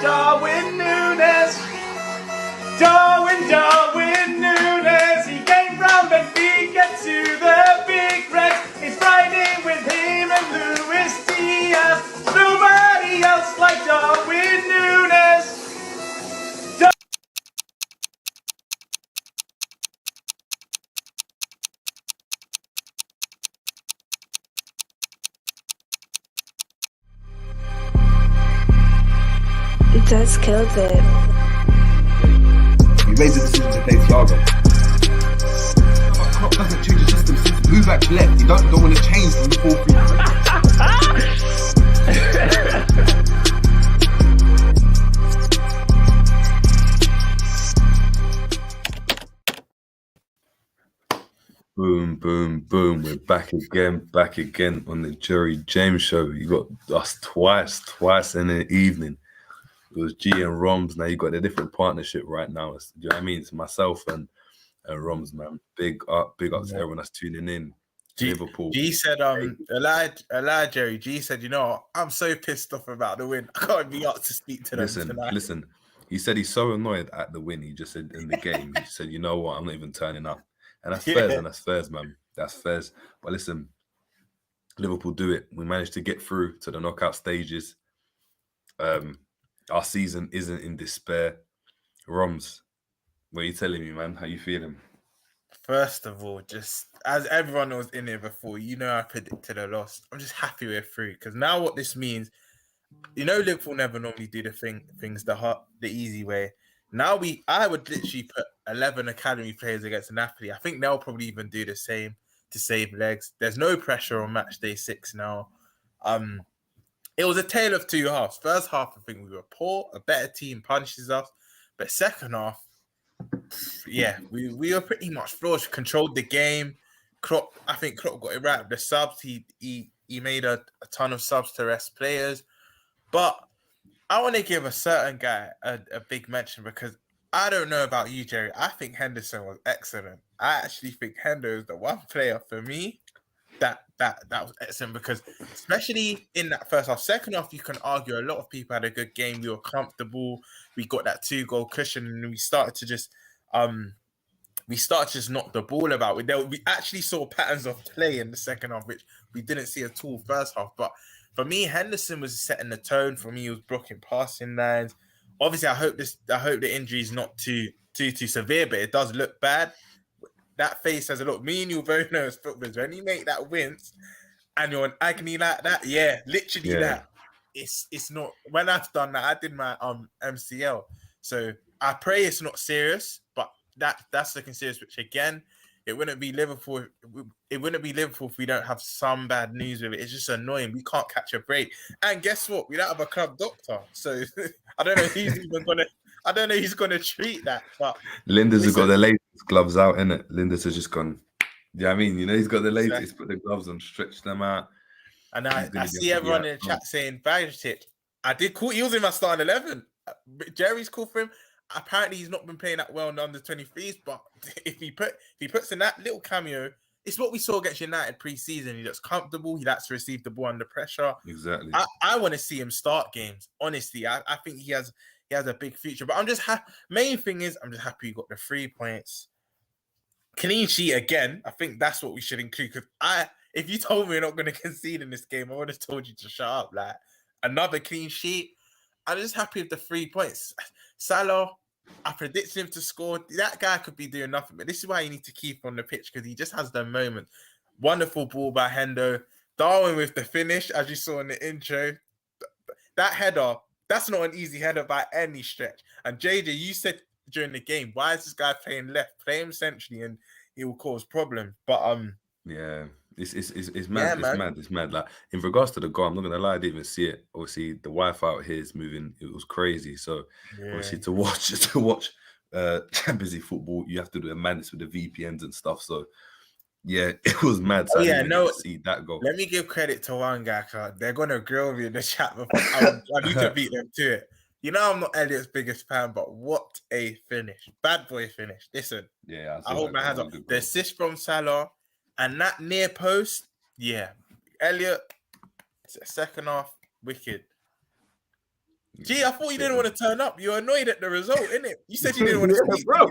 Darwin Núñez. Darwin Núñez. He came from Benfica to the Big Red. It's riding with him and Luis Diaz. Nobody else like Darwin Núñez. That's killed it. He made the decision to play Thiago. Klopp doesn't change the system. Since move back left, you don't want to change from the 4-3. Boom, boom, boom. We're back again on the Jerry James show. You got us twice in the evening. It was G and Romz. Now you got a different partnership right now. Do you know what I mean? It's myself and Romz, man. Big up to everyone that's tuning in. Liverpool. G said, Elijah Jerry. G said, you know what? I'm so pissed off about the win. I can't be up to speak to them tonight. Listen. He said he's so annoyed at the win. He just said in the game, he said, you know what? I'm not even turning up. And that's fair, and that's fair, man. That's fair. But listen, Liverpool do it. We managed to get through to the knockout stages. Our season isn't in despair. Romz, what are you telling me, man? How you feeling? First of all, just as everyone was in here before, you know I predicted a loss. I'm just happy we're through because now what this means, you know, Liverpool never normally do the things the easy way. Now I would literally put 11 academy players against Napoli. I think they'll probably even do the same to save legs. There's no pressure on match day 6 now. It was a tale of two halves. First half, I think we were poor. A better team punishes us. But second half, yeah, we were pretty much flawless. Controlled the game. I think Klopp got it right with the subs. He made a ton of subs to rest players. But I want to give a certain guy a big mention because I don't know about you, Jerry. I think Henderson was excellent. I actually think Hendo is the one player for me that was excellent because especially in that first half. Second half, you can argue a lot of people had a good game. We were comfortable. We got that 2-goal cushion and we started to just knock the ball about. We actually saw patterns of play in the second half, which we didn't see at all first half. But for me, Henderson was setting the tone. For me, he was blocking passing lines. Obviously, I hope the injury is not too severe, but it does look bad. That face has a look. Me and you both know as footballers, when you make that wince and you're in agony like that, that. It's not. When I've done that, I did my MCL. So I pray it's not serious, but that's looking serious. Which again, it wouldn't be Liverpool. It wouldn't be Liverpool if we don't have some bad news with it. It's just annoying. We can't catch a break. And guess what? We don't have a club doctor. So I don't know if he's even gonna. I don't know who's gonna treat that. But Linda's has got the latest gloves out, innit? Linda's has just gone. Yeah, I mean, you know, he's got the latest. Exactly. Put the gloves on, stretch them out. And I see everyone in the chat saying Bajic. I did call. He was in my starting 11. Jerry's called for him. Apparently, he's not been playing that well in the under-23s. But if he puts in that little cameo, it's what we saw against United pre-season. He looks comfortable. He likes to receive the ball under pressure. Exactly. I want to see him start games. Honestly, I think he has a big future. But I'm just main thing is I'm just happy he got the 3 points. Clean sheet again. I think that's what we should include. Because if you told me we're not going to concede in this game, I would have told you to shut up. Like another clean sheet. I'm just happy with the 3 points. Salah, I predicted him to score. That guy could be doing nothing, but this is why you need to keep on the pitch because he just has the moment. Wonderful ball by Hendo. Darwin with the finish, as you saw in the intro. That header, that's not an easy header by any stretch. And JJ, you said during the game, why is this guy playing left? Play him centrally and it will cause problems. But yeah. It's mad. Yeah, it's mad. Like in regards to the goal, I'm not gonna lie, I didn't even see it. Obviously, the Wi-Fi out here is moving. It was crazy. So obviously, to watch Champions League football, you have to do a madness with the VPNs and stuff. So yeah, it was mad. So I didn't see that goal. Let me give credit to one guy. They're gonna grill me in the chat. I need to beat them to it. You know, I'm not Elliot's biggest fan, but what a finish! Bad boy finish. Listen, I hold my hands up. The assist from Salah. And that near post, yeah. Elliot, second half, wicked. Gee, I thought you didn't want to turn up. You're annoyed at the result, innit? You said you didn't want to speak. Bro.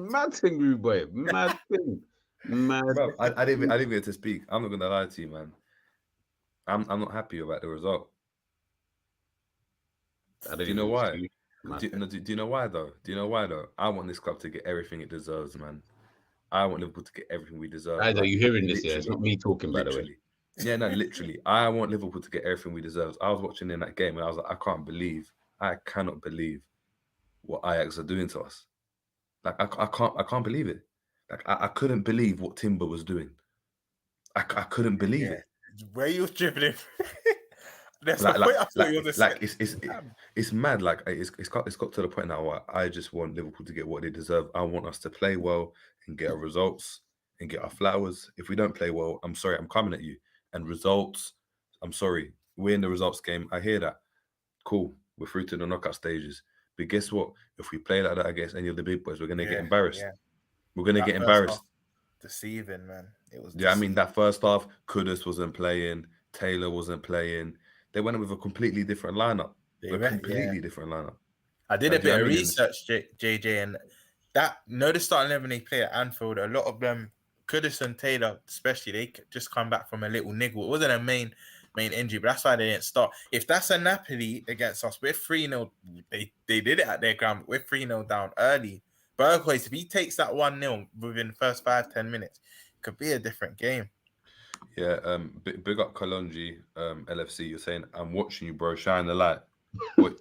Mad thing, rude boy. Mad thing. Mad. Bro, I didn't get to speak. I'm not gonna lie to you, man. I'm not happy about the result. Do you know why? Do you know why though? I want this club to get everything it deserves, man. I want Liverpool to get everything we deserve. Are you hearing this? Yeah, it's not me talking, by the way. Yeah, no, literally. I want Liverpool to get everything we deserve. I was watching in that game and I was like, I cannot believe what Ajax are doing to us. Like, I can't believe it. Like, I couldn't believe what Timber was doing. I couldn't believe it. Where you was dribbling. That's like it's mad. Like it's got to the point now where I just want Liverpool to get what they deserve. I want us to play well and get our results and get our flowers. If we don't play well, I'm sorry, I'm coming at you. And results, I'm sorry, we're in the results game. I hear that. Cool, we're through to the knockout stages. But guess what? If we play like that against any of the big boys, we're gonna get embarrassed. Yeah. We're gonna get embarrassed. Deceiving, man. It was. Yeah, I mean that first half, Kudus wasn't playing, Taylor wasn't playing. They went with a completely different lineup. Different lineup. I did a bit of research, JJ, and the starting 11 they play at Anfield, a lot of them, Kudus and Taylor especially, they just come back from a little niggle. It wasn't a main injury, but that's why they didn't start. If that's a Napoli against us, we're 3-0. They did it at their ground. We're 3-0 down early. Berghuis, if he takes that 1-0 within the first 5-10 minutes, it could be a different game. Yeah, big up Kalonji, LFC. You're saying, I'm watching you, bro. Shine the light. What?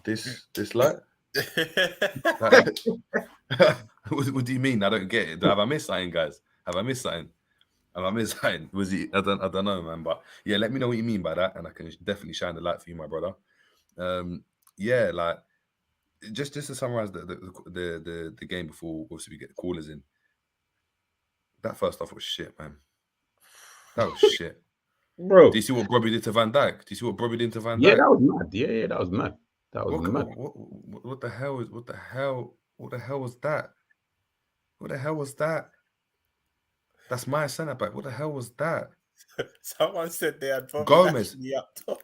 This light? What do you mean? I don't get it. Have I missed something, guys? Have I missed something? Was he? I don't know, man. But yeah, let me know what you mean by that, and I can definitely shine the light for you, my brother. Yeah, like just to summarize the game before obviously we get the callers in. That first half was shit, man. That was shit, bro. Do you see what Bobby did to Van Dijk? Yeah, that was mad. Yeah, that was mad. Mad. What the hell was that? What the hell was that? That's my centre back. What the hell was that? Someone said they had Bobby Gomez Lashley up top.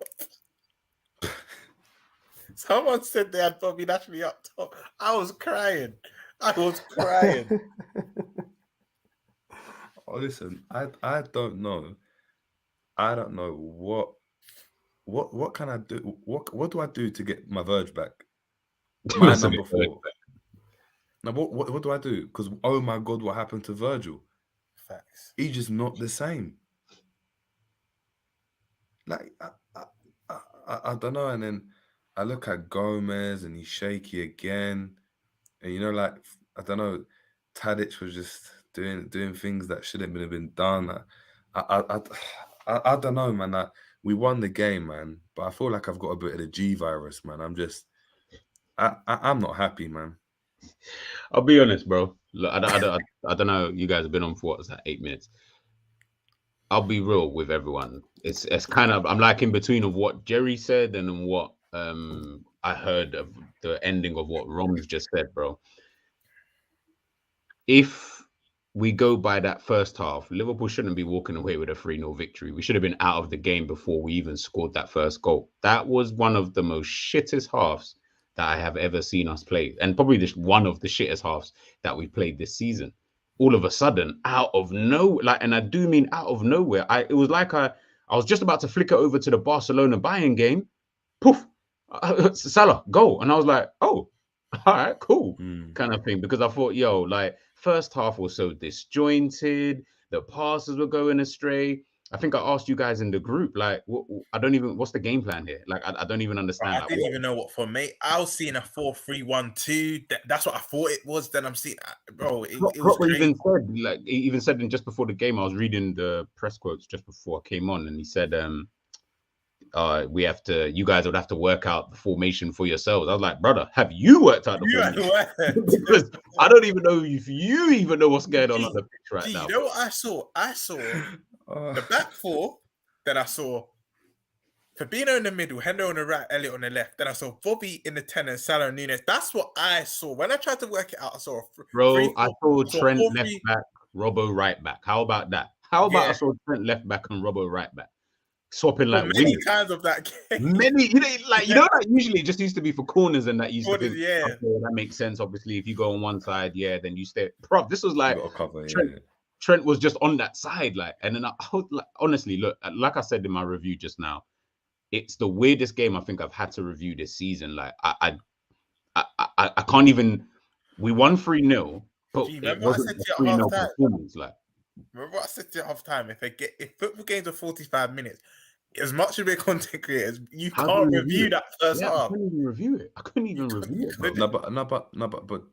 Someone said they had Bobby Lashley up top. I was crying. Oh, listen, I don't know. I don't know what can I do? What do I do to get my Verge back? My number 4. Now, what do I do? Because oh my God, what happened to Virgil? Facts. He's just not the same. Like I don't know. And then I look at Gomez and he's shaky again. And you know, like I don't know, Tadic was just doing things that shouldn't have been done. I don't know, man. We won the game, man, but I feel like I've got a bit of the G virus, man. I'm not happy, man. I'll be honest, bro. Look, I don't know. You guys have been on for 8 minutes. I'll be real with everyone. It's kind of, I'm like in between of what Jerry said and what I heard of the ending of what Romz just said, bro. If we go by that first half, Liverpool shouldn't be walking away with a 3-0 victory. We should have been out of the game before we even scored that first goal. That was one of the most shittest halves that I have ever seen us play. And probably just one of the shittest halves that we played this season. All of a sudden, out of nowhere, and I do mean out of nowhere, it was like I was just about to flicker over to the Barcelona Bayern game. Poof, Salah, goal. And I was like, oh, all right, cool, kind of thing. Because I thought, first half was so disjointed. The passes were going astray. I think I asked you guys in the group, what's the game plan here? I don't even understand. I didn't even know what for me. I was seeing a 4-3-1-2. That's what I thought it was. Then I'm seeing, bro. It was he even said just before the game, I was reading the press quotes just before I came on, and he said, you guys would have to work out the formation for yourselves. I was like, brother, have you worked out the formation? Because I don't even know if you even know what's going on the pitch right now. You know what I saw? I saw the back 4. Then I saw Fabinho in the middle, Hendo on the right, Elliot on the left. Then I saw Bobby in the 10 and Salah and Nunes. That's what I saw. When I tried to work it out, I saw I saw Trent left back, Robbo right back. How about that? I saw Trent left back and Robbo right back? swapping like many wings. times of that game. Many, like usually it just used to be for corners, and that used to think, Yeah, okay, that makes sense. Obviously, if you go on one side, yeah, then you stay. Bro, this was like cover, Trent was just on that side, like, and then I like, honestly, look, like I said in my review just now, it's the weirdest game I think I've had to review this season. Like, I can't even. We won 3-0, but it wasn't a 3-0 performance. Like, remember what I said to you at half time? If football games are 45 minutes, as much as we're content creators, you can't review that first half. I couldn't even review it. I couldn't even review it. Bro.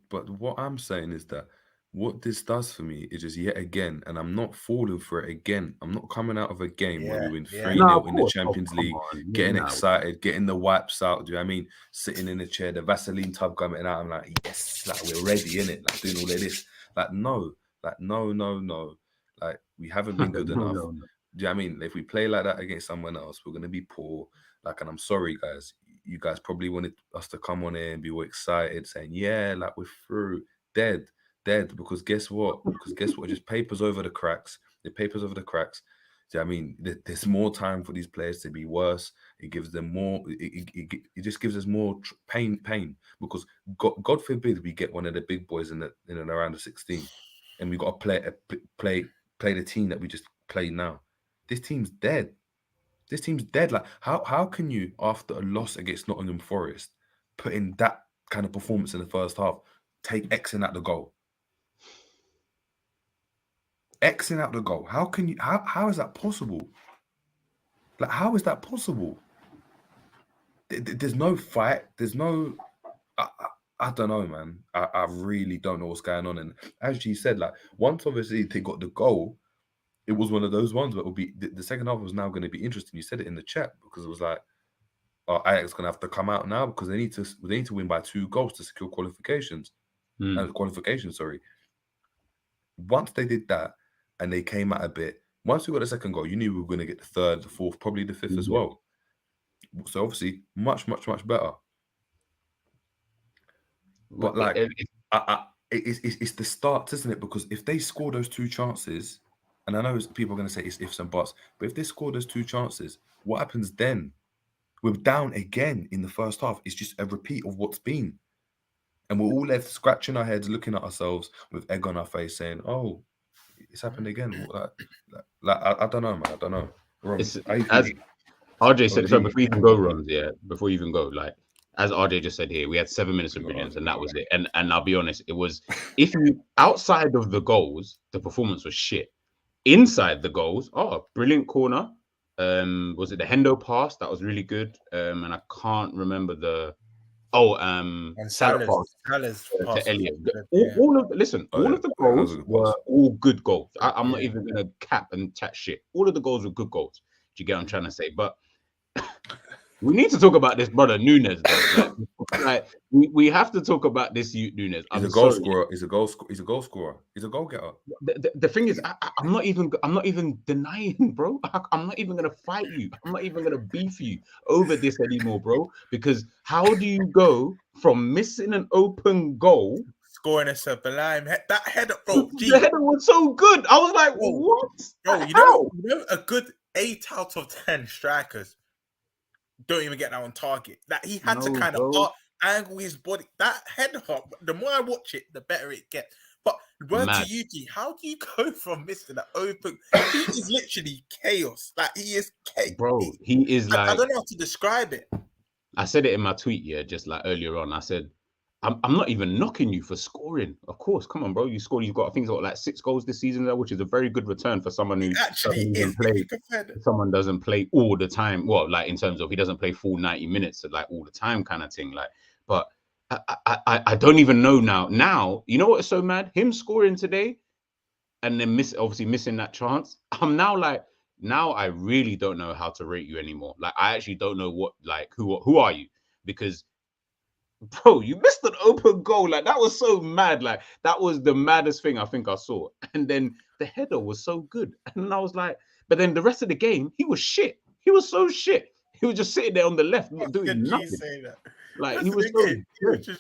But what I'm saying is that what this does for me is just yet again, and I'm not falling for it again. I'm not coming out of a game where we win 3-0 in the Champions League, getting excited, getting the wipes out. Do you know what I mean? Sitting in the chair, the Vaseline tub coming out. I'm like, yes, like we're ready, innit? Like doing all of this. Like, no. Like, we haven't been good enough. No. Do you know what I mean? If we play like that against someone else, we're going to be poor. Like, and I'm sorry, guys. You guys probably wanted us to come on here and be all excited, saying, yeah, like we're through. Dead. Because guess what? It just papers over the cracks. It papers over the cracks. Do you know what I mean? There's more time for these players to be worse. It gives them more. It just gives us more pain. Because God forbid we get one of the big boys in and around the 16, and we got to play the team that we just played now. This team's dead. Like, how can you, after a loss against Nottingham Forest, put in that kind of performance in the first half, take Xing out the goal? Xing out the goal. How can you? How is that possible? Like, how is that possible? There's no fight. There's no. I don't know, man. I really don't know what's going on. And as you said, like, once obviously they got the goal, it was one of those ones that will be the second half was now going to be interesting. You said it in the chat because it was like, Ajax going to have to come out now because they need to win by 2 goals to secure qualifications. Sorry. Once they did that and they came out a bit, once we got the second goal, you knew we were going to get the third, the fourth, probably the fifth as well. So obviously, much better. But like, it's the start, isn't it? Because if they score those 2 chances, and I know people are going to say it's ifs and buts, but if they score those 2 chances, what happens then? We're down again in the first half. It's just a repeat of what's been. And we're all left scratching our heads, looking at ourselves with egg on our face, saying, "Oh, it's happened again." I don't know, man. I don't know. As RJ said, so before you even go, Romz, before you even go, like, as RJ just said here, we had 7 minutes of brilliance, and that was it. And I'll be honest, it was, if you, outside of the goals, the performance was shit. Inside the goals, brilliant corner. Was it the Hendo pass? That was really good. And I can't remember the Salah pass to Elliot. All of the goals were all good goals. I'm not even gonna cap and chat shit. All of the goals were good goals. Do you get what I'm trying to say? But we need to talk about this brother Nunes, though. Like we have to talk about this Nunes. He's a goal scorer. He's a goal scorer. He's a goal getter. The thing is, I'm not even denying, bro. I'm not even gonna fight you. I'm not even gonna beef you over this anymore, bro. Because how do you go from missing an open goal, scoring a sublime that header, bro? The header was so good. I was like, what? Bro, you know, a good 8 out of 10 strikers don't even get that on target. That he had to kind of angle his body. That header, the more I watch it, the better it gets. But word to you, G, how do you go from missing that open? He is literally chaos. Like, he is chaos. Bro, he is like, I don't know how to describe it. I said it in my tweet, just like earlier on. I said, I'm not even knocking you for scoring. Of course, come on, bro. You scored. You've got, I think, it's got like 6 goals this season, which is a very good return for someone who someone doesn't play all the time. Well, like in terms of he doesn't play full 90 minutes, like all the time, kind of thing. Like, but I don't even know now. Now, you know what is so mad? Him scoring today, and then obviously missing that chance. I'm now like, now I really don't know how to rate you anymore. Like, I actually don't know what, like, who are you? Because, bro, you missed an open goal. Like, that was so mad. Like, that was the maddest thing I think I saw. And then the header was so good. And I was like, but then the rest of the game, he was shit. He was so shit. He was just sitting there on the left, not doing nothing. Like, he was so good.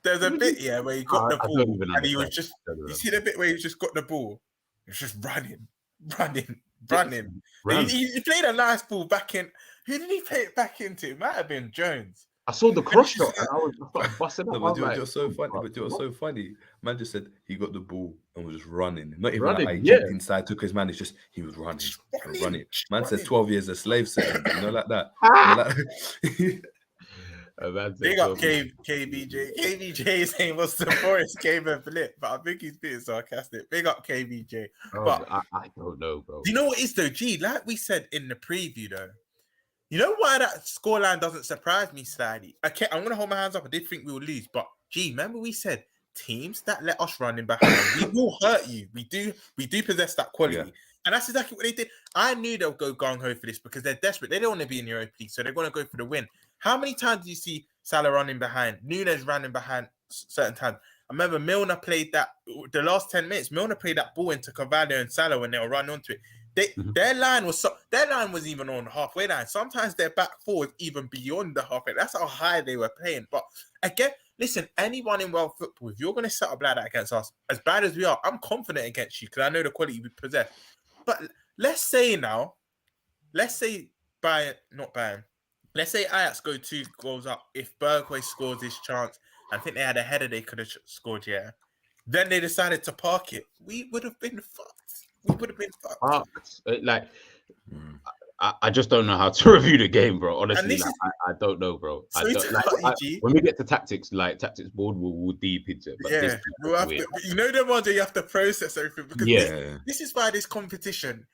There's a bit, where he got the ball. And he was just, you see the bit where he just got the ball? He was just running. running. He played a nice ball back in. Who did he play it back into? It might have been Jones. I saw the cross shot and I started busting up. No, but you're so funny. But you're so funny. Man just said he got the ball and was just running. Not even like I jumped inside, took his man. It's just he was running. Man said 12 years a slave sentence. Like that. Big up KBJ. KBJ is saying what's the Forest game and flip, but I think he's being sarcastic. Big up KBJ. But I don't know, bro. Do you know what it is though? G, like we said in the preview though, you know why that scoreline doesn't surprise me slightly? Okay, I'm gonna hold my hands up. I did think we would lose, but G, remember we said teams that let us run in behind, we will hurt you. We do possess that quality. Yeah. And that's exactly what they did. I knew they'll go gung-ho for this because they're desperate. They don't want to be in the Europa League, so they're going to go for the win. How many times do you see Salah running behind? Nunes running behind certain times. I remember Milner played that, the last 10 minutes, Milner played that ball into Carvalho and Salah when they were running onto it. Their line was even on the halfway line. Sometimes their back four was even beyond the halfway. That's how high they were playing. But again, listen, anyone in world football, if you're going to set up like that against us, as bad as we are, I'm confident against you because I know the quality we possess. But let's say Ajax go 2 goals up. If Bergwijn scores his chance, I think they had a header they could have scored, yeah. Then they decided to park it. We would have been fucked. I just don't know how to review the game, bro. Honestly, I don't know, bro. When we get to tactics board, we'll deep into it. But you know the ones where you have to process everything because this is why this competition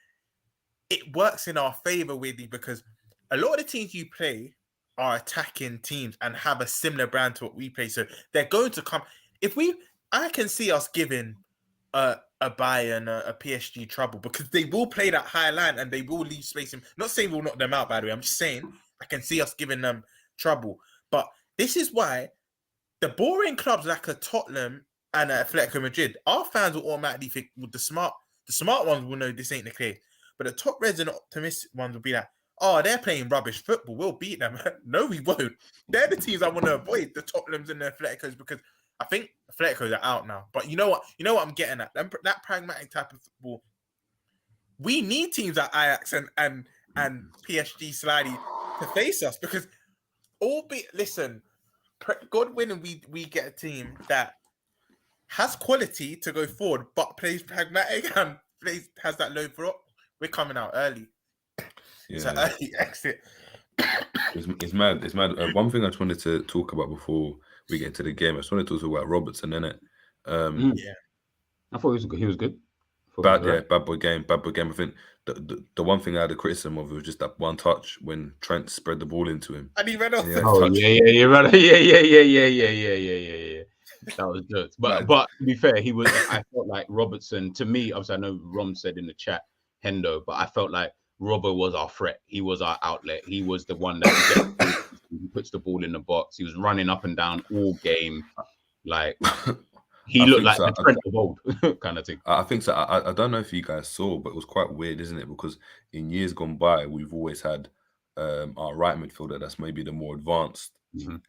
it works in our favor, weirdly, because a lot of the teams you play are attacking teams and have a similar brand to what we play. So they're going to come. I can see us giving a Bayern, a PSG trouble because they will play that high line and they will leave space. Not saying we'll knock them out, by the way. I'm just saying I can see us giving them trouble. But this is why the boring clubs like a Tottenham and a Atletico Madrid, our fans will automatically think, well, the smart ones will know this ain't the case. But the top reds and optimistic ones will be like, oh, they're playing rubbish football. We'll beat them. No, we won't. They're the teams I want to avoid, the Tottenhams and the Atleticos, because I think Atleticos are out now. But you know what? You know what I'm getting at? That pragmatic type of football. We need teams like Ajax and PSG slightly to face us because God willing, we get a team that has quality to go forward, but plays pragmatic and has that low drop. We're coming out early. Yeah. It's an early exit. It's mad. One thing I just wanted to talk about before we get into the game, I just wanted to talk about Robertson, innit? Yeah. I thought he was good. Bad boy game. I think the one thing I had a criticism of was just that one touch when Trent spread the ball into him. And he ran off. Yeah, that was good. But to be fair, I felt like Robertson, to me, obviously I know Romz said in the chat, Hendo, but I felt like Robbo was our threat. He was our outlet. He was the one that he puts the ball in the box. He was running up and down all game. Like he looked like the Trent of old kind of thing. I think so. I don't know if you guys saw, but it was quite weird, isn't it? Because in years gone by, we've always had our right midfielder that's maybe the more advanced. We've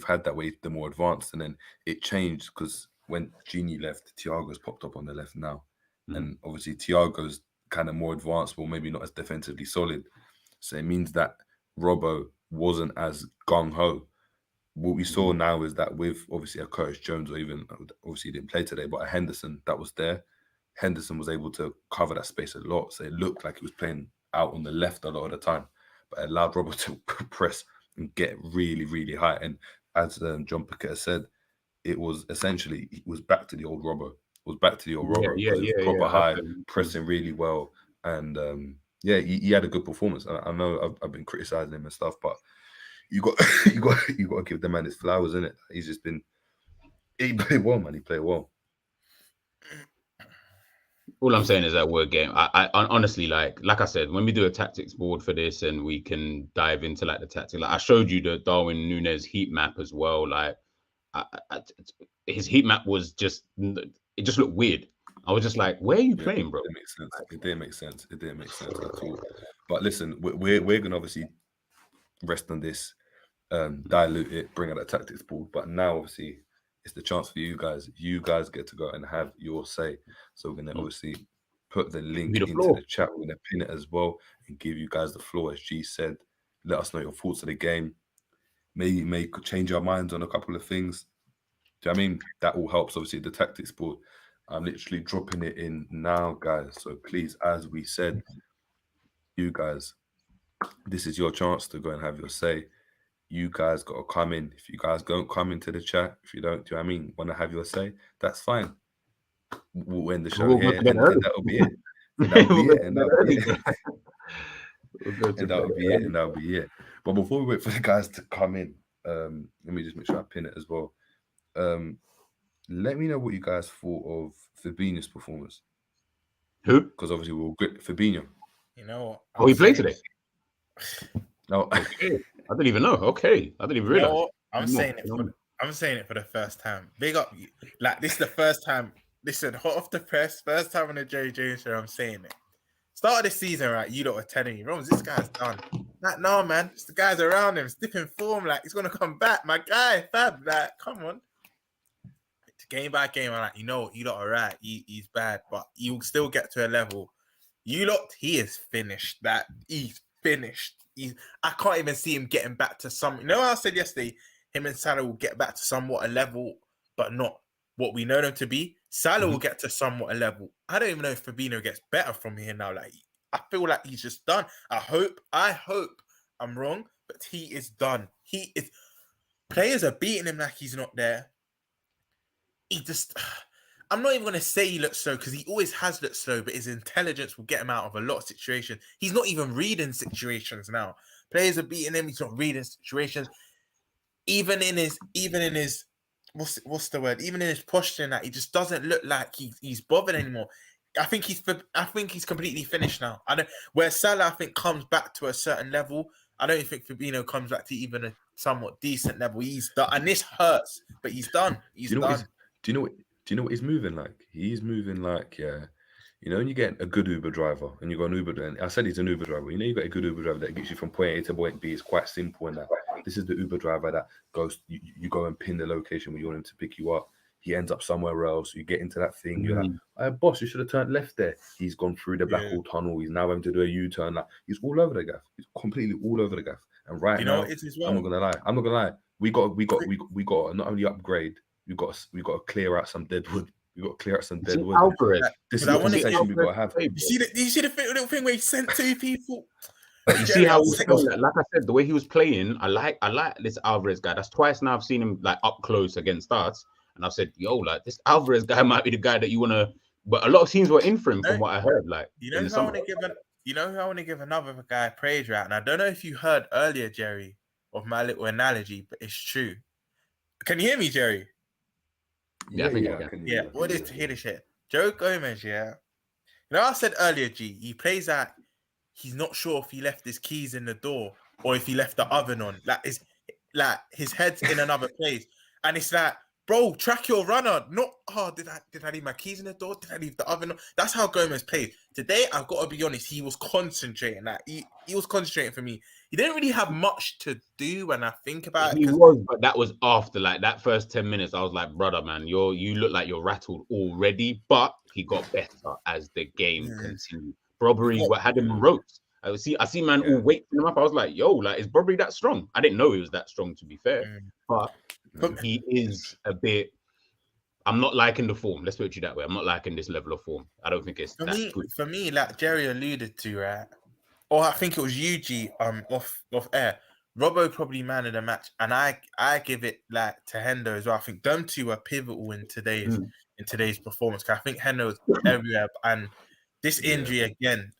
had that way, the more advanced, and then it changed because when Gini left, Thiago's popped up on the left now. And obviously Thiago's kind of more advanced, but maybe not as defensively solid. So it means that Robbo wasn't as gung-ho. What we saw now is that with obviously a Curtis Jones, or even obviously he didn't play today, but a Henderson that was there, Henderson was able to cover that space a lot. So it looked like he was playing out on the left a lot of the time, but it allowed Robbo to press and get really, really high. And as John Piquet said, it was back to the old Robbo. Was back to the old Robert, proper high, pressing really well, and he had a good performance. I know I've been criticizing him and stuff, but you got to give the man his flowers, innit? He played well, man. He played well. All I'm saying is that we're game. I honestly like I said, when we do a tactics board for this and we can dive into like the tactics, like I showed you the Darwin Núñez heat map as well. Like his heat map was just. It just looked weird. I was just like, "Where are you playing, bro?" It didn't make sense. It didn't make sense at all. But listen, we're gonna obviously rest on this, dilute it, bring out that tactics board. But now, obviously, it's the chance for you guys. You guys get to go and have your say. So we're gonna obviously put the link into the chat. We're gonna pin it as well and give you guys the floor. As G said, let us know your thoughts of the game. May change our minds on a couple of things. Do you know what I mean? That all helps. Obviously, the tactics board. I'm literally dropping it in now, guys. So please, as we said, you guys, this is your chance to go and have your say. You guys got to come in. If you guys don't come into the chat, if you don't, do you know what I mean? Want to have your say? That's fine. We'll end the show here, and that'll be it. And that'll be it. And that'll be it. And that'll be it. And that'll be it. But before we wait for the guys to come in, let me just make sure I pin it as well. Let me know what you guys thought of Fabinho's performance. Who? Because obviously we'll get Fabinho. You know what? Oh, he played today? No. Okay. I didn't even know. Okay. I didn't even realize. You know what? I'm saying it for the first time. Big up. Like, this is the first time. Listen, hot off the press, first time on the Jerry Jones show, I'm saying it. Start of the season, right? You lot were telling me, Romz, this guy's done. Like, no, man. It's the guys around him. It's dipping form. Like, he's going to come back. My guy, Fab. Like, come on. Game by game, I'm like, you lot are right. He's bad, but you'll still get to a level. You lot, he is finished. That he's finished. I can't even see him getting back to some. You know what I said yesterday? Him and Salah will get back to somewhat a level, but not what we know them to be. Salah will get to somewhat a level. I don't even know if Fabinho gets better from here now. Like, I feel like he's just done. I hope I'm wrong, but he is done. He is. Players are beating him like he's not there. I'm not even going to say he looks slow because he always has looked slow, but his intelligence will get him out of a lot of situations. He's not even reading situations now. Players are beating him. He's not reading situations. Even in his what's the word? Even in his posture, that he just doesn't look like he's bothered anymore. I think he's completely finished now. Where Salah, I think, comes back to a certain level. I don't think Fabinho comes back to even a somewhat decent level. He's done, and this hurts, but he's done. He's done. Do you know what he's moving like? He's moving like, yeah. You know, when you get a good Uber driver and you got an Uber, and I said he's an Uber driver. You know, you got a good Uber driver that gets you from point A to point B. It's quite simple and that. This is the Uber driver that goes, you go and pin the location where you want him to pick you up. He ends up somewhere else. You get into that thing. You're like, boss, you should have turned left there. He's gone through the Blackwall Tunnel. He's now having to do a U-turn. Like, he's all over the gaff. He's completely all over the gaff. And right now, it is as well? I'm not gonna lie. We got to not only upgrade. We got to clear out some dead wood. We got to clear out some dead wood. Alvarez. This is the conversation we got to have. You see the little thing where he sent two people. You see how like I said, the way he was playing, I like this Alvarez guy. That's twice now I've seen him like up close against us, and I've said, yo, like this Alvarez guy might be the guy that you want to. But a lot of teams were in for him, from what I heard. Like, who I want to give another guy praise, right? And I don't know if you heard earlier, Jerry, of my little analogy, but it's true. Can you hear me, Jerry? Yeah, I think I can. Yeah, what is to hear this shit? Joe Gomez, yeah. You know, I said earlier, G, he plays that he's not sure if he left his keys in the door or if he left the oven on. Like his head's in another place. And it's like, bro, track your runner. Not, did I leave my keys in the door? Did I leave the oven on? That's how Gomez played. Today, I've got to be honest, he was concentrating. Like, he was concentrating for me. He didn't really have much to do when I think about it. He was, but that was after, like, that first 10 minutes. I was like, brother, man, you look like you're rattled already. But he got better as the game continued. Brobbery had him on ropes. I see man all waking him up. I was like, yo, like, is Brobbery that strong? I didn't know he was that strong, to be fair. But he is a bit. I'm not liking the form. Let's put it that way. I'm not liking this level of form. I don't think it's that good. For me, like Jerry alluded to, right? Or I think it was UG off air. Robbo probably man of the match, and I give it like to Hendo as well. I think them two were pivotal in today's performance. Cause I think Hendo's everywhere, and this injury again,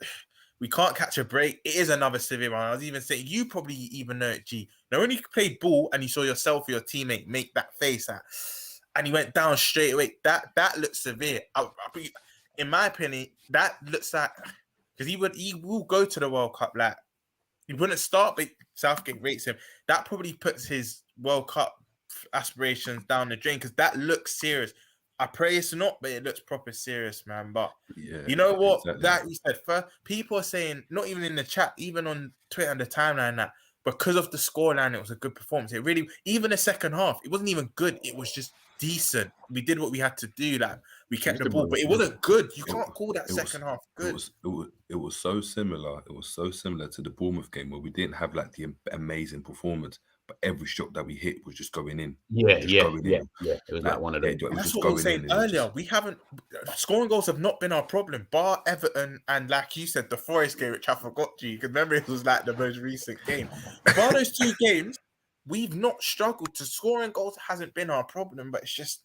we can't catch a break. It is another severe one. I was even saying you probably even know it, G. Now when you played ball and you saw yourself or your teammate make that face and he went down straight away, that looks severe. In my opinion, that looks like. Because he will go to the World Cup. Like, he wouldn't start, but Southgate rates him. That probably puts his World Cup aspirations down the drain because that looks serious. I pray it's not, but it looks proper serious, man. But you know what? Exactly. That you said, people are saying, not even in the chat, even on Twitter and the timeline, that because of the scoreline, it was a good performance. It really, even the second half, it wasn't even good. It was just decent. We did what we had to do. Like we kept the ball, but it wasn't good. You can't call that second half good. It was so similar. It was so similar to the Bournemouth game where we didn't have like the amazing performance, but every shot that we hit was just going in. Yeah. It was like one of those. That's what we were saying earlier. We haven't scoring goals have not been our problem, bar Everton and like you said, the Forest game, which I forgot to you because remember it was like the most recent game. Bar those 2 games, we've not struggled to scoring goals. Hasn't been our problem, but it's just.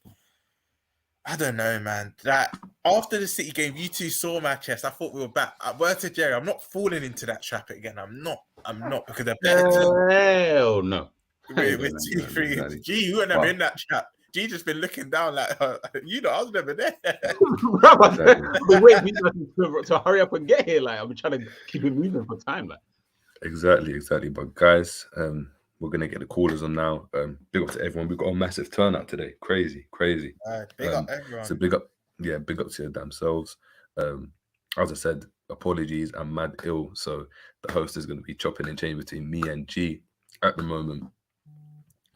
I don't know, man. That after the City game, you two saw my chest. I thought we were back. Word to Jerry, I'm not falling into that trap again. I'm not because they're better. Hell no. With 2-3. Gee, you were never in that trap. G just been looking down like, I was never there. Wait, to hurry up and get here. Like I'm trying to keep it moving for time. Like exactly. But guys, we're gonna get the callers on now. Big up to everyone. We've got a massive turnout today. Crazy. Big up everyone. So big up to your damn selves. As I said, apologies. I'm mad ill, so the host is gonna be chopping and changing between me and G at the moment.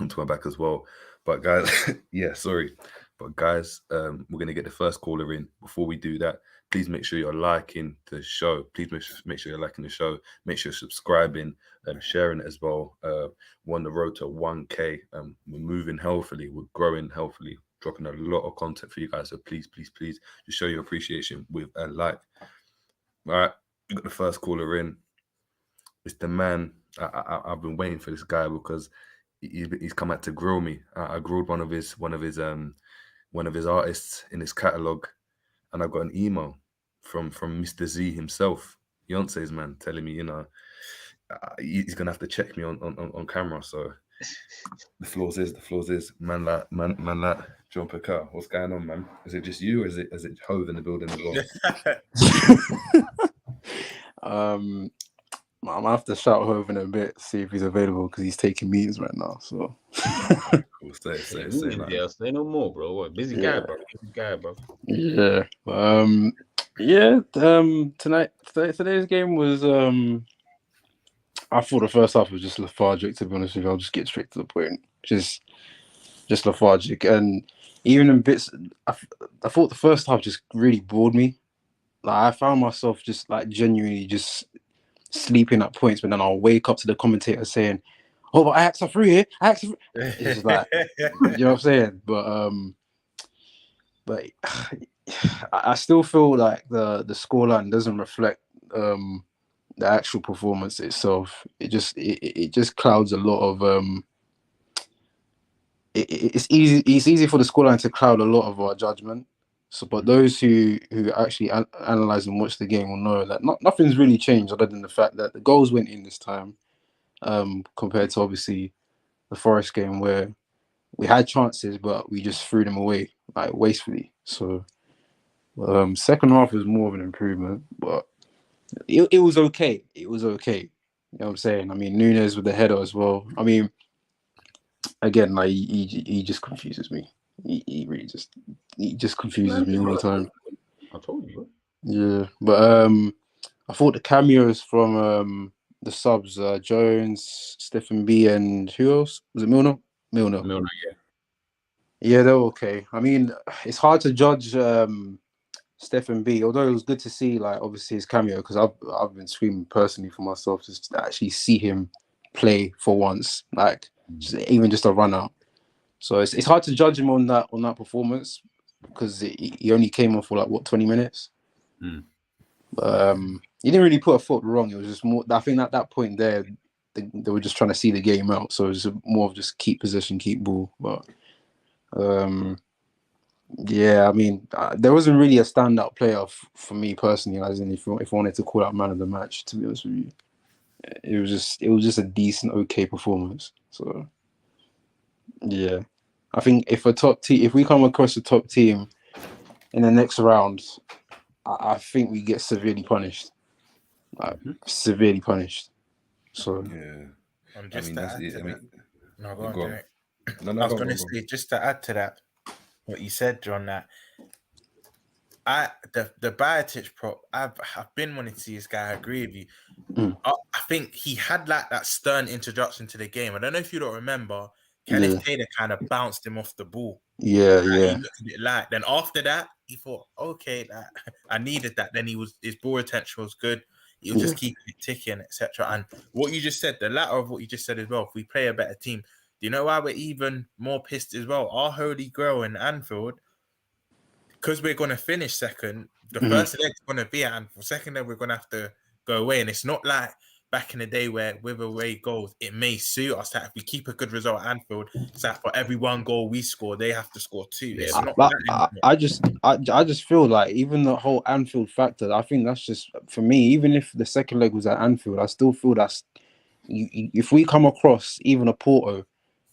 Onto my back as well. But guys, sorry. But guys, we're gonna get the first caller in. Before we do that, please make sure you're liking the show. Please make sure you're liking the show. Make sure you're subscribing and sharing it as well. We're on the road to 1K. We're moving healthily. We're growing healthily. Dropping a lot of content for you guys. So please, just show your appreciation with a like. All right, we got the first caller in. It's the man. I've been waiting for this guy because he's come out to grill me. I grilled one of his artists in his catalog, and I got an email from Mr. Z himself, Beyonce's man, telling me, he's gonna have to check me on camera. So the floors is man like Gmwk. What's going on, man? Is it just you, or is it Hove in the building as well? I'm gonna have to shout Hove in a bit, see if he's available because he's taking meetings right now. So cool. Say say no more, bro. What busy guy, bro. Yeah. Today's game was I thought the first half was just lethargic, to be honest with you. I'll just get straight to the point. Just lethargic. And even in bits I thought the first half just really bored me. Like I found myself just like genuinely just sleeping at points, but then I'll wake up to the commentator saying, "Oh, but Ajax are through here. Ajax are through." It's just like, you know what I'm saying? But I still feel like the scoreline doesn't reflect the actual performance itself. It just clouds a lot of it's easy for the scoreline to cloud a lot of our judgment. So, but those who actually analyze and watch the game will know that nothing's really changed other than the fact that the goals went in this time, compared to obviously the Forest game where we had chances but we just threw them away like wastefully. So, second half was more of an improvement, but it was okay. It was okay. You know what I'm saying? I mean, Nunes with the header as well. I mean, again, like he just confuses me. He really just confuses me all the time. I told you. Yeah, but I thought the cameos from the subs, Jones, Stephen B, and who else was it? Milner, yeah. Yeah, they're okay. I mean, it's hard to judge Stephen B, although it was good to see, like, obviously his cameo, because I've been screaming personally for myself just to actually see him play for once, like even just a run out. So it's hard to judge him on that performance because he only came on for like 20 minutes. But he didn't really put a foot wrong. It was just more. I think at that point there, they were just trying to see the game out. So it was more of just keep possession, keep ball. But yeah, I mean, there wasn't really a standout player for me personally. As in, if I wanted to call out man of the match, to be honest with you, it was just a decent, okay performance. So yeah, I think if we come across a top team in the next round, I think we get severely punished. Like severely punished. So yeah, I was going to say, just to add to that, what you said, John, that the Bajcetic prop, I've been wanting to see this guy. I agree with you. I think he had like that stern introduction to the game. I don't know if you don't remember. Kenneth Taylor kind of bounced him off the ball. He looked a bit light. Then after that, he thought, okay, I needed that. Then his ball retention was good. He was just keeping it ticking, etc. And what you just said, the latter of what you just said as well, if we play a better team, do you know why we're even more pissed as well? Our holy grail in Anfield, because we're going to finish second, the first leg's going to be at Anfield. Second leg, we're going to have to go away. And it's not like back in the day where with away goals, it may suit us that if we keep a good result at Anfield, it's that for every one goal we score, they have to score 2. It's not I just feel like even the whole Anfield factor, I think that's just, for me, even if the second leg was at Anfield, I still feel that's, if we come across even a Porto,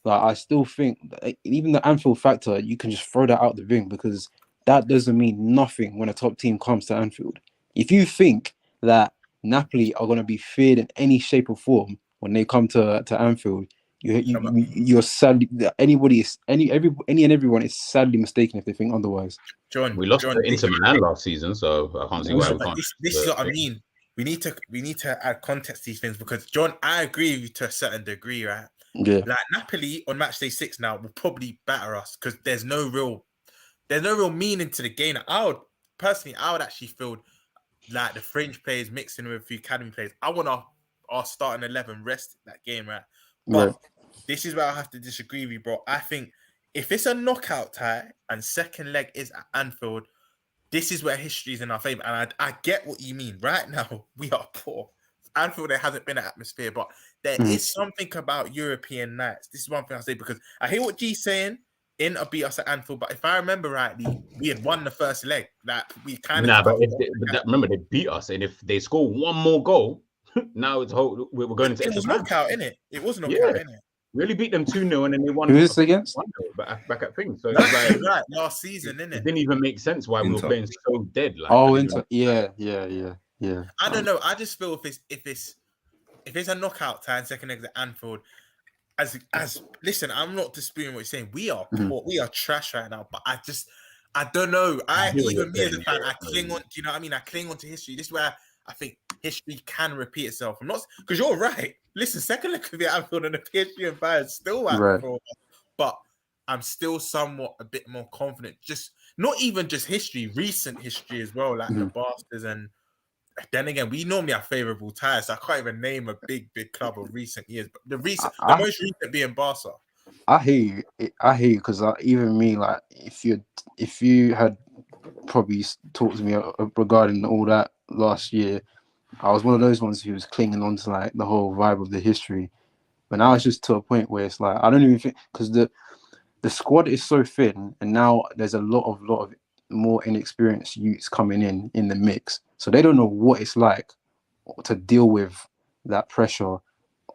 like I still think even the Anfield factor, you can just throw that out the ring, because that doesn't mean nothing when a top team comes to Anfield. If you think that Napoli are going to be feared in any shape or form when they come to Anfield, you're sadly, everyone is sadly mistaken if they think otherwise. John, we lost to Inter Milan last season, so I can't see why we can't. This is what I mean. We need to add context to these things, because John, I agree with you to a certain degree, right? Yeah. Like Napoli on match day 6 now will probably batter us because there's no real meaning to the game. I would actually feel like the fringe players mixing with a few academy players. I want our starting 11 rest that game, right? But this is where I have to disagree with you, bro. I think if it's a knockout tie and second leg is at Anfield, this is where history is in our favour. And I get what you mean. Right now, we are poor. Anfield, there hasn't been an atmosphere, but there is something about European nights. This is one thing I say, because I hear what G's saying. Inter beat us at Anfield, but if I remember rightly, we had won the first leg. Like we kind of remember they beat us, and if they score one more goal, now it's we're going into. It was knockout, innit? It was knockout, innit? We really beat them 2-0, and then they won. Who is this against? Back at things. So right, last season, innit? It didn't even make sense why we were playing so dead. Like, yeah. I don't know. I just feel if it's a knockout tie and second leg at Anfield. As listen, I'm not disputing what you're saying. We are poor, we are trash right now. But I don't know. Even me as a fan, I cling on. Do you know what I mean? I cling on to history. This is where I think history can repeat itself. I'm not, because you're right. Listen, second leg could be at Anfield and the PSG and Bayern still at Anfield. But I'm still somewhat a bit more confident. Just not even just history, recent history as well, like the Bastards. And then again, we normally have favourable ties. So I can't even name a big club of recent years. But the most recent being Barca. I hear you, because even me, like if you had probably talked to me regarding all that last year, I was one of those ones who was clinging on to like the whole vibe of the history. But now it's just to a point where it's like I don't even think, because the squad is so thin, and now there's a lot of more inexperienced youths coming in the mix, so they don't know what it's like to deal with that pressure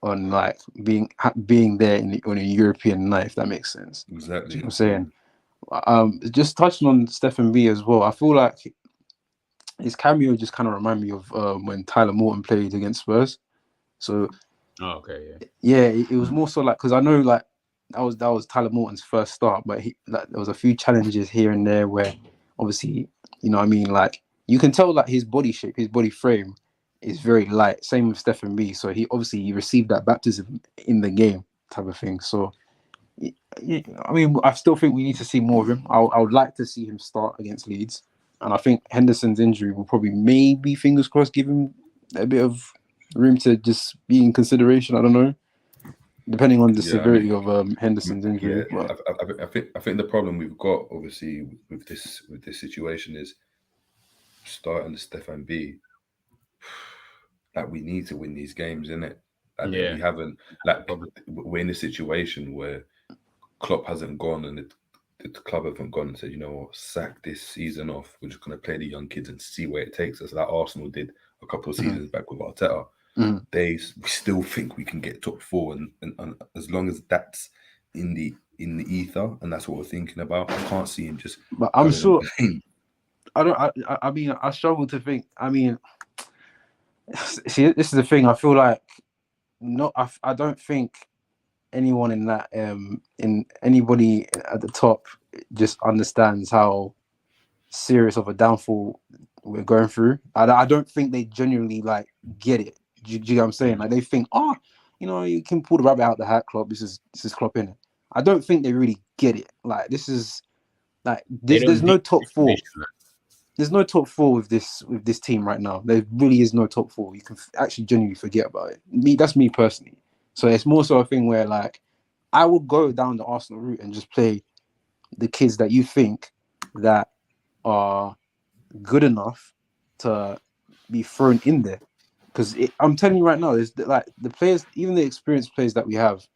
on like being there on a European night, if that makes sense. Exactly. You know what I'm saying? Just touching on Stephen B as well, I feel like his cameo just kind of remind me of when Tyler Morton played against Spurs. So it was more so like, because I know like that was Tyler Morton's first start, but there was a few challenges here and there where obviously, you know what I mean, like you can tell like his body shape, his body frame is very light. Same with Stephen B. So he received that baptism in the game type of thing. So I mean, I still think we need to see more of him. I would like to see him start against Leeds, and I think Henderson's injury will probably, maybe fingers crossed, give him a bit of room to just be in consideration. I don't know, depending on the severity of Henderson's injury. Yeah, I think the problem we've got obviously with this situation is starting the Stefan B. Like we need to win these games, innit? Like we haven't. Like we're in a situation where Klopp hasn't gone and the club haven't gone and said, you know what, sack this season off. We're just going to play the young kids and see where it takes us. Like Arsenal did a couple of seasons back with Arteta. We still think we can get top 4, and as long as that's in the ether, and that's what we're thinking about. I can't see him just. But I'm sure. I mean, I struggle to think. I mean, see, this is the thing. I feel like I don't think anyone in that anybody at the top just understands how serious of a downfall we're going through. I don't think they genuinely like get it. Do you get what I'm saying? Like they think, you can pull the rabbit out the hat, Klopp. This is Klopp, innit? I don't think they really get it. Like this is like there's no top four. There's no top four with this team right now. There really is no top four. You can actually genuinely forget about it. That's me personally. So it's more so a thing where like I would go down the Arsenal route and just play the kids that you think that are good enough to be thrown in there. Because I'm telling you right now, there's like the players, even the experienced players that we have,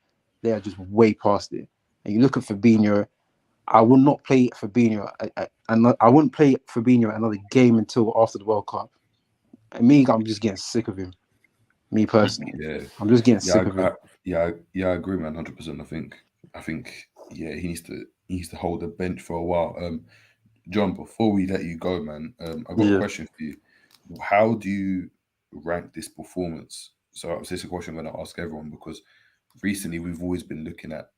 they are just way past it. And you look at Fabinho. I will not play Fabinho. I wouldn't play Fabinho another game until after the World Cup. And me, I'm just getting sick of him. Me personally, I'm just getting sick of him. I agree, man. 100%. I think, he needs to hold the bench for a while. John, before we let you go, man, I've got a question for you. How do you rank this performance? So this is a question I'm going to ask everyone because recently we've always been looking at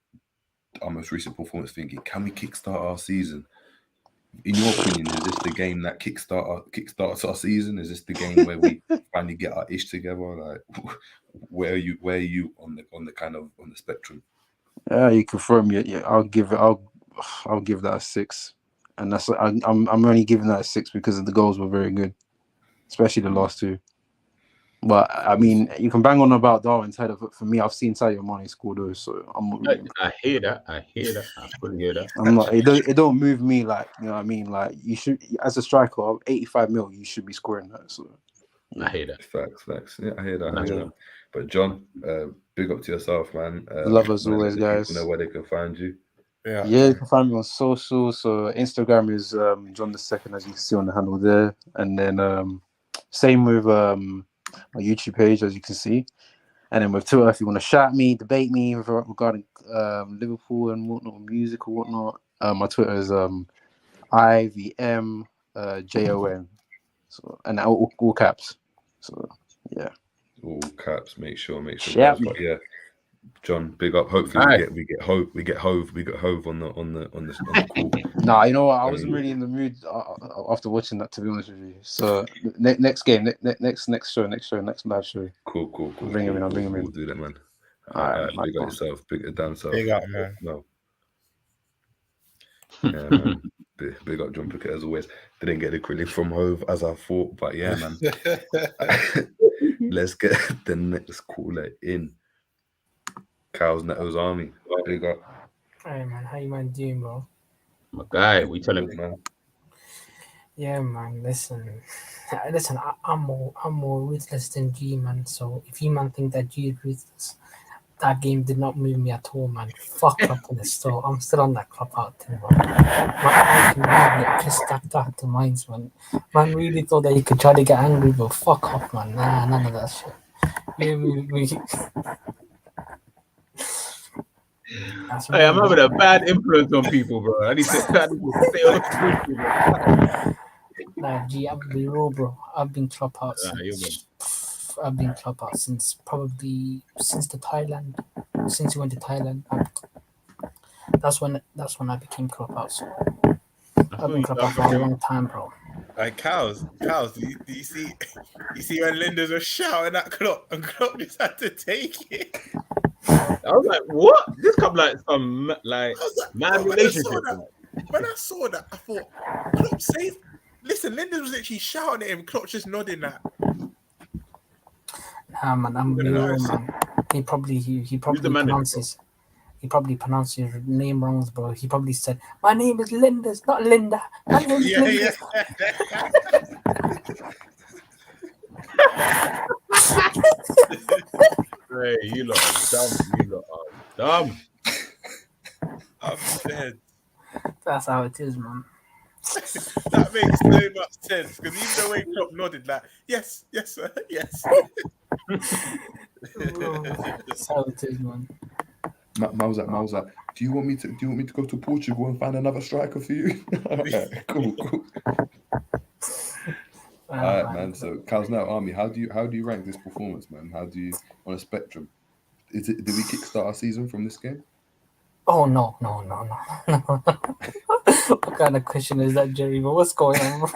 our most recent performance thinking, can we kickstart our season? In your opinion, is this the game that kickstarts our season? Is this the game where we finally get our ish together? Like, where are you on the spectrum? Yeah, you confirm it. Yeah, I'll give that a 6, and that's I'm only giving that a 6 because the goals were very good, especially the last 2. But I mean, you can bang on about Darwin's header. For me, I've seen Sadio Mane score those, so I'm not. Really, I hear that. I couldn't hear that. I'm not. It don't move me like, you know what I mean. Like you should, as a striker of 85 mil, you should be scoring that. So I hear that. Facts. Yeah, I hear that. But John, big up to yourself, man. Love as always, guys. People know where they can find you. Yeah, you can find me on social. So Instagram is John the Second, as you can see on the handle there, and then same with my YouTube page, as you can see. And then with Twitter, if you want to shout me, debate me regarding Liverpool and whatnot, music or whatnot, my Twitter is IVM JON. So, and all caps. So yeah. All caps. Make sure. Shout me. But yeah, John, big up. Hopefully we get Hove on the call. Nah, you know what? I wasn't really in the mood after watching that, to be honest with you. So next game, next live show. Cool. Bring him in. We'll do that, man. All right, big up yourself. Big down south. Big up, man. No. Yeah, man. Big up John Pickett as always. Didn't get the credit from Hove as I thought, but yeah, man. Let's get the next caller in. Cows Neto's Army. Big up. Hey man, how you man doing, bro? My guy, we tell him, man. Yeah, man. Listen. I'm more ruthless than G, man. So if you man think that G is ruthless, that game did not move me at all, man. Fuck up in the store. I'm still on that Klopp out thing, bro. I can get pissed at that to minds, man. Man really thought that he could try to get angry, but fuck off, man. Nah, none of that shit. Hey, I'm having a bad influence on people, bro. I need to stay on the bro. Nah, G, I've been real, bro. I've been Klopp out since the Thailand. Since he went to Thailand, that's when I became Klopp out. So I've been Klopp out for a long time, bro. Like cows. Do you see when Linders was shouting at Klopp and Klopp just had to take it? I was like, what? This come like some mad relationship. When I saw that, I thought, Klopp says, listen, Linders was literally shouting at him, Klopp just nodding that. Nah, man, I'm real, man. He probably pronounced his name wrong, bro. He probably said, my name is Linders, not Linda. My name is Linders. Hey, you lot are dumb. I'm dead. That's how it is, man. That makes so much sense because even the way Klopp nodded, like, yes, sir, yes. That's how it is, man. Mauser, do you want me to go to Portugal and find another striker for you? Right, cool. All right, man. So, Cows Now Army, how do you rank this performance, man? How do you, on a spectrum? Did we kickstart our season from this game? Oh no. What kind of question is that, Jerry? But what's going on?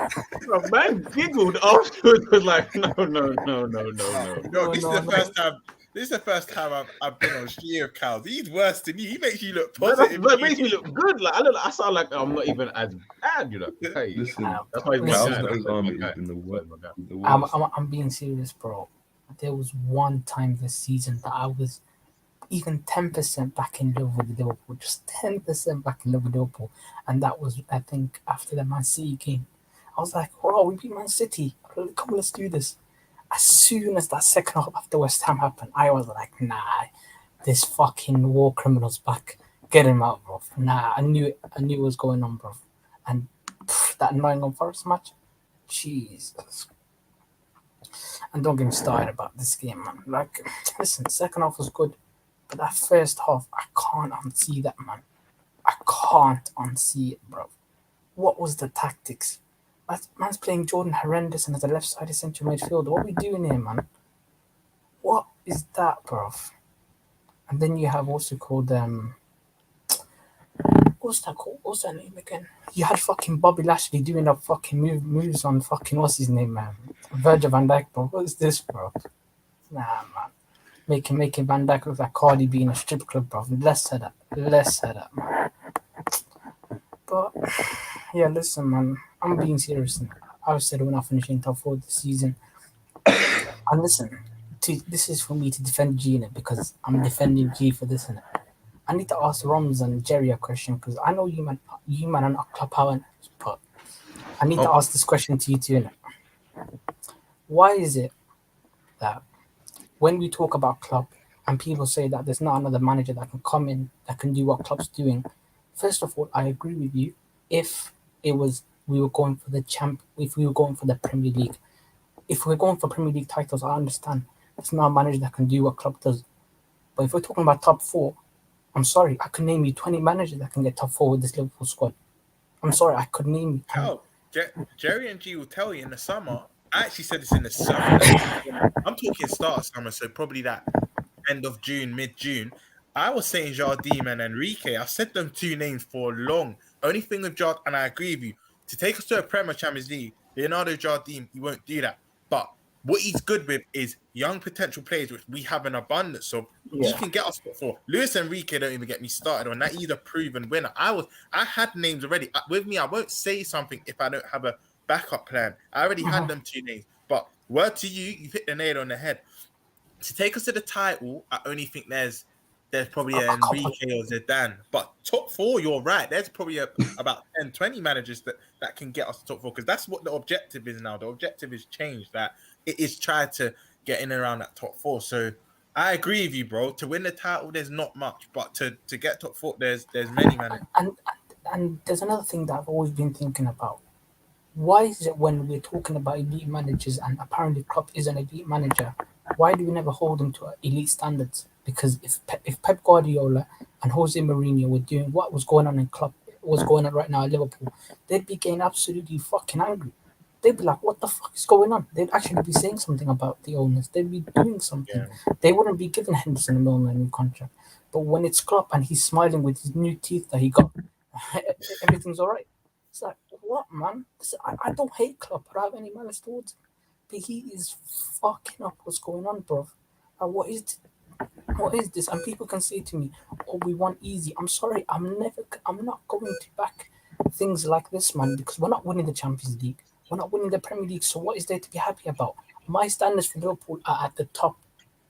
Bro, man giggled afterwards. Was like, no. No, this is the first time. This is the first time I've been on stream with Cal. He's worse than you. He makes you look positive. But it makes me look good. Like I sound like I'm not even as bad, you know. Hey, Listen, that's why he's Cal's my guy. nose army has been the worst. I'm being serious, bro. There was one time this season that I was even 10% back in love with Liverpool, just 10% back in love with Liverpool, and that was, I think, after the Man City game. I was like, "Wow, we beat Man City! Come, let's do this." As soon as that second half after West Ham happened, I was like, "Nah, this fucking war criminal's back. Get him out, bro." Nah, I knew it was going on, bro. And that Nottingham Forest match, Jesus. And don't get me started about this game, man. Like, listen, second half was good, but that first half, I can't unsee that, man. I can't unsee it, bro. What was the tactics? Man's playing Jordan Henderson as a left-sided central midfielder. What are we doing here, man? What is that, bro? And then you have also called what's that called? What's that name again? You had fucking Bobby Lashley doing up fucking moves on fucking what's his name, man? Virgil van Dijk, bro. What is this, bro? Nah, man. Making Van Dijk look like Cardi B in a strip club, bro. Less said that, man. But yeah, listen, man. I'm being serious. I said we're not finishing top 4 this season. And listen, this is for me to defend G in it because I'm defending G for this in it. I need to ask Romz and Jerry a question because I know you man are not club power, but I need to ask this question to you too. Innit? Why is it that when we talk about Klopp and people say that there's not another manager that can come in that can do what Klopp's doing? First of all, I agree with you. If we were going for if we were going for the Premier League, if we're going for Premier League titles, I understand. There's not a manager that can do what Klopp does. But if we're talking about top 4, I'm sorry, I could name you 20 managers that can get top 4 with this Liverpool squad. I'm sorry, I could name you. Oh, Jerry and G will tell you in the summer. I actually said this in the summer. I'm talking start of summer, so probably that end of June, mid-June. I was saying Jardim and Enrique. I've said them 2 names for long. Only thing with Jardim, and I agree with you, to take us to a Premier Champions League, Leonardo Jardim, he won't do that. But what he's good with is young potential players, which we have an abundance of. Yeah. He can get us for. Luis Enrique, don't even get me started on that. He's a proven winner. I had names already. With me, I won't say something if I don't have a backup plan. I already had them 2 names. But word to you, you hit the nail on the head. To take us to the title, I only think there's probably an Enrique or Zidane. But top 4, you're right. There's probably about 10, 20 managers that can get us to top 4 because that's what the objective is now. The objective is changed. That it is trying to get in around that top 4. So I agree with you, bro. To win the title, there's not much. But to get top 4, there's many managers. And there's another thing that I've always been thinking about. Why is it when we're talking about elite managers and apparently Klopp is an elite manager, why do we never hold them to elite standards? Because if Pep Guardiola and Jose Mourinho were doing what was going on in Klopp, what's going on right now at Liverpool, they'd be getting absolutely fucking angry. They'd be like, what the fuck is going on? They'd actually be saying something about the owners. They'd be doing something. Yeah. They wouldn't be giving Henderson a new contract. But when it's Klopp and he's smiling with his new teeth that he got, everything's all right. It's like, what, man? I don't hate Klopp. I don't have any malice towards him. But he is fucking up what's going on, bro. What is this? And people can say to me, "Oh, we want easy." I'm sorry, I'm not going to back things like this, man, because we're not winning the Champions League. We're not winning the Premier League. So what is there to be happy about? My standards for Liverpool are at the top,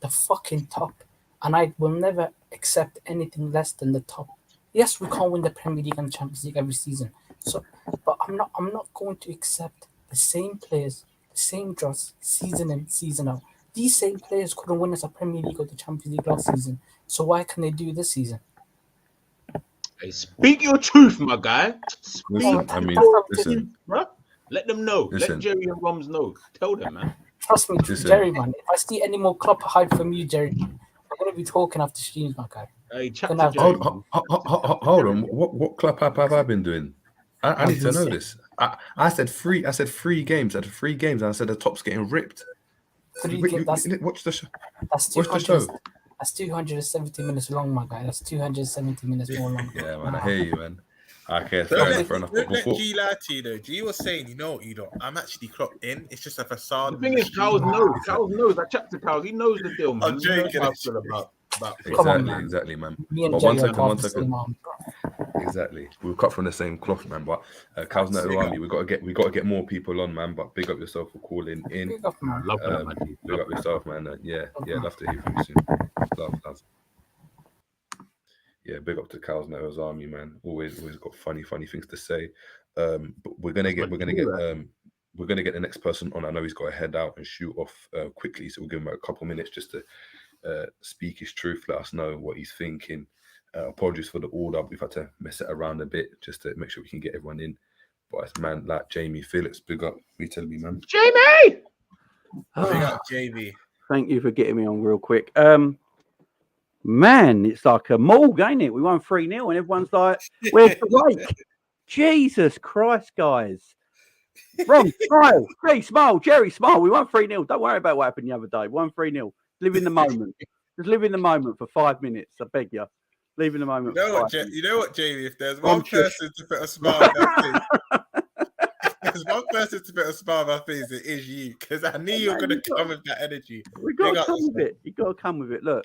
the fucking top, and I will never accept anything less than the top. Yes, we can't win the Premier League and Champions League every season. So, but I'm not going to accept the same players, the same dross, season in, season out. These same players couldn't win us a Premier League or the Champions League last season. So why can they do this season? Hey, speak your truth, my guy. Listen, bro. Let them know. Let Jerry and Romz know. Tell them, man. Trust me, Jerry, man. If I see any more Klopp hype from you, Jerry, I'm gonna be talking after streams, my guy. Hey, hold on. What club hype have I been doing? I need to know this. I said 3 games. I had 3 games, and I said the top's getting ripped. Watch the show. Watch the show. That's 270 minutes long, my guy. That's 270 minutes more long. Yeah, man. I hear you, man. Okay, Don't fair enough. let But before, G lie to you though. G was saying, you know what, you don't. I'm actually clocked in. It's just a facade. The thing is, Cows knows. I chat to Cows. He knows the deal, man. I'm He knows joking. how I feel about Come on, man. exactly, man. Me and But Jerry one are half the second. same arm, bro. Exactly. We'll cut from the same cloth, man. But Cows Nato Army, we got to get more people on, man. But big up yourself for calling in. Big up, man. Love that, man. Big up yourself, man. Yeah, love to hear from you soon. Love. Yeah, big up to Cows Nato's Army, man. Always got funny things to say. But we're gonna get the next person on. I know he's got to head out and shoot off quickly, so we'll give him a couple minutes just to speak his truth, let us know what he's thinking. Apologies for the order. We've had to mess it around a bit just to make sure we can get everyone in. But it's man like Jamie Phillips, big up. You tell me, man. Jamie! Big up, JV. Thank you for getting me on real quick. Man, it's like a morgue, ain't it? We won 3-0 and everyone's like, where's the break? Jesus Christ, guys. Romz, smile. Hey, smile. Jerry, smile. We won 3-0. Don't worry about what happened the other day. We won 3-0. Live in the moment. Just live in the moment for 5 minutes. I beg you. Live in the moment. You know what, Jamie? If there's one person to put a smile on their face, there's one person to put a smile on their face, it is you. Because I knew you were going to come with that energy. We got to come with it. You got to come with it. Look,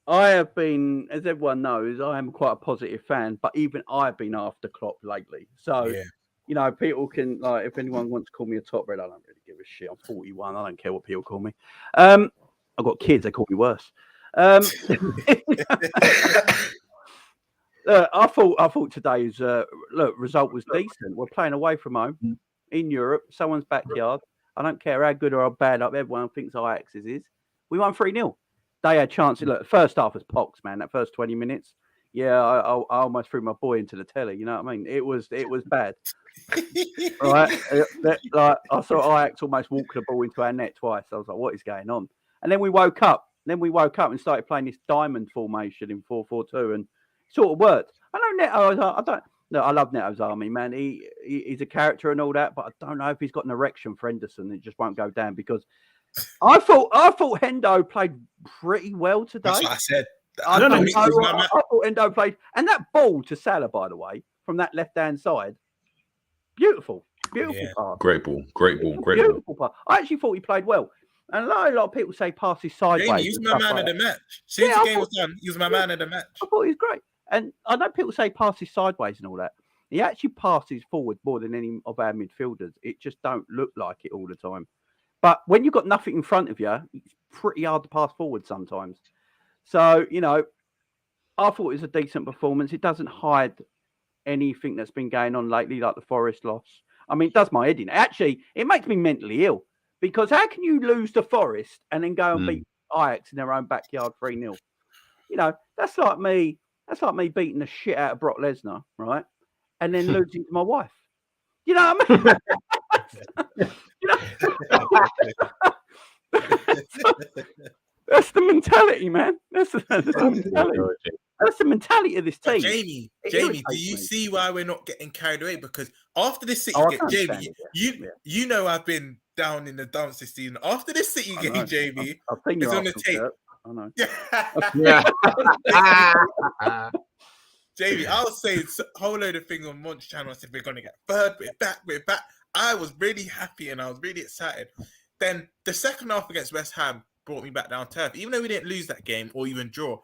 I have been, as everyone knows, I am quite a positive fan, but even I've been after Klopp lately. So, you know, people can, like, if anyone wants to call me a top red, I don't really give a shit. I'm 41. I don't care what people call me. I've got kids. They call me worse. I thought today's result was decent. We're playing away from home in Europe, someone's backyard. I don't care how good or how bad up everyone thinks Ajax is. We won 3-0. They had chances. Look, the first half was pox, man. That first 20 minutes, I almost threw my boy into the telly. You know what I mean? It was bad. Right? Like I saw Ajax almost walk the ball into our net twice. I was like, what is going on? And then we woke up. And started playing this diamond formation in 4-4-2, and it sort of worked. I know Neto. I love Neto's Army, man. He's a character and all that, but I don't know if he's got an erection for Henderson. It just won't go down because I thought Hendo played pretty well today. That's what I said. I thought Hendo played, and that ball to Salah, by the way, from that left-hand side, beautiful pass. Great ball. Beautiful pass. I actually thought he played well. And a lot of people say passes sideways. Jamie, he was my man of the match. Since the game was done, he was my man of the match. I thought he was great. And I know people say passes sideways and all that. He actually passes forward more than any of our midfielders. It just don't look like it all the time. But when you've got nothing in front of you, it's pretty hard to pass forward sometimes. So, you know, I thought it was a decent performance. It doesn't hide anything that's been going on lately, like the Forest loss. I mean, it does my head in. Actually, it makes me mentally ill. Because how can you lose to Forest and then go and beat Ajax in their own backyard 3-0? You know, that's like me beating the shit out of Brock Lesnar, right? And then losing to my wife. You know what I mean? That's the mentality, man. That's the mentality. That's the mentality of this team. Jamie, do you see why we're not getting carried away? Because after this City game, Jamie, you know I've been down in the dumps this season. After this City game, Jamie, it's on the tape. I know. Yeah. Jamie, I was saying a whole load of things on Monch channel. I said we're gonna get third, we're back. I was really happy and I was really excited. Then the second half against West Ham brought me back down to earth. Even though we didn't lose that game or even draw,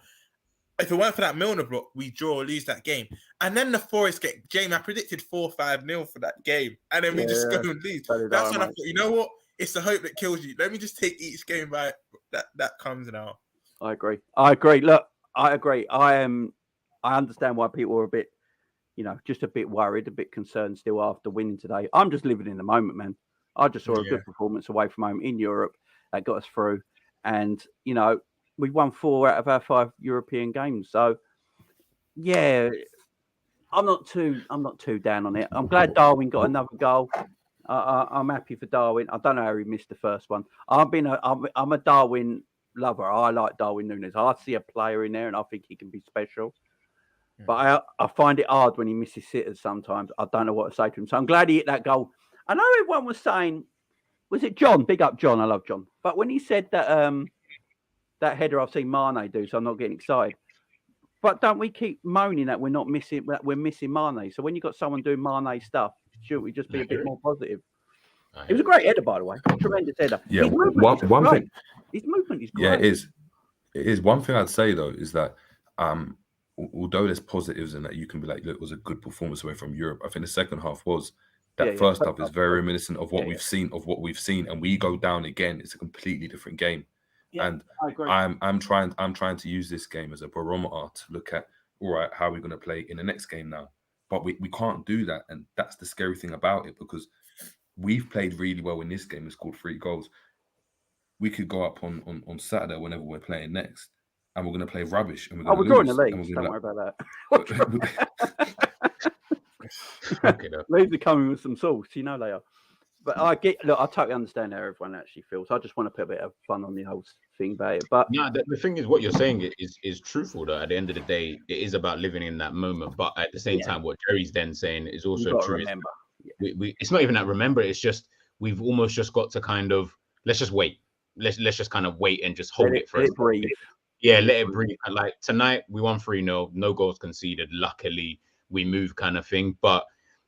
if it weren't for that Milner block, we draw or lose that game. And then the Forest game, Jamie, I predicted 4-5-0 for that game. And then we just go and lose. That's when I thought, you know what? It's the hope that kills you. Let me just take each game by that comes now. I agree. Look, I agree. I understand why people are a bit, you know, just a bit worried, a bit concerned still after winning today. I'm just living in the moment, man. I just saw a good performance away from home in Europe that got us through. And, you know, we've won 4 out of our 5 European games. So, yeah, I'm not too down on it. I'm glad Darwin got another goal. I'm happy for Darwin. I don't know how he missed the first one. I'm a Darwin lover. I like Darwin Núñez. I see a player in there and I think he can be special. But I find it hard when he misses sitters sometimes. I don't know what to say to him. So I'm glad he hit that goal. I know everyone was saying, was it John? Big up John. I love John. But when he said that that header I've seen Mane do, so I'm not getting excited. But don't we keep moaning that we're missing Mane? So when you got someone doing Mane stuff, shouldn't we just be a bit more positive? It was a great header, by the way. Tremendous header. Yeah, His movement one is thing. His movement is great. Yeah, it is. It is. One thing I'd say though is that although there's positives in that, you can be like, look, it was a good performance away from Europe. I think the second half was. That first half is very reminiscent of what we've seen, and we go down again. It's a completely different game, and I agree. I'm trying to use this game as a barometer to look at, all right, how are we going to play in the next game now? But we can't do that, and that's the scary thing about it, because we've played really well in this game and scored 3 goals. We could go up on Saturday whenever we're playing next, and we're going to play rubbish, and we're drawing the league. Don't worry about that. Okay, Leaves are coming with some sauce, you know they are. But I totally understand how everyone actually feels. I just want to put a bit of fun on the whole thing about it. But no, the thing is, what you're saying is truthful. Though at the end of the day, it is about living in that moment. But at the same time, what Jerry's then saying is also true. Remember, we it's not even that remember. It's just we've almost just got to kind of let's just wait. Let's just kind of wait and just hold it for a breathe. Yeah, let it breathe. Like tonight, we won 3-0, no goals conceded. Luckily, we move kind of thing. But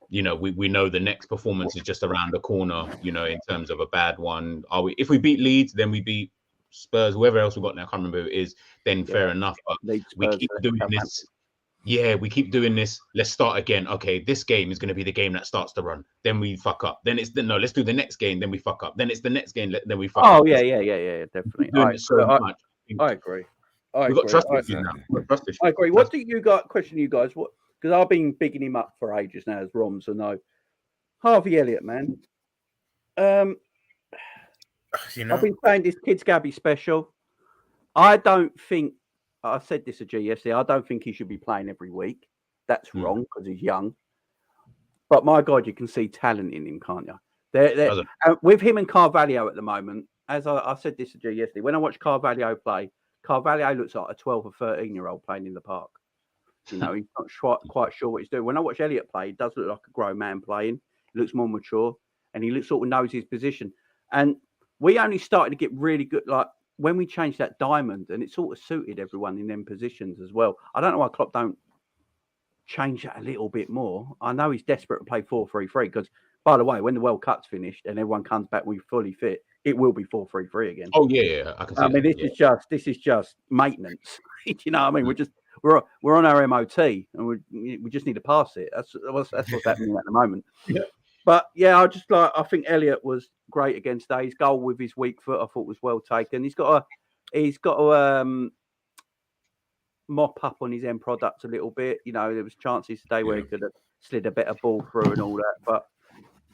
you know, we know the next performance is just around the corner, you know, in terms of a bad one. If we beat Leeds, then we beat Spurs, whoever else we got now, I can't remember who it is, then fair enough. But we keep doing this. Yeah, we keep doing this. Let's start again. Okay, this game is going to be the game that starts the run. Then we fuck up. Then it's let's do the next game. Then we fuck up. Then it's the next game. Then we fuck up. Oh, yeah, definitely. I agree. We've got trust issues now. I agree. What do you got? Question you guys. What? Because I've been bigging him up for ages now as Romz, and no, Harvey Elliott, man. I've been saying this kid's gotta be special. I don't think I said this to G yesterday. I don't think he should be playing every week. That's wrong because he's young. But my God, you can see talent in him, can't you? With him and Carvalho at the moment, as I said this to G yesterday, when I watch Carvalho play, Carvalho looks like a 12 or 13-year-old playing in the park. You know, he's not quite sure what he's doing. When I watch Elliott play, he does look like a grown man playing. He looks more mature, and he sort of knows his position. And we only started to get really good, like when we changed that diamond, and it sort of suited everyone in them positions as well. I don't know why Klopp don't change that a little bit more. I know he's desperate to play 4-3-3 because, by the way, when the World Cup's finished and everyone comes back with fully fit, it will be 4-3-3 again. Oh yeah, I can see. I mean, this is just maintenance. You know what I mean? We're on our MOT and we just need to pass it. That's what's happening at the moment. Yeah. But yeah, I think Elliott was great against that. His goal with his weak foot, I thought was well taken. He's got to mop up on his end product a little bit. You know, there was chances today where he could have slid a better ball through and all that. But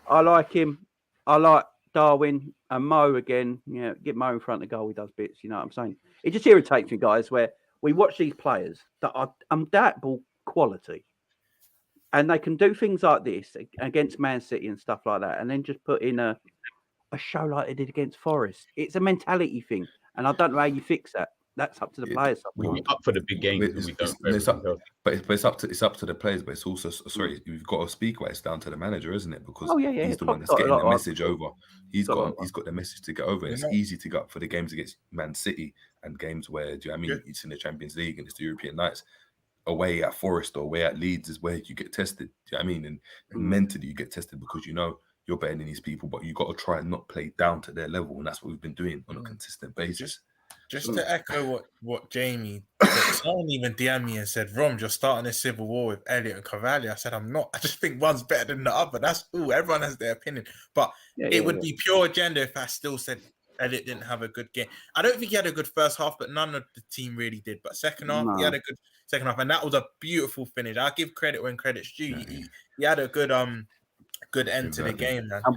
I like him. I like Darwin and Mo again. You know, get Mo in front of the goal. He does bits. You know what I'm saying? It just irritates me, guys, where we watch these players that are undoubtable quality, and they can do things like this against Man City and stuff like that, and then just put in a show like they did against Forest. It's a mentality thing, and I don't know how you fix that. That's up to the players. We're up for the big games, and we don't. It's up to the players, but it's also you've got to speak about it's down to the manager, isn't it? Because he's the one that's getting the message over. He's got the message to get over. It's easy to get up for the games against Man City and games where it's in the Champions League and it's the European nights. Away at Forest or away at Leeds is where you get tested. Do you know what I mean? And mentally you get tested because you know you're better than these people, but you got to try and not play down to their level, and that's what we've been doing on a consistent basis. Just to echo what Jamie said, someone even DM'd me and said, Romz, you're starting a civil war with Elliott and Carvalho. I said, I'm not. I just think one's better than the other. That's everyone has their opinion. But it would be pure agenda if I still said Elliott didn't have a good game. I don't think he had a good first half, but none of the team really did. But second half, he had a good second half, and that was a beautiful finish. I'll give credit when credit's due. He had a good end to the game, man. And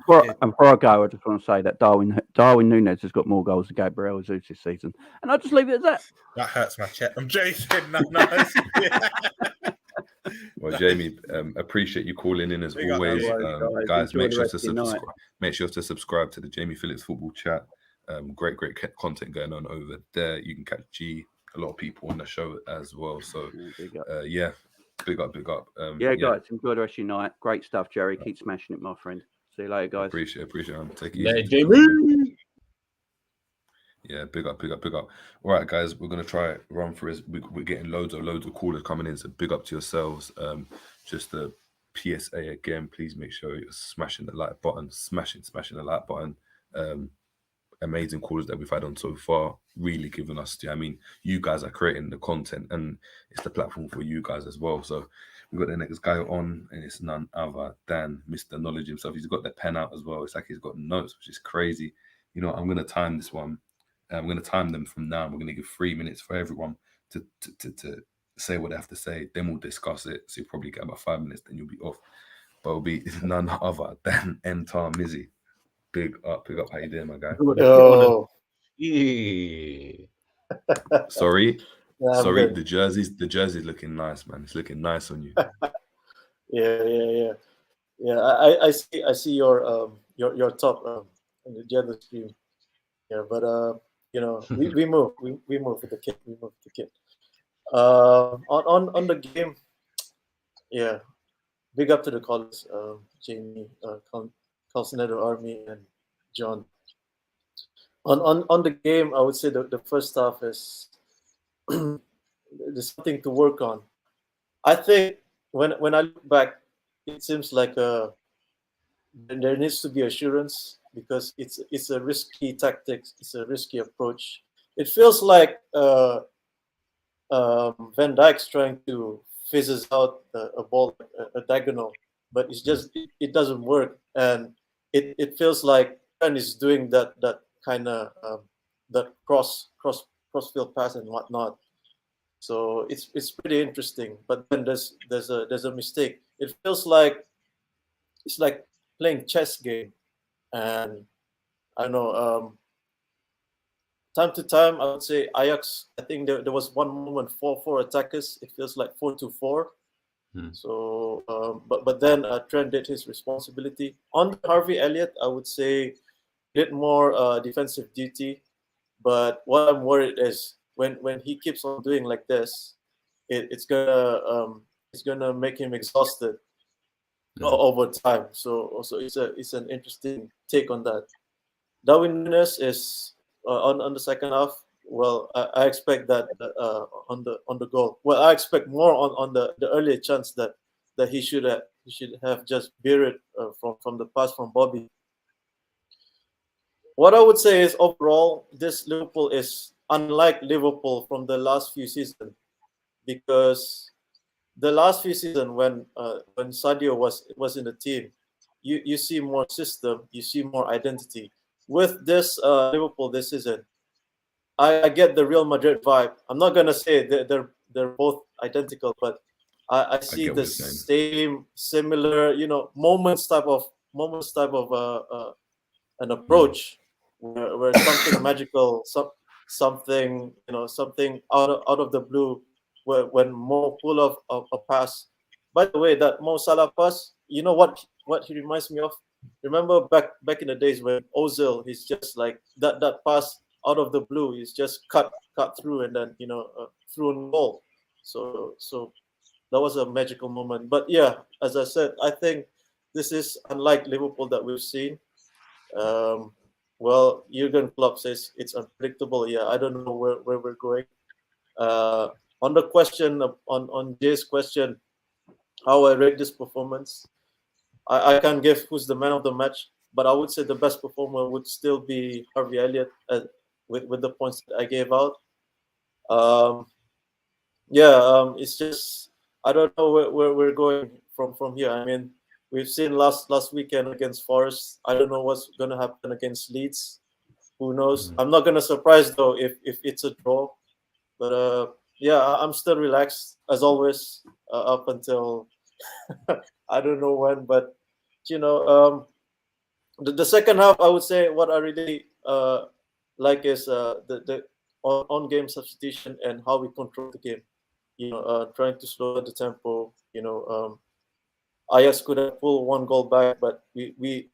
before I go, I just want to say that Darwin Núñez has got more goals than Gabriel Jesus this season, and I'll just leave it at that. That hurts my chest. I'm joking. No. Well, Jamie, appreciate you calling in as always, guys. Make sure to subscribe to the Jamie Phillips Football Chat. Great content going on over there. You can catch G, a lot of people on the show as well. So big up. Guys, enjoy the rest of your night. Great stuff, Jerry. Keep smashing it, my friend. See you later, guys. Appreciate it. Take it easy. Jamie. Yeah, big up. All right, guys, we're gonna try run through this. We're getting loads of callers coming in, so big up to yourselves. Just a PSA again, please make sure you're smashing the like button, smashing the like button. Amazing callers that we've had on so far, really giving us. I mean, you guys are creating the content, and it's the platform for you guys as well. So we've got the next guy on, and it's none other than Mr. Knowledge himself. He's got the pen out as well. It's like he's got notes, which is crazy. You know, I'm gonna time this one. I'm going to time them from now. We're going to give 3 minutes for everyone to say what they have to say. Then we'll discuss it. So you'll probably get about 5 minutes, then you'll be off. But it'll be none other than Entar Mizzy. Big up. How you doing, my guy? Yo. Sorry. Yeah, sorry. The jersey's looking nice, man. It's looking nice on you. Yeah. I see your top on the other screen. Yeah, but you know, we move with the kid. On the game, yeah. Big up to the callers, Jamie, Calcinedo Army, and John. On the game, I would say the first half is there's something to work on. I think when I look back, it seems like there needs to be assurance, because it's a risky tactic, it's a risky approach. It feels like Van Dijk's trying to fizzes out a ball, a diagonal, but it doesn't work, and it feels like Trent is doing that kind of that crossfield pass and whatnot. So it's pretty interesting. But then there's a mistake. It feels like it's like playing chess game. And I don't know, time to time, I would say Ajax, I think there was one moment 4-4 attackers. It feels like 4-2-4. So, but then Trent did his responsibility. On Harvey Elliott, I would say did more defensive duty. But what I'm worried is when he keeps on doing like this, it's gonna make him exhausted over time. So also it's an interesting take on that. Darwin Núñez is on the second half. Well, I expect that on the goal. Well, I expect more on the earlier chance that he should have just buried from the pass from Bobby. What I would say is overall, this Liverpool is unlike Liverpool from the last few seasons, because the last few seasons when Sadio was in the team, you see more system, you see more identity. With this Liverpool this season, I get the Real Madrid vibe. I'm not gonna say they're both identical, but I see the same similar, moments type of an approach where something magical, something something out of the blue, when Mo pull off a pass. By the way, that Mo Salah pass, you know what he reminds me of? Remember back in the days when Ozil, he's just like that pass out of the blue, he's just cut through and then through a goal. So that was a magical moment. But yeah, as I said, I think this is unlike Liverpool that we've seen. Well, Jurgen Klopp says it's unpredictable. Yeah, I don't know where we're going. On the question on Jay's question, how I rate this performance, I can't give who's the man of the match, but I would say the best performer would still be Harvey Elliott with the points that I gave out. It's just I don't know where we're going from here. I mean, we've seen last weekend against Forest. I don't know what's going to happen against Leeds. Who knows? I'm not going to surprise though if it's a draw. But I'm still relaxed as always up until I don't know when. But the second half, I would say what I really like is the on-game substitution and how we control the game. Trying to slow the tempo. Ajax could have pulled one goal back, but we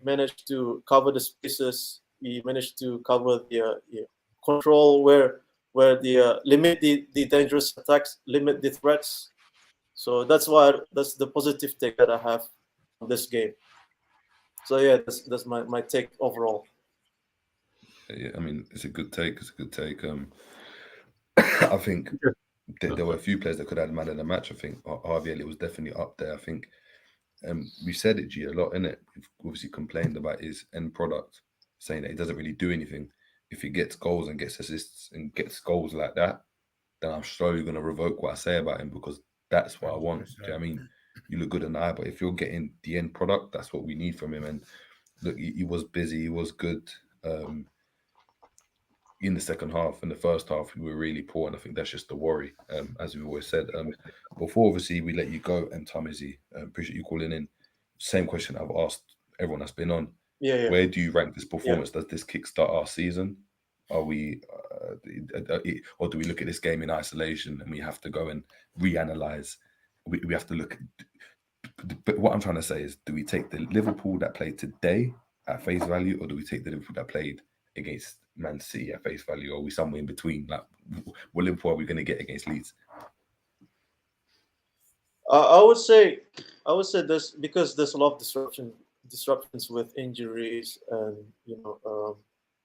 managed to cover the spaces. We managed to cover the control where the limit the dangerous attacks, limit the threats. So that's the positive take that I have on this game. So yeah, that's my take overall. Yeah, I mean, it's a good take. It's a good take. I think there were a few players that could have had man of the match. I think Harvey Elliott was definitely up there. I think we said it, G, a lot, innit? We've obviously complained about his end product, saying that he doesn't really do anything. If he gets goals and gets assists and gets goals like that, then I'm slowly going to revoke what I say about him, because that's what I want. Do you know what I mean? You look good in the eye, but if you're getting the end product, that's what we need from him. And look, he was busy. He was good in the second half. In the first half, we were really poor, and I think that's just the worry, as we've always said. Before, obviously, we let you go, and Tom Izzy, appreciate you calling in. Same question I've asked everyone that's been on. Yeah. Where do you rank this performance? Does this kickstart our season? Are we, or do we look at this game in isolation and we have to go and reanalyze? We have to look. But what I'm trying to say is, do we take the Liverpool that played today at face value, or do we take the Liverpool that played against Man City at face value? Or are we somewhere in between? Like, what Liverpool are we going to get against Leeds? I would say this, because there's a lot of disruptions with injuries, and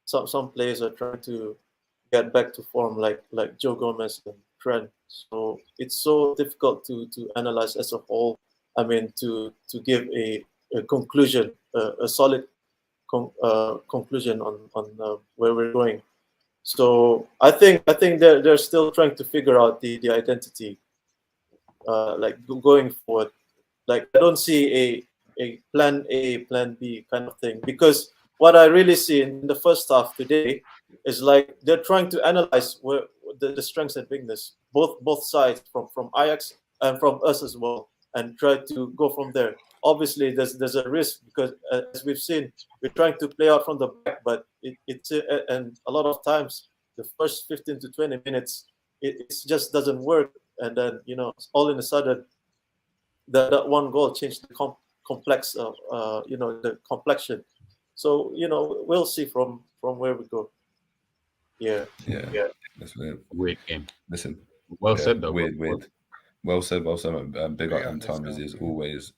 some players are trying to get back to form, like Joe Gomez and Trent. So it's so difficult to analyze as a whole. I mean, to give a conclusion, a solid conclusion on where we're going. So I think they're still trying to figure out the identity, like going forward. Like, I don't see a plan A, plan B kind of thing, because what I really see in the first half today is like they're trying to analyze where the strengths and weakness, both sides, from Ajax and from us as well, and try to go from there. Obviously, there's a risk, because as we've seen, we're trying to play out from the back, but it's and a lot of times the first 15 to 20 minutes it just doesn't work, and then all in a sudden that one goal changed the complex the complexion. So we'll see from where we go. Yeah. That's weird. Weird game. Listen, said though. Weird. Well said. Big up on time as always.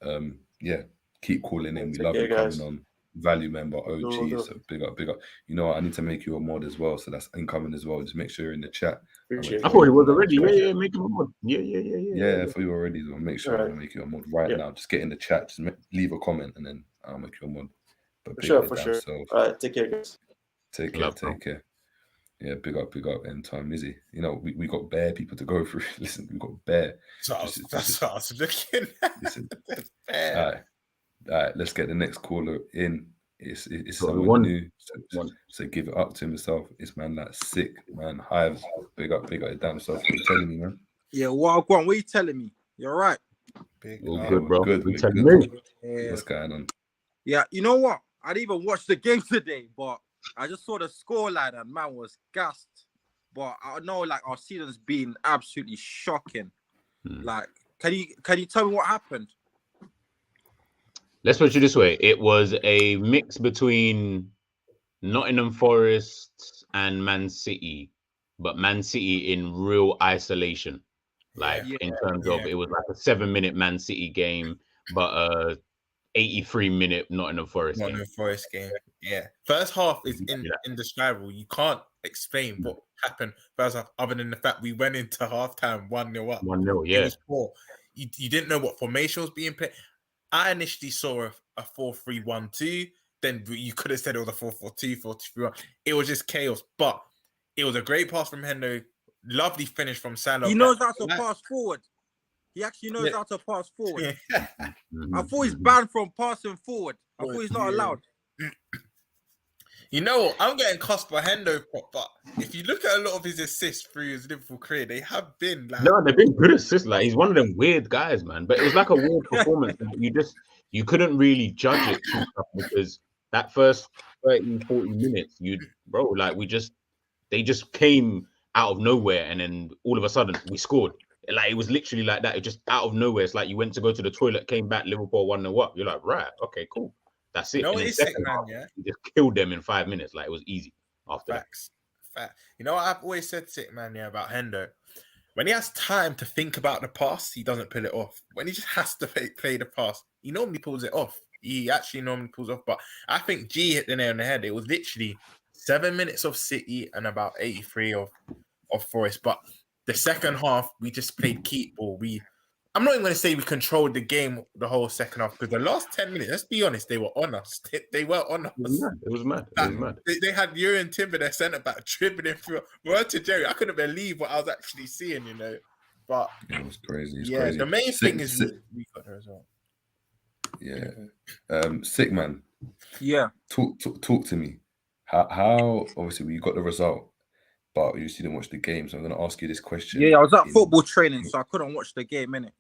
Keep calling in. We love you coming on. Value member OG. So big up. You know what? I need to make you a mod as well. So that's incoming as well. Just make sure you're in the chat. I thought he was already. Yeah, make him a mod. Yeah. I thought you were already. So make sure I make you a mod right now. Just get in the chat. Just leave a comment, and then I'll make you a mod. But for sure. All right, take care, guys. Take care. Yeah, big up, and time Izzy. We got bare people to go through. Listen, we got bare. That's what I was looking at. Listen, all right, let's get the next caller in. It's someone new, so give it up to himself. It's man like sick, man. Hives, big up, damn self. What are you telling me, man? Yeah, well, go on. What are you telling me? You're right. All good, bro. Good. Yeah. What's going on? Yeah, you know what? I didn't even watch the game today, but I just saw the scoreline and man was gassed. But I know, like, our season's been absolutely shocking. Like, can you tell me what happened? Let's put it this way. It was a mix between Nottingham Forest and Man City, but Man City in real isolation. Like, in terms of, it was like a 7-minute Man City game, but a 83-minute Nottingham Forest game. Yeah. First half is indescribable. You can't explain what happened first half, other than the fact we went into halftime 1-0 up. 1-0, yeah. It was poor. You didn't know what formation was being played. I initially saw a 4-3-1-2. Then you could have said it was a 4-4-2, 4-2-3-1. It was just chaos. But it was a great pass from Hendo. Lovely finish from Salah. He knows how to pass forward. He actually knows how to pass forward. I thought he's banned from passing forward. I thought he's not allowed. You know what? I'm getting cussed by Hendo, but if you look at a lot of his assists through his Liverpool career, they have been like... No, they've been good assists. Like, he's one of them weird guys, man. But it was like a weird performance. You couldn't really judge it too much, because that first 30, 40 minutes, they just came out of nowhere, and then all of a sudden we scored. Like, it was literally like that. It just out of nowhere. It's like you went to go to the toilet, came back, Liverpool 1-0 up. You're like, right, okay, cool. That's it. You know what, sick, man, he just killed them in 5 minutes. Like, it was easy after that. You know what I've always said, sick, man, about Hendo? When he has time to think about the pass, he doesn't pull it off. When he just has to play the pass, he normally pulls it off. He actually normally pulls off. But I think G hit the nail on the head. It was literally 7 minutes of City and about 83 of Forest. But the second half, we just played keep ball. I'm not even going to say we controlled the game the whole second half, because the last 10 minutes, let's be honest, they were on us. They were on us. It was mad. They had Jurgen Timber, their centre back, dribbling through. Word to Jerry, I couldn't believe what I was actually seeing, you know. But it was crazy. Crazy. The main thing is we got the result. Yeah. Sick man. Yeah. Talk to me. How obviously we got the result, but you didn't watch the game, so I'm going to ask you this question. Yeah, I was at football training, so I couldn't watch the game, innit?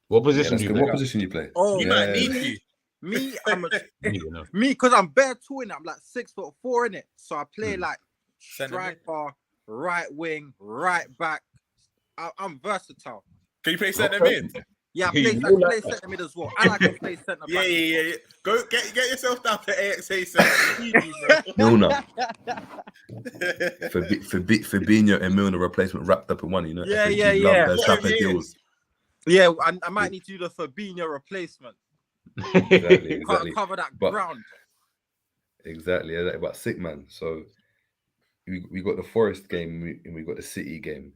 What position do you play? What position you play? Oh, he might need you. Me, because I'm bare tall in it. I'm like 6'4" in it, so I play like striker, right wing, right back. I'm versatile. Can you play centre mid? Yeah, I play centre mid as well, and I can play centre back. Yeah. Go get yourself down to AXA centre. Milner. Fabinho and Milner replacement wrapped up in one, you know? Yeah. Yeah, I might need to do the Fabinho replacement. Exactly. Cover that ground. Exactly. But sick man. So we got the Forest game and we got the City game.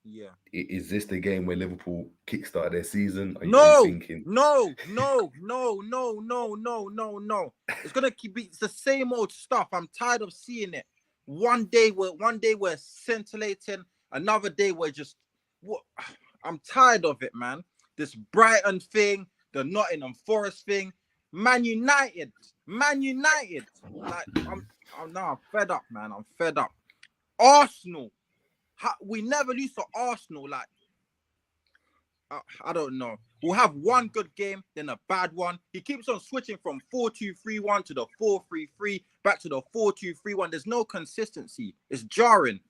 Yeah. Is this the game where Liverpool kickstarted their season? No. You thinking... No. It's gonna be the same old stuff. I'm tired of seeing it. One day we're scintillating, another day we're just what. I'm tired of it, man. This Brighton thing, the Nottingham Forest thing, Man United. Like I'm fed up, man. I'm fed up. Arsenal. We never lose to Arsenal. Like I don't know. We'll have one good game, then a bad one. He keeps on switching from 4-2-3-1 to the 4-3-3, back to the 4-2-3-1. There's no consistency. It's jarring.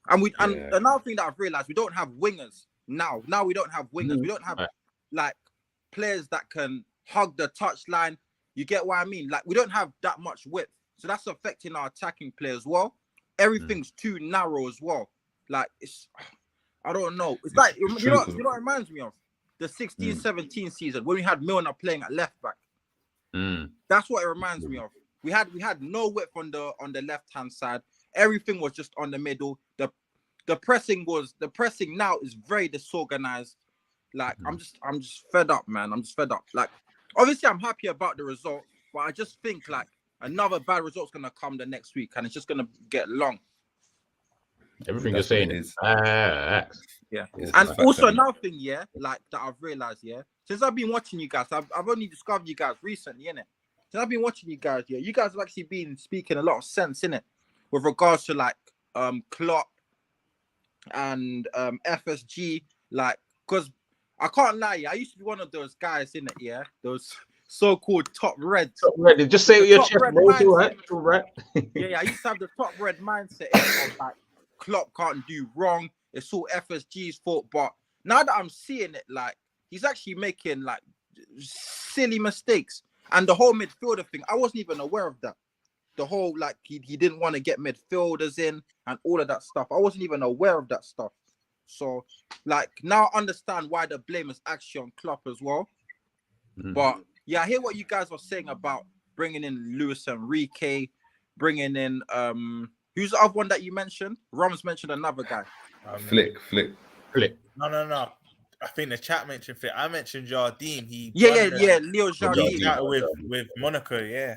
And another thing that I've realized, we don't have wingers now. Now we don't have wingers. We don't have like players that can hug the touchline. You get what I mean? Like we don't have that much width, so that's affecting our attacking play as well. Everything's too narrow as well. Like I don't know. It's like you know what it reminds me of? The 16-17 season when we had Milner playing at left back. That's what it reminds me of. We had no width on the left hand side. Everything was just on the middle. The pressing now is very disorganized. Like I'm just fed up, man. I'm just fed up. Like obviously I'm happy about the result, but I just think like another bad result's gonna come the next week, and it's just gonna get long. Everything you're saying is facts. Yeah, and also another thing, like that I've realized, since I've been watching you guys, I've only discovered you guys recently, innit? Since I've been watching you guys, you guys have actually been speaking a lot of sense, innit? With regards to like Klopp and FSG, like, because I can't lie, I used to be one of those guys, innit? Yeah, those so-called top reds. Top red. Just say it with your chest, bro. Right. Yeah, I used to have the top red mindset. Like Klopp can't do wrong. It's all FSG's fault. But now that I'm seeing it, like he's actually making like silly mistakes. And the whole midfielder thing, I wasn't even aware of that. The whole like he didn't want to get midfielders in and all of that stuff. I wasn't even aware of that stuff. So like now I understand why the blame is actually on Klopp as well. But yeah, I hear what you guys are saying about bringing in Luis Enrique, bringing in who's the other one that you mentioned? Romz mentioned another guy. Flick. No. I think the chat mentioned Flick. I mentioned Jardim. Leo Jardim with Monaco. Yeah,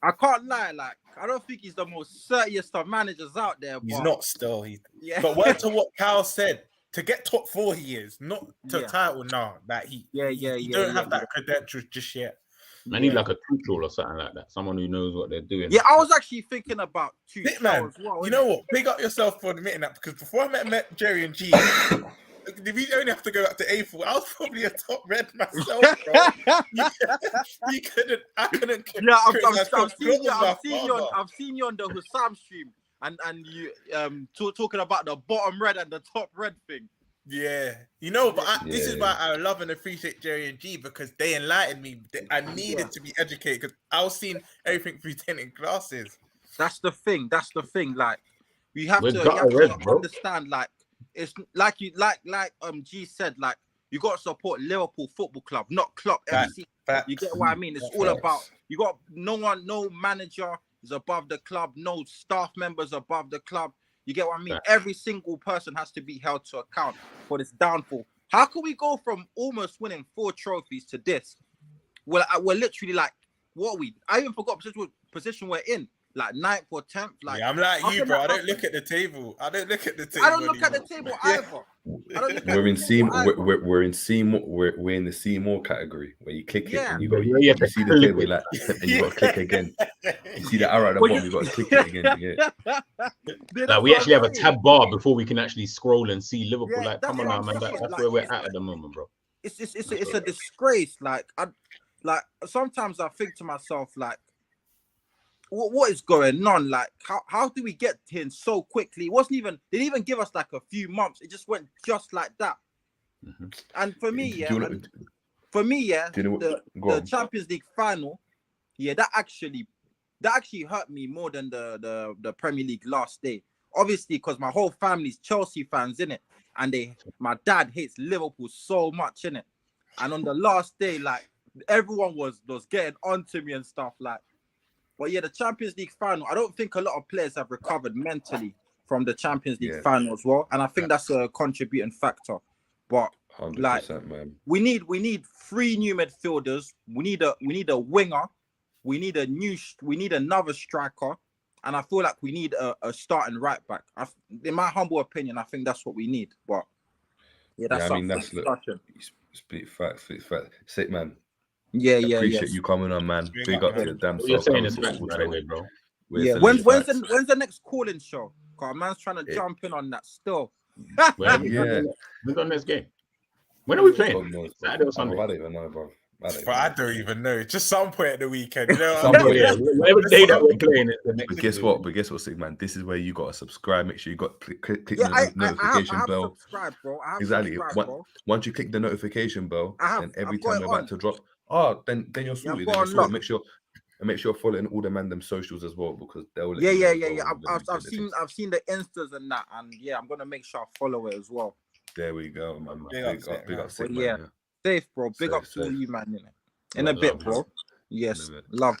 I can't lie. Like I don't think he's the most certiest of managers out there. He's not still. But word to what Cal said. To get top 4, he is not to title now. That he don't have that credentials just yet. I need like a Tuchel or something like that. Someone who knows what they're doing. Yeah, I was actually thinking about Tuchel as well. You know what? Big up yourself for admitting that, because before I met Jerry and G, if you only have to go up to A4, I was probably a top red myself, bro. I couldn't. Yeah, I've seen you on the Hussam stream. And you talking about the bottom red and the top red thing. Yeah, you know, but this is why I love and appreciate Jerry and G, because they enlightened me. I needed to be educated because I was seeing everything through tinted glasses. That's the thing. Like you have to understand. Like it's like G said. Like you got to support Liverpool Football Club, not Klopp FC. You get what I mean? It's all about you got no manager is above the club, no staff members above the club. You get what I mean? Every single person has to be held to account for this downfall. How can we go from almost winning 4 trophies to this? We're literally like, what are we? I even forgot position we're in. Like 9th or 10th. Like, yeah, I'm like you, bro. I don't look at the table. I don't look at the table. I don't look at the table either. We're in C. We're in C. We're in the C more category where you click it and you see the table like, and you got to click again. You see the arrow at the bottom. You got to click it again. Yeah. Like we actually have a tab bar before we can actually scroll and see Liverpool. Like, come on now, man. That's like, where we're at the moment, bro. It's a disgrace. Like sometimes I think to myself, like, what is going on? Like, how do we get here so quickly? It wasn't even, they didn't even give us like a few months. It just went just like that. Mm-hmm. And for me, the Champions League final, that actually hurt me more than the Premier League last day. Obviously, because my whole family's Chelsea fans, innit? And my dad hates Liverpool so much, innit? And on the last day, like, everyone was getting onto me and stuff, like. But yeah, the Champions League final, I don't think a lot of players have recovered mentally from the Champions League final as well. And I think that's a contributing factor. But 100%, like, man. we need 3 new midfielders. We need a winger. We need another striker. And I feel like we need a starting right back. In my humble opinion, I think that's what we need. But yeah, that's discussion. Speak facts. Sick, man. Yeah, appreciate you coming on, man. Big up to your damn self. You're saying it's right away, bro. Yeah, when's the next calling show? Cause man's trying to jump in on that still. When's our next game? When are we playing? Saturday or Sunday? I don't even know, bro. I don't even know. Just some point at the weekend. You know, whatever day that we're playing it. But guess what, Sick Man? This is where you gotta subscribe. Make sure you got click the notification bell. Subscribe, bro. Exactly. Once you click the notification bell, and every time we're about to drop, then you're sorted. Make sure you're following all the them socials as well, because they'll. I've seen the instas and that, and I'm gonna make sure I follow it as well. There we go, man. Big up, Sick Man. Yeah. Safe, bro. Big up to you, man. In a bit, bro. Yes, love.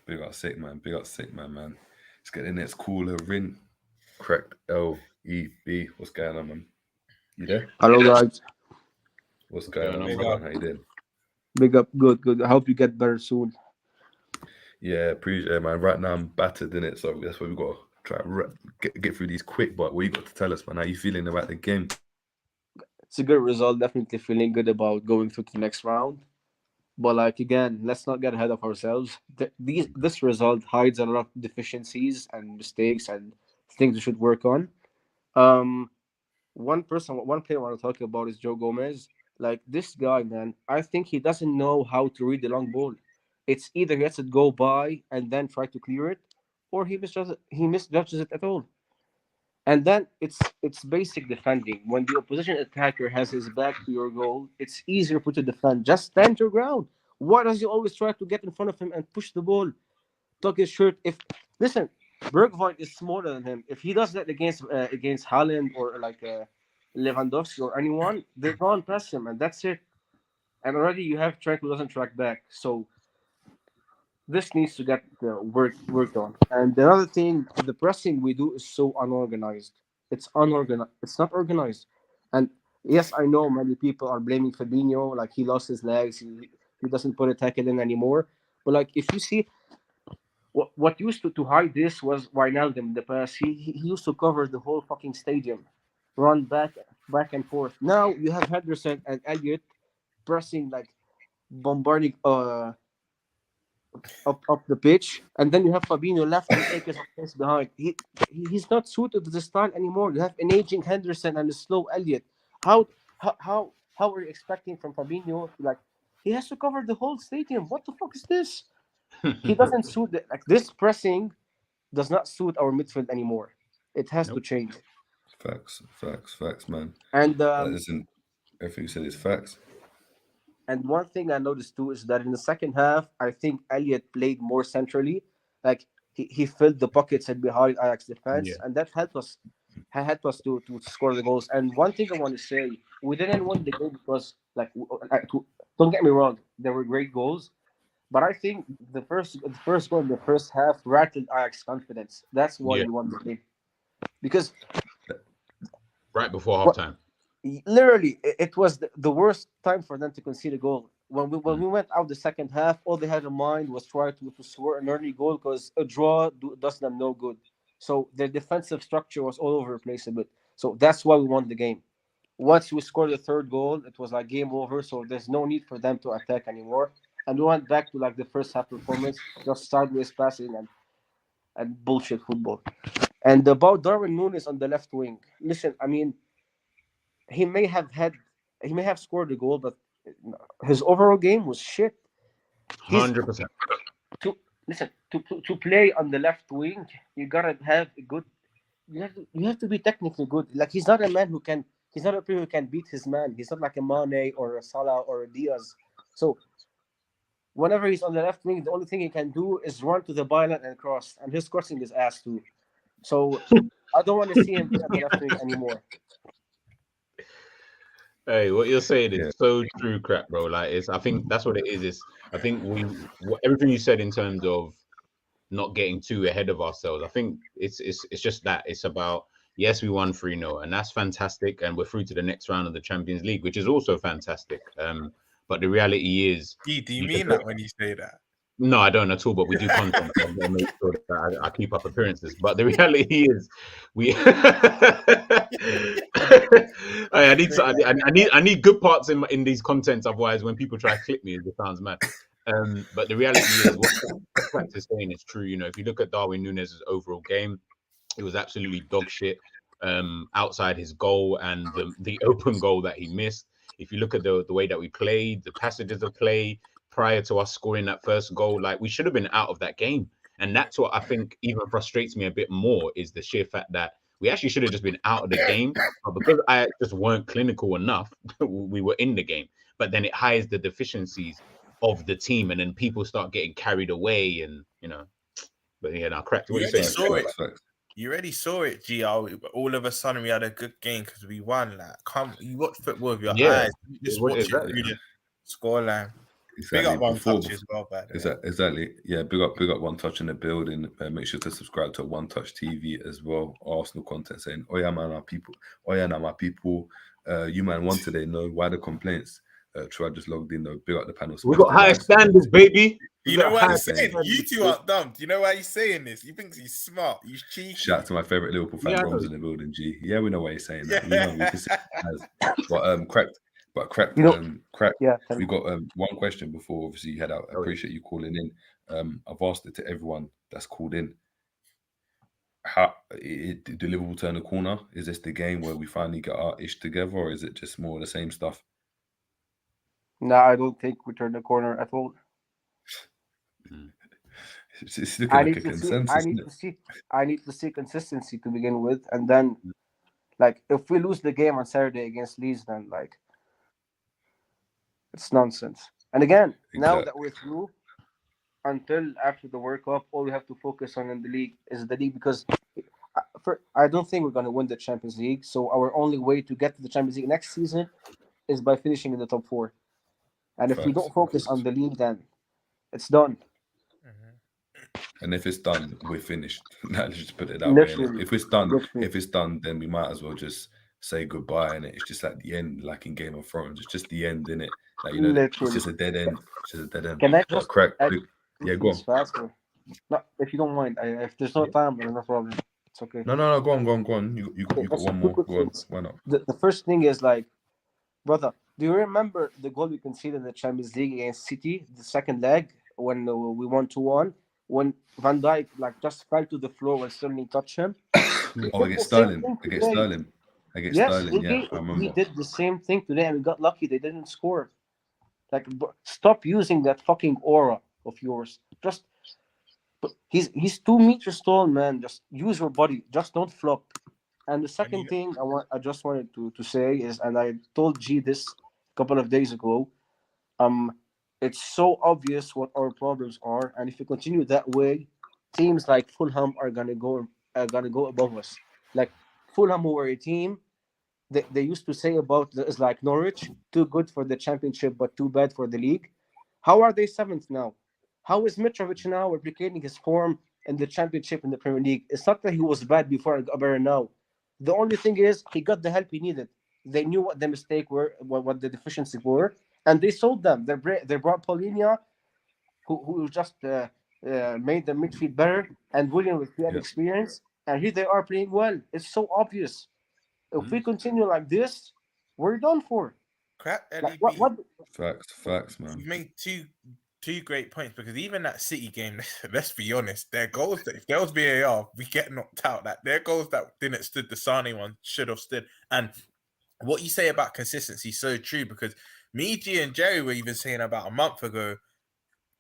Big up, Sick Man. Man. Let's get the next caller in. Correct. LEB. What's going on, man? You there? Hello, guys. What's going on, man? How you doing? Big up. Good. I hope you get better soon. Yeah, appreciate it, man. Right now I'm battered in it, so that's why we got to try to get through these quick. But what you got to tell us, man? How you feeling about the game? It's a good result. Definitely feeling good about going through to the next round. But like, again, let's not get ahead of ourselves. This result hides a lot of deficiencies and mistakes and things we should work on. One player I want to talk about is Joe Gomez. Like, this guy, man, I think he doesn't know how to read the long ball. It's either he lets it go by and then try to clear it, or he misjudges it at all. And then it's basic defending. When the opposition attacker has his back to your goal, it's easier for you to defend. Just stand your ground. Why does he always try to get in front of him and push the ball? Tuck his shirt. Listen, Bergwijn is smaller than him. If he does that against Haaland or like Lewandowski or anyone, they can't press him, and that's it. And already you have Trent who doesn't track back. So this needs to get worked on. And the other thing, the pressing we do is so unorganized. It's unorganized. It's not organized. And yes, I know many people are blaming Fabinho, like he lost his legs, he doesn't put a tackle in anymore. But like, if you see what used to hide this was Wijnaldum in the past. He used to cover the whole fucking stadium, run back and forth. Now you have Henderson and Elliott pressing, like bombarding up the pitch, and then you have Fabinho left and take his place behind. He's not suited to the style anymore. You have an aging Henderson and a slow Elliott. How are you expecting from Fabinho? Like, he has to cover the whole stadium. What the fuck is this? He doesn't suit like this. Pressing does not suit our midfield anymore. It has to change. Facts, man. And listen, everything you said is facts. And one thing I noticed too is that in the second half, I think Elliott played more centrally. Like he filled the pockets and behind Ajax defense, and that helped us to score the goals. And one thing I want to say, we didn't win the game because don't get me wrong, there were great goals, But I think the first goal in the first half rattled Ajax confidence. That's why Yeah, we won the game. Because right before what, halftime. literally, it was the worst time for them to concede a goal. When we went out the second half, all they had in mind was try to score an early goal because a draw does them no good. So their defensive structure was all over the place a bit. So that's why we won the game. Once we scored the third goal, it was like game over. So there's no need for them to attack anymore. And we went back to like the first half performance, just sideways passing and bullshit football. And about Darwin Nunes on the left wing, listen, I mean, he may have had, he may have scored a goal, but his overall game was shit. He's 100%. to listen to play on the left wing. You gotta have a good. You have to be technically good. Like he's not a man who can. He's not a player who can beat his man. He's not like a Mane or a Salah or a Diaz. So whenever he's on the left wing, the only thing he can do is run to the byline and cross, and his crossing is ass too. So I don't want to see him at the left wing anymore. Hey, what you're saying is so true, crap, bro. Like, I think that's what it is. I think everything you said in terms of not getting too ahead of ourselves. I think it's just that it's about, yes, we won 3-0, and that's fantastic, and we're through to the next round of the Champions League, which is also fantastic. But the reality is, do you mean that when you say that? No, I don't at all. But we do content. So I'm gonna make sure that I keep up appearances. But the reality is, we. I need good parts in these contents. Otherwise, when people try to clip me, it sounds mad. But the reality is, what Pratt is saying is true. You know, if you look at Darwin Nunes' overall game, it was absolutely dog shit. Outside his goal and the open goal that he missed. If you look at the way that we played, the passages of play prior to us scoring that first goal, like we should have been out of that game. And that's what I think even frustrates me a bit more, is the sheer fact that we actually should have just been out of the game, but because I just weren't clinical enough, we were in the game. But then it hides the deficiencies of the team, and then people start getting carried away, and But yeah, now correct. What you saying? You already saw it, G. All of a sudden, we had a good game because we won. Like, you watch football with your eyes. You just watch it through the scoreline. Exactly. Big up One Touch as well, by the way. Exactly. Yeah, big up One Touch in the building. Make sure to subscribe to One Touch TV as well. Arsenal content saying, "Oh yeah, man, our people. Oh yeah, now my people. You man won today. No, why the complaints? Troy just logged in though. Big up the panel. We got high standards, baby. You know why he's saying? You two are dumb. Do you know why he's saying this? He thinks he's smart. He's cheeky. Shout out to my favorite Liverpool fan, Romz in the building. G. Yeah, we know why he's saying that. We know we can say it as. But crack. Yeah. We got one question before obviously you head out. I appreciate you calling in. I've asked it to everyone that's called in. How do Liverpool turn the corner? Is this the game where we finally get our ish together, or is it just more of the same stuff? No, I don't think we turn the corner at all. It's looking like a consensus. I need to see consistency to begin with, and then, like, if we lose the game on Saturday against Leeds, then like, it's nonsense. And again, now that we're through, until after the World Cup, all we have to focus on in the league is the league, because I don't think we're going to win the Champions League. So our only way to get to the Champions League next season is by finishing in the top 4. And if we don't focus on the league, then it's done. And if it's done, we're finished. Let's just put it that way. If it's done, then we might as well just say goodbye. And it's just at the end, like in Game of Thrones. It's just the end, innit? Like, it's just a dead end. It's just a dead end. Can I just crack? Yeah, go on. Faster? No, if you don't mind. If there's no time, there's no problem. It's okay. No. Go on. You got one more. Go on. Why not? The first thing is, like, brother, do you remember the goal we conceded in the Champions League against City, the second leg, when we won 2-1? When Van Dijk just fell to the floor when Sterling touched him? Against Sterling. Sterling, yeah, I remember. We did the same thing today, and we got lucky. They didn't score. Like, stop using that fucking aura of yours. He's 2 meters tall, man. Just use your body. Just don't flop. And the second thing I just wanted to say is, and I told G this a couple of days ago, it's so obvious what our problems are, and if we continue that way, teams like Fulham are gonna go above us. Like Fulham, who were a team they used to say about it's like Norwich, too good for the championship but too bad for the league. How are they 7th now? How is Mitrovic now replicating his form in the Championship in the Premier League? It's not that he was bad before and got better now. The only thing is he got the help he needed. They knew what the mistake were, what the deficiencies were, and they sold them. They brought Paulinho, who just made the midfield better, and William with had experience, and here they are playing well. It's so obvious. If we continue like this, we're done for. Crap, Like, what? Facts, man. You made two great points, because even that City game, let's be honest, their goals, if there was VAR, we get knocked out. Like, their goals that didn't stood, the Sane one should have stood. And what you say about consistency is so true, because me, G, and Jerry were even saying about a month ago,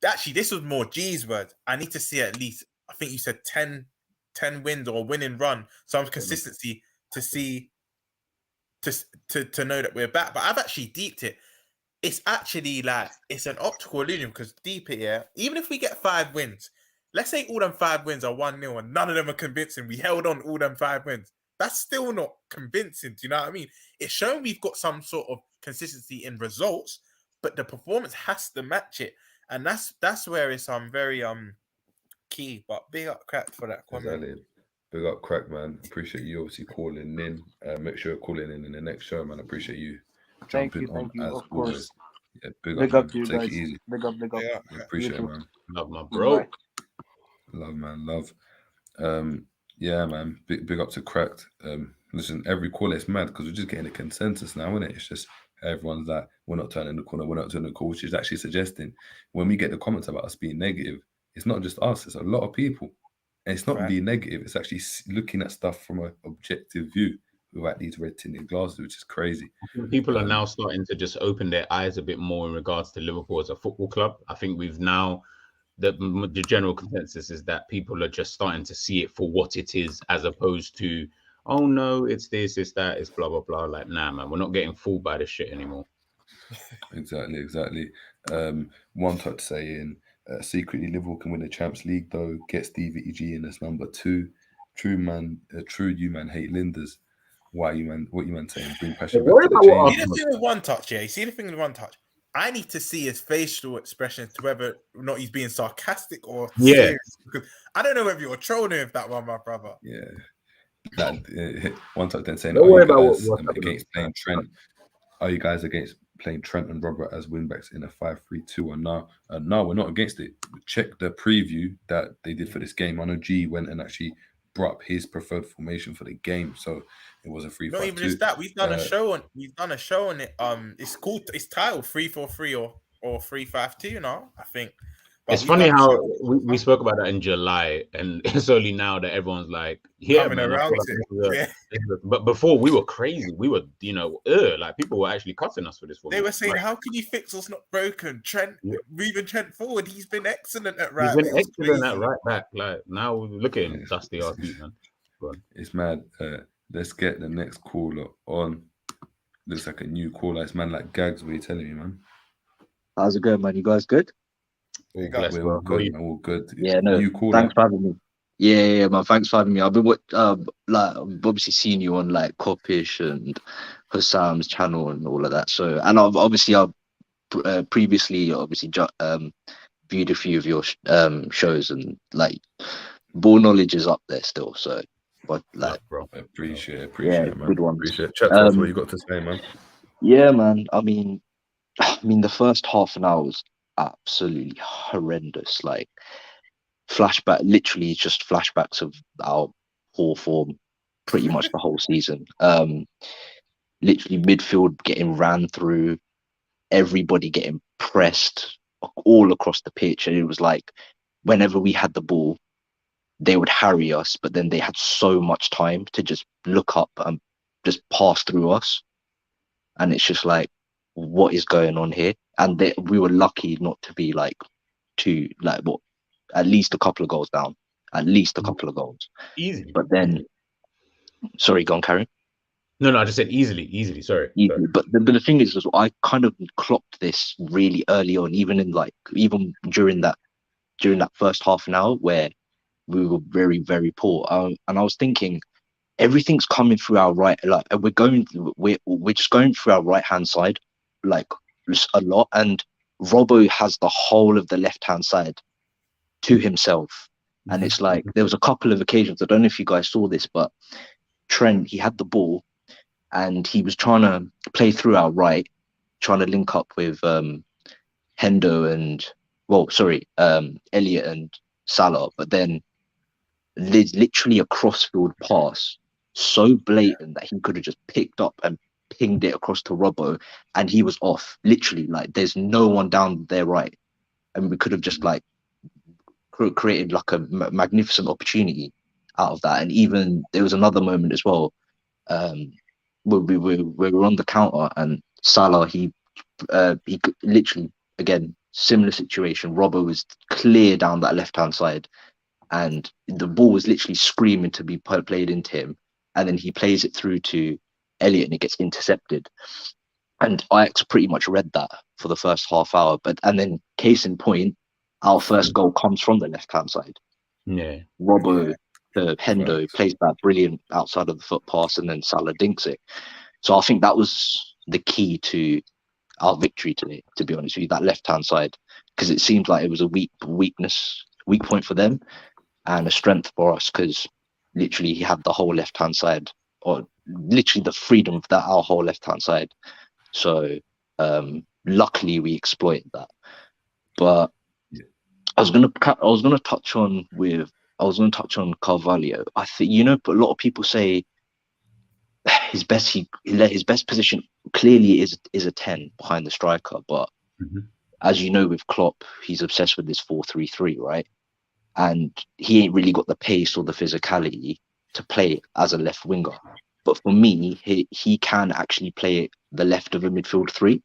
actually, this was more G's words. I need to see at least, I think you said 10 wins or winning run, some consistency to see, to know that we're back. But I've actually deeped it. It's actually like, it's an optical illusion, because deep it, yeah, even if we get 5 wins, let's say all them 5 wins are 1-0 and none of them are convincing, we held on all them 5 wins, that's still not convincing. Do you know what I mean? It's showing we've got some sort of consistency in results, but the performance has to match it. And that's where it's very key. But big up Crack for that comment. Exactly. Big up Crack, man. Appreciate you obviously calling in. Make sure you're calling in the next show, man. Appreciate you jumping on as of always. course. Yeah, big up man. to you Take guys. it easy. Big up. Yeah, Appreciate it, man. Love my bro. Love, man. Love. Yeah, man. Big up to Cracked. Listen, every call is mad because we're just getting a consensus now, isn't it? It's just everyone's like, we're not turning the corner, we're not turning the corner, which is actually suggesting when we get the comments about us being negative, it's not just us, it's a lot of people. And it's not being negative, it's actually looking at stuff from an objective view without these red tinted glasses, which is crazy. People are now starting to just open their eyes a bit more in regards to Liverpool as a football club. I think we've now, the general consensus is that people are just starting to see it for what it is, as opposed to, oh no, it's this, it's that, it's blah, blah, blah. Like, nah, man, we're not getting fooled by this shit anymore. Exactly. One touch saying, secretly Liverpool can win the Champions League though, get Stevie G in as number 2. True you man hate Linders. Why you man, what you man saying? Bring passion back to the change. See the thing with one touch, yeah? See the thing with one touch? I need to see his facial expressions to whether or not he's being sarcastic or serious. Because I don't know whether you're trolling with that one, my brother. Yeah. One touch then saying, Don't worry about what's against playing Trent? Are you guys against playing Trent and Robert as wingbacks in a 5-3-2 or no? No, we're not against it. Check the preview that they did for this game. I know G went and actually brought up his preferred formation for the game, so it was a 3-5-2. Not even just that. We've done a show on it. It's called. It's titled 3-4-3 or 3-5-2. Now I think. But it's funny how we spoke about that in July, and it's only now that everyone's like, yeah, man, but before we were crazy. We were, like people were actually cutting us for this one. They were saying, how can you fix what's not broken? Trent, moving Trent forward, he's been excellent at right back. He's been excellent at right back. Like, now look at him, dusty ass feet, man. It's mad. Let's get the next caller on. Looks like a new caller. It's man like Gags. What are you telling me, man? How's it going, man? You guys good? We're all good, man. All good. Yeah, no. Thanks for having me. Yeah, man. Thanks for having me. I've been obviously seen you on like Kopish and Hassam's channel and all of that. So, and I've previously viewed a few of your shows, and like ball knowledge is up there still. So, but like, bro, appreciate it, man. Good one. Appreciate it. Chat to us what you got to say, man. Yeah, man. I mean, the first half an hour was absolutely horrendous. Like literally just flashbacks of our poor form pretty much the whole season. Literally midfield getting ran through, everybody getting pressed all across the pitch, and it was like whenever we had the ball they would harry us, but then they had so much time to just look up and just pass through us, and it's just like, what is going on here? And we were lucky not to be at least a couple of goals down, Easy. But then, sorry, go on, Karen. No, I just said easily. Sorry. But the thing is, I kind of clocked this really early on, even during that first half an hour where we were very, very poor. And I was thinking, everything's coming through our right. Like we're just going through our right hand side, like a lot. And Robbo has the whole of the left hand side to himself. And it's like there was a couple of occasions, I don't know if you guys saw this, but Trent, he had the ball and he was trying to play through our right, trying to link up with Hendo and Elliot and Salah, but then there's literally a crossfield pass so blatant that he could have just picked up and pinged it across to Robbo, and he was off. Literally, like there's no one down there right, and we could have just like created like a magnificent opportunity out of that. And even there was another moment as well, where we were on the counter and Salah he literally again similar situation. Robbo was clear down that left hand side, and the ball was literally screaming to be played into him, and then he plays it through to Elliot and it gets intercepted. And Ajax pretty much read that for the first half hour. And then case in point, our first goal comes from the left hand side. Yeah, Robbo Hendo plays that brilliant outside of the foot pass, and then Salah dinks it. So I think that was the key to our victory today, to be honest with you, that left hand side, because it seemed like it was a weak point for them and a strength for us, because literally he had the whole left hand side, or literally the freedom of that our whole left hand side. So luckily we exploited that. But I was gonna touch on Carvalho. I think a lot of people say his best position clearly is a 10 behind the striker, but as you know, with Klopp, he's obsessed with this 4-3-3, right? And he ain't really got the pace or the physicality to play as a left winger. But for me, he can actually play the left of a midfield three.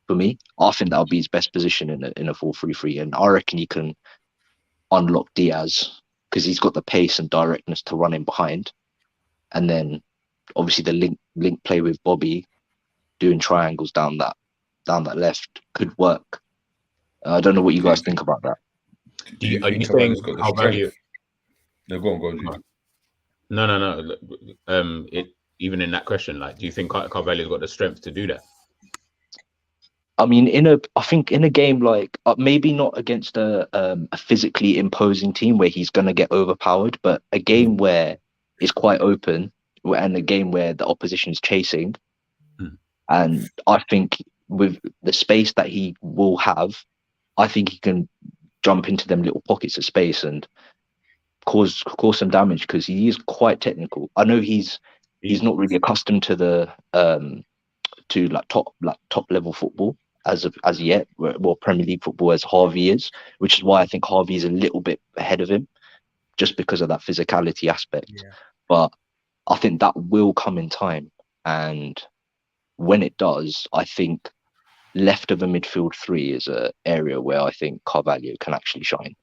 For me, I think that'll be his best position in a 4-3-3, and I reckon he can unlock Diaz because he's got the pace and directness to run in behind, and then obviously the link play with Bobby, doing triangles down that left could work. I don't know what you guys think about that. Are you saying Carvalho? No, go on, Jude. No. Even in that question, like, do you think Carvalho's got the strength to do that? I mean, I think in a game like maybe not against a physically imposing team where he's going to get overpowered, but a game where it's quite open and a game where the opposition is chasing, and I think with the space that he will have, I think he can jump into them little pockets of space and cause some damage, because he is quite technical. I know he's not really accustomed to the top level football as yet, well, Premier League football as Harvey is, which is why I think Harvey is a little bit ahead of him, just because of that physicality aspect. Yeah. But I think that will come in time, and when it does, I think left of a midfield three is an area where I think Carvalho can actually shine.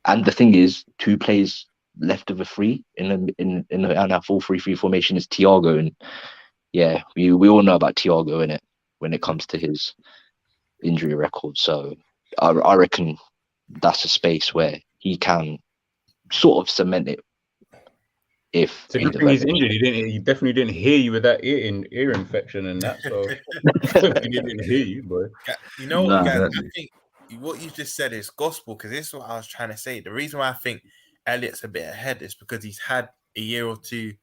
And the thing is, who plays left of a three in our 4-3-3 formation is Thiago, and yeah, we all know about Thiago in it when it comes to his injury record. So I reckon that's a space where he can sort of cement it. If it's a good thing he's injured. He definitely didn't hear you with that ear infection and that. So he didn't hear you, boy. You know what, guys? I think what you just said is gospel, because this is what I was trying to say. The reason why I think Elliot's a bit ahead is because he's had a year or two.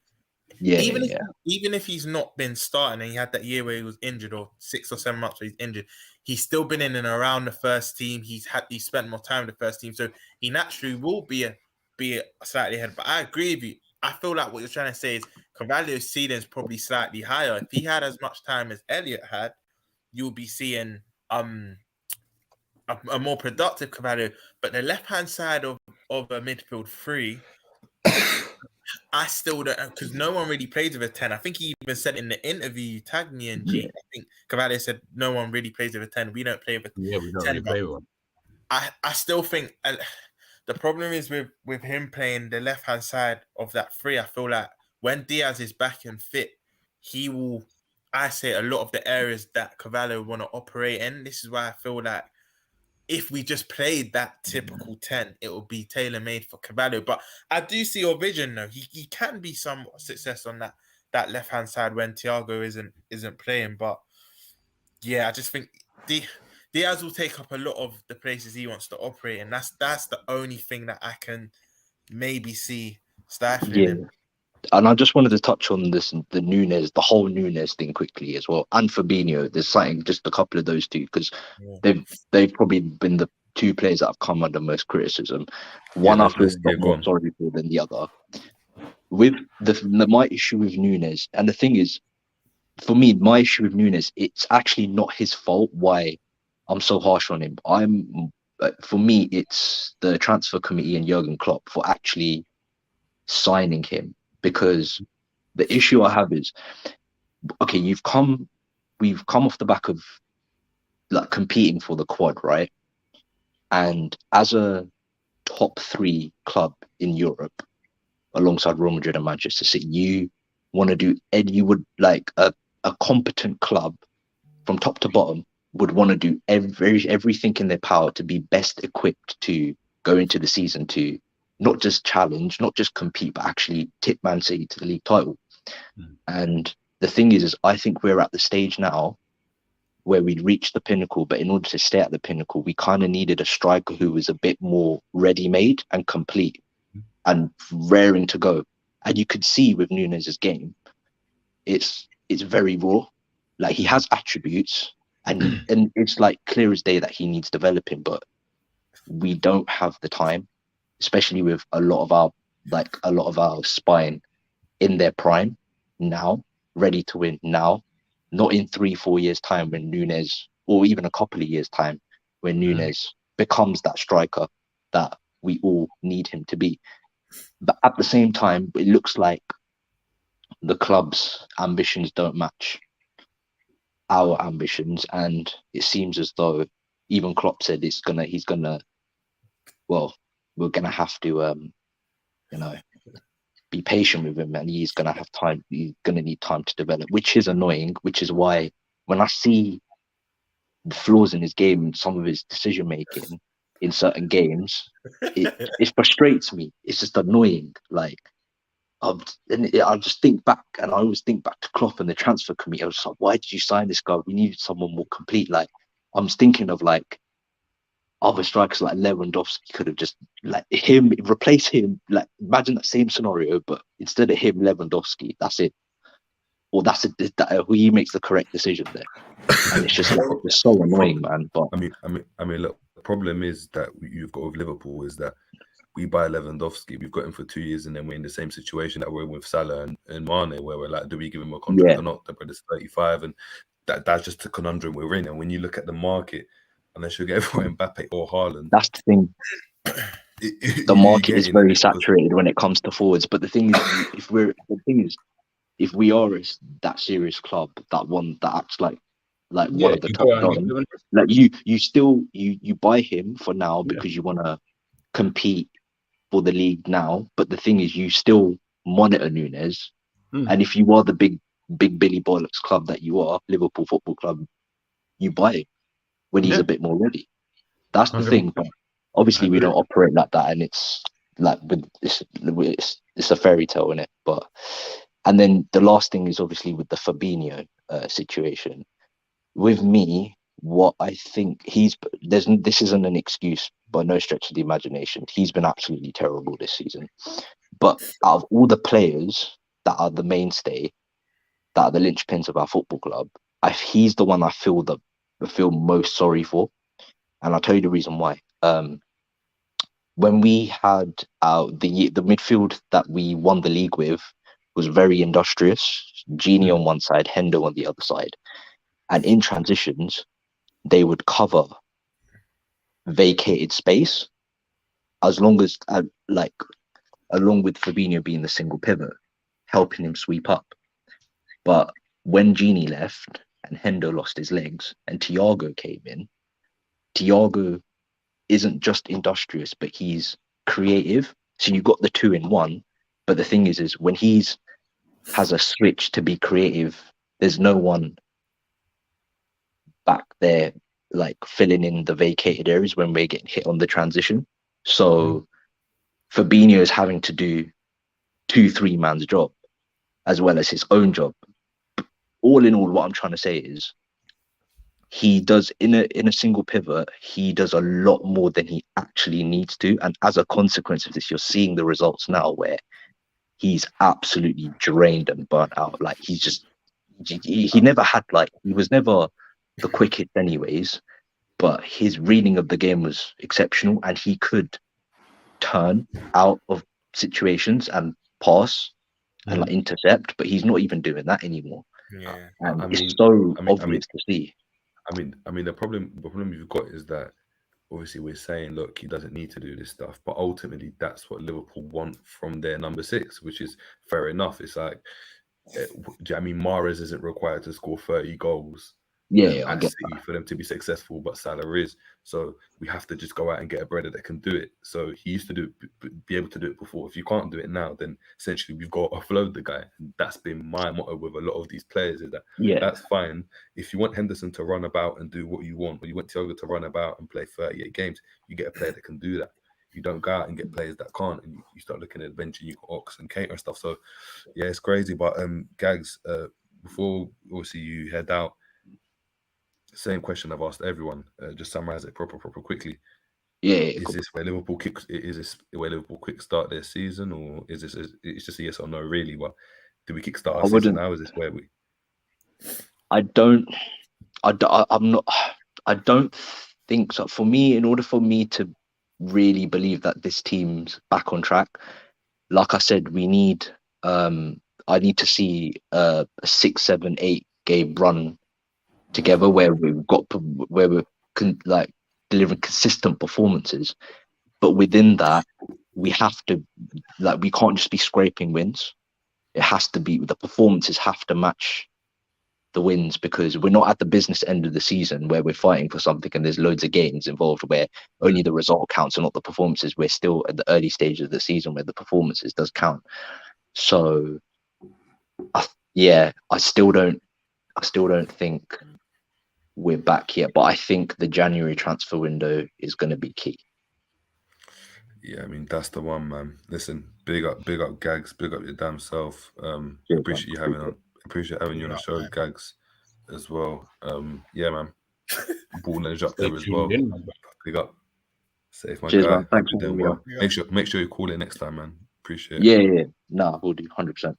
Even if he's not been starting and he had that year where he was injured, or 6 or 7 months where he's injured, he's still been in and around the first team. He spent more time with the first team, so he naturally will be slightly ahead. But I agree with you. I feel like what you're trying to say is Carvalho's ceiling is probably slightly higher. If he had as much time as Elliot had, you'll be seeing a more productive Carvalho. But the left-hand side of a midfield three, I still don't, because no one really plays with a 10. I think he even said in the interview, you tagged me in G. I think Carvalho said no one really plays with a 10. We don't play with a 10. Yeah, we don't really play with one. I still think the problem is with him playing the left-hand side of that three. I feel like when Diaz is back and fit, he will, I say, a lot of the areas that Carvalho want to operate in. This is why I feel like if we just played that typical 10, it will be tailor-made for Carvalho. But I do see your vision, though. He can be some success on that left-hand side when Thiago isn't playing. But yeah, I just think Diaz will take up a lot of the places he wants to operate, and that's the only thing that I can maybe see stifling him. And I just wanted to touch on this, the whole Nunes thing quickly as well, and Fabinho. There's something, just a couple of those two, because they've probably been the two players that have come under most criticism. One I feel more sorry for than the other. With my issue with Nunes, and the thing is, for me, my issue with Nunes, it's actually not his fault why I'm so harsh on him. For me, it's the transfer committee and Jurgen Klopp for actually signing him. Because the issue I have is, okay, we've come off the back of like competing for the quad, right? And as a top 3 club in Europe, alongside Real Madrid and Manchester City, you want to do, and you would like a competent club from top to bottom would want to do everything in their power to be best equipped to go into the season to not just challenge, not just compete, but actually tip Man City to the league title. And the thing is I think we're at the stage now where we'd reached the pinnacle, but in order to stay at the pinnacle, we kind of needed a striker who was a bit more ready-made and complete and raring to go. And you could see with Nunes' game, it's very raw. Like, he has attributes, and it's like clear as day that he needs developing, but we don't have the time, especially with a lot of our spine in their prime now, ready to win now, not in 3-4 years time when Nunes, or even a couple of years time when Nunes becomes that striker that we all need him to be. But at the same time, it looks like the club's ambitions don't match our ambitions, and it seems as though even Klopp said we're gonna have to be patient with him, and he's gonna have time. He's gonna need time to develop, which is annoying. Which is why when I see the flaws in his game and some of his decision making in certain games, it frustrates me. It's just annoying. Like, I just think back, and I always think back to Klopp and the transfer committee. I was like, why did you sign this guy? We needed someone more complete. Like, I'm thinking of like other strikers like Lewandowski could have just replace him. Like, imagine that same scenario, but instead of him, Lewandowski. That's it. Or who he makes the correct decision there. And it's just it's so annoying, man. But I mean, look, the problem is that you've got with Liverpool is that we buy Lewandowski, we've got him for 2 years, and then we're in the same situation that we're in with Salah and Mane, where we're like, do we give him a contract or not? The brother's 35, and that's just the conundrum we're in. And when you look at the market, unless you get for Mbappe or Haaland, that's the thing. The market is very saturated when it comes to forwards. But the thing is, if we are that serious club, that acts like one of the top dogs, like you buy him for now because you want to compete for the league now. But the thing is, you still monitor Nunes, and if you are the big Billy Bollocks club that you are, Liverpool Football Club, you buy him when he's a bit more ready. That's the thing. But obviously, we don't operate like that, and it's like it's a fairy tale in it. And then the last thing is obviously with the Fabinho situation. With me, what I think this isn't an excuse by no stretch of the imagination. He's been absolutely terrible this season. But out of all the players that are the mainstay, that are the linchpins of our football club, he's the one I feel most sorry for. And I'll tell you the reason why. When we had the midfield that we won the league with was very industrious. Gini on one side, Hendo on the other side. And in transitions, they would cover vacated space, along with Fabinho being the single pivot, helping him sweep up. But when Gini left and Hendo lost his legs and Thiago came in, Thiago isn't just industrious, but he's creative. So you got the 2 in 1. But the thing is when has a switch to be creative, there's no one back there like filling in the vacated areas when we're getting hit on the transition. So Fabinho is having to do 2-3 man's job as well as his own job. All in all, what I'm trying to say is he does in a single pivot, he does a lot more than he actually needs to. And as a consequence of this, you're seeing the results now where he's absolutely drained and burnt out. Like he never had he was never the quickest anyways, but his reading of the game was exceptional and he could turn out of situations and pass and intercept, but he's not even doing that anymore. Yeah, and it's so obvious to see. I mean, the problem you've got is that obviously we're saying, look, he doesn't need to do this stuff, but ultimately that's what Liverpool want from their number 6, which is fair enough. It's like, I mean, Mahrez isn't required to score 30 goals. I at get City for them to be successful, but Salah is. So we have to just go out and get a brother that can do it. So he used to be able to do it before. If you can't do it now, then essentially we've got to offload the guy. And that's been my motto with a lot of these players, is that that's fine. If you want Henderson to run about and do what you want, or you want Thiago to run about and play 38 games, you get a player that can do that. You don't go out and get players that can't, and you start looking at the bench and you got Ox and Cater and stuff. So yeah, it's crazy. But Gags, before obviously you head out, same question I've asked everyone. Just summarize it proper quickly. Is this where Liverpool quick start their season, or is this? It's just a yes or no, really. But do we kick start our season now? Is this where we? I don't think so. For me, in order for me to really believe that this team's back on track, like I said, we need. I need to see a 6, 7, 8 game run together where we're delivering consistent performances, but within that we have to we can't just be scraping wins. It has to be, the performances have to match the wins, because we're not at the business end of the season where we're fighting for something and there's loads of games involved where only the result counts and not the performances. We're still at the early stage of the season where the performances does count. So I still don't think we're back yet, but I think the January transfer window is going to be key. Yeah, I mean, that's the one, man. Listen, big up Gags, big up your damn self. Appreciate having you on the show, Gags, as well. Yeah, man. Ball knowledge up there as well. Big up. Safe, my guy. Man. Thanks for doing well. Make sure you call it next time, man. Appreciate it. Yeah. No, we'll do 100%.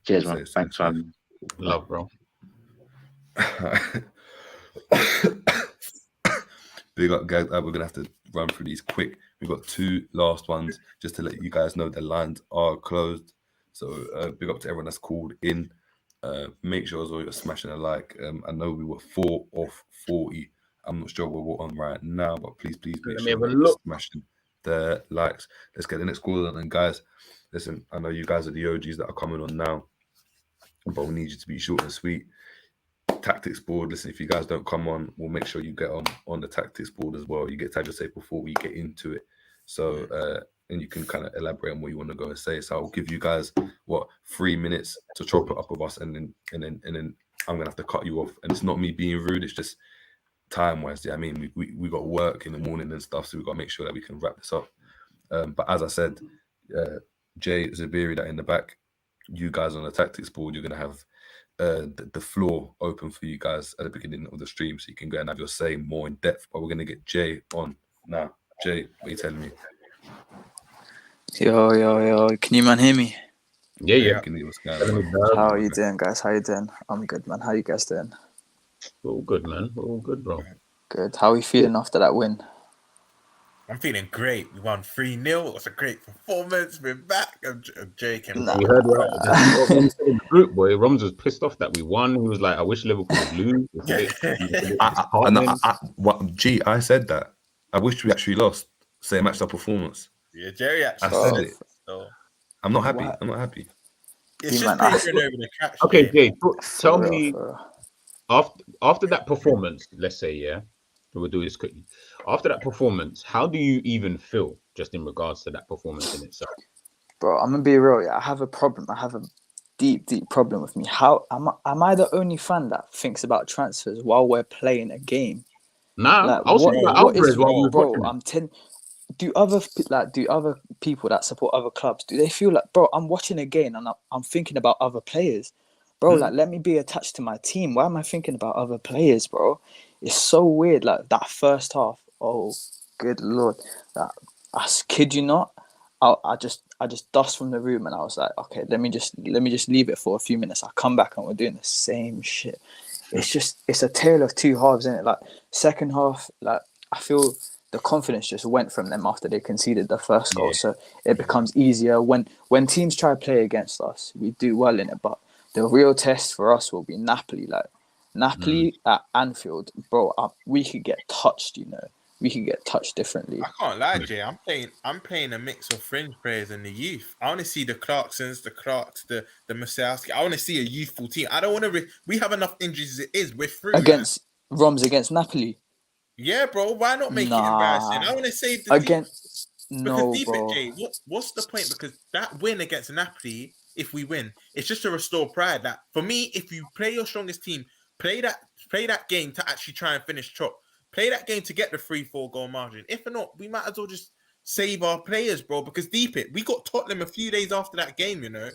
Cheers, man. Thanks, man. Love, bro. Big up, guys. We're gonna have to run through these quick. We've got 2 last ones just to let you guys know the lines are closed. So big up to everyone that's called in. Make sure as well you're smashing a like. I know we were 4 off 40. I'm not sure what we're on right now, but please make sure you're smashing the likes. Let's get the next call on. And guys, listen, I know you guys are the OGs that are coming on now, but we need you to be short and sweet. Tactics board. Listen, if you guys don't come on, we'll make sure you get on the tactics board as well. You get to have your say before we get into it. So and you can kind of elaborate on what you want to go and say. So I'll give you guys 3 minutes to chop it up with us, and then I'm gonna have to cut you off. And it's not me being rude, it's just time wise. Yeah, I mean we got work in the morning and stuff, so we've got to make sure that we can wrap this up. But as I said, Jay Zabiri, that in the back, you guys on the tactics board, you're gonna have the floor open for you guys at the beginning of the stream, so you can go and have your say more in depth. But we're gonna get Jay on now. Jay, what are you telling me? Yo, can you man hear me? Yeah. Can you, what's going on? How are you doing, guys? How you doing? I'm good, man. How you guys doing? All good, man. All good, bro. Good. How are you feeling after that win? I'm feeling great. We won 3-0. It was a great performance. We're back. I'm joking. We heard what in the group, boy. Romz was pissed off that we won. He was like, I wish Liverpool would lose. I said that. I wish we actually lost. Say matched our performance. Yeah, Jerry actually said it. So. I'm not happy. I'm not happy. It's just papering over the catch. Okay, Jay, tell me, after that performance, let's say, yeah, we'll do this quickly. After that performance, how do you even feel just in regards to that performance in itself? Bro, I'm gonna be real. Yeah, I have a problem. I have a deep problem with me. How am I the only fan that thinks about transfers while we're playing a game? Nah, like, I was thinking about Alvarez while we were bro. I'm Do other people that support other clubs, do they feel like, bro, I'm watching a game and I'm thinking about other players? bro. Like, let me be attached to my team. Why am I thinking about other players, bro? It's so weird. Like that first half. Oh, good lord! Like, I kid you not. I just dust from the room and I was like, okay, let me just leave it for a few minutes. I'll come back and we're doing the same shit. It's a tale of two halves, isn't it? Like second half, like I feel the confidence just went from them after they conceded the first goal. So it becomes easier when teams try to play against us, we do well in it. But the real test for us will be Napoli. Like Napoli at Anfield, bro, we could get touched, you know. We can get touched differently. I can't lie, Jay. I'm playing a mix of fringe players and the youth. I want to see the Clarksons, the Clarks, the Musowski. I want to see a youthful team. I don't want to. We have enough injuries as it is. We're through against Romz against Napoli. Yeah, bro. Why not make it embarrassing? I want to save the team. No, because bro. Jay, what's the point? Because that win against Napoli, if we win, it's just to restore pride. That for me, if you play your strongest team, play that game to actually try and finish top. Play that game to get the 3-4 goal margin. If not, we might as well just save our players, bro. Because we got Tottenham a few days after that game. You know,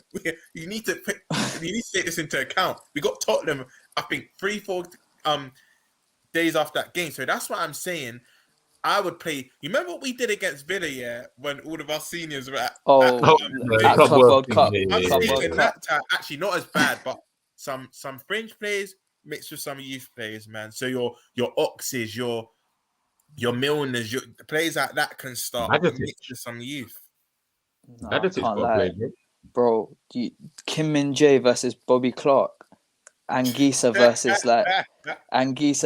you need to take this into account. We got Tottenham, I think 3-4 days after that game. So that's what I'm saying. I would play. You remember what we did against Villa, yeah, when all of our seniors were at Club World Cup. I'm speaking that time, actually not as bad, but some fringe players mixed with some youth players, man. So your Oxes, your Milners, your players like that can start mixed with some youth. No, I can't lie, bro. Kim Min Jae versus Bobby Clark. Anguissa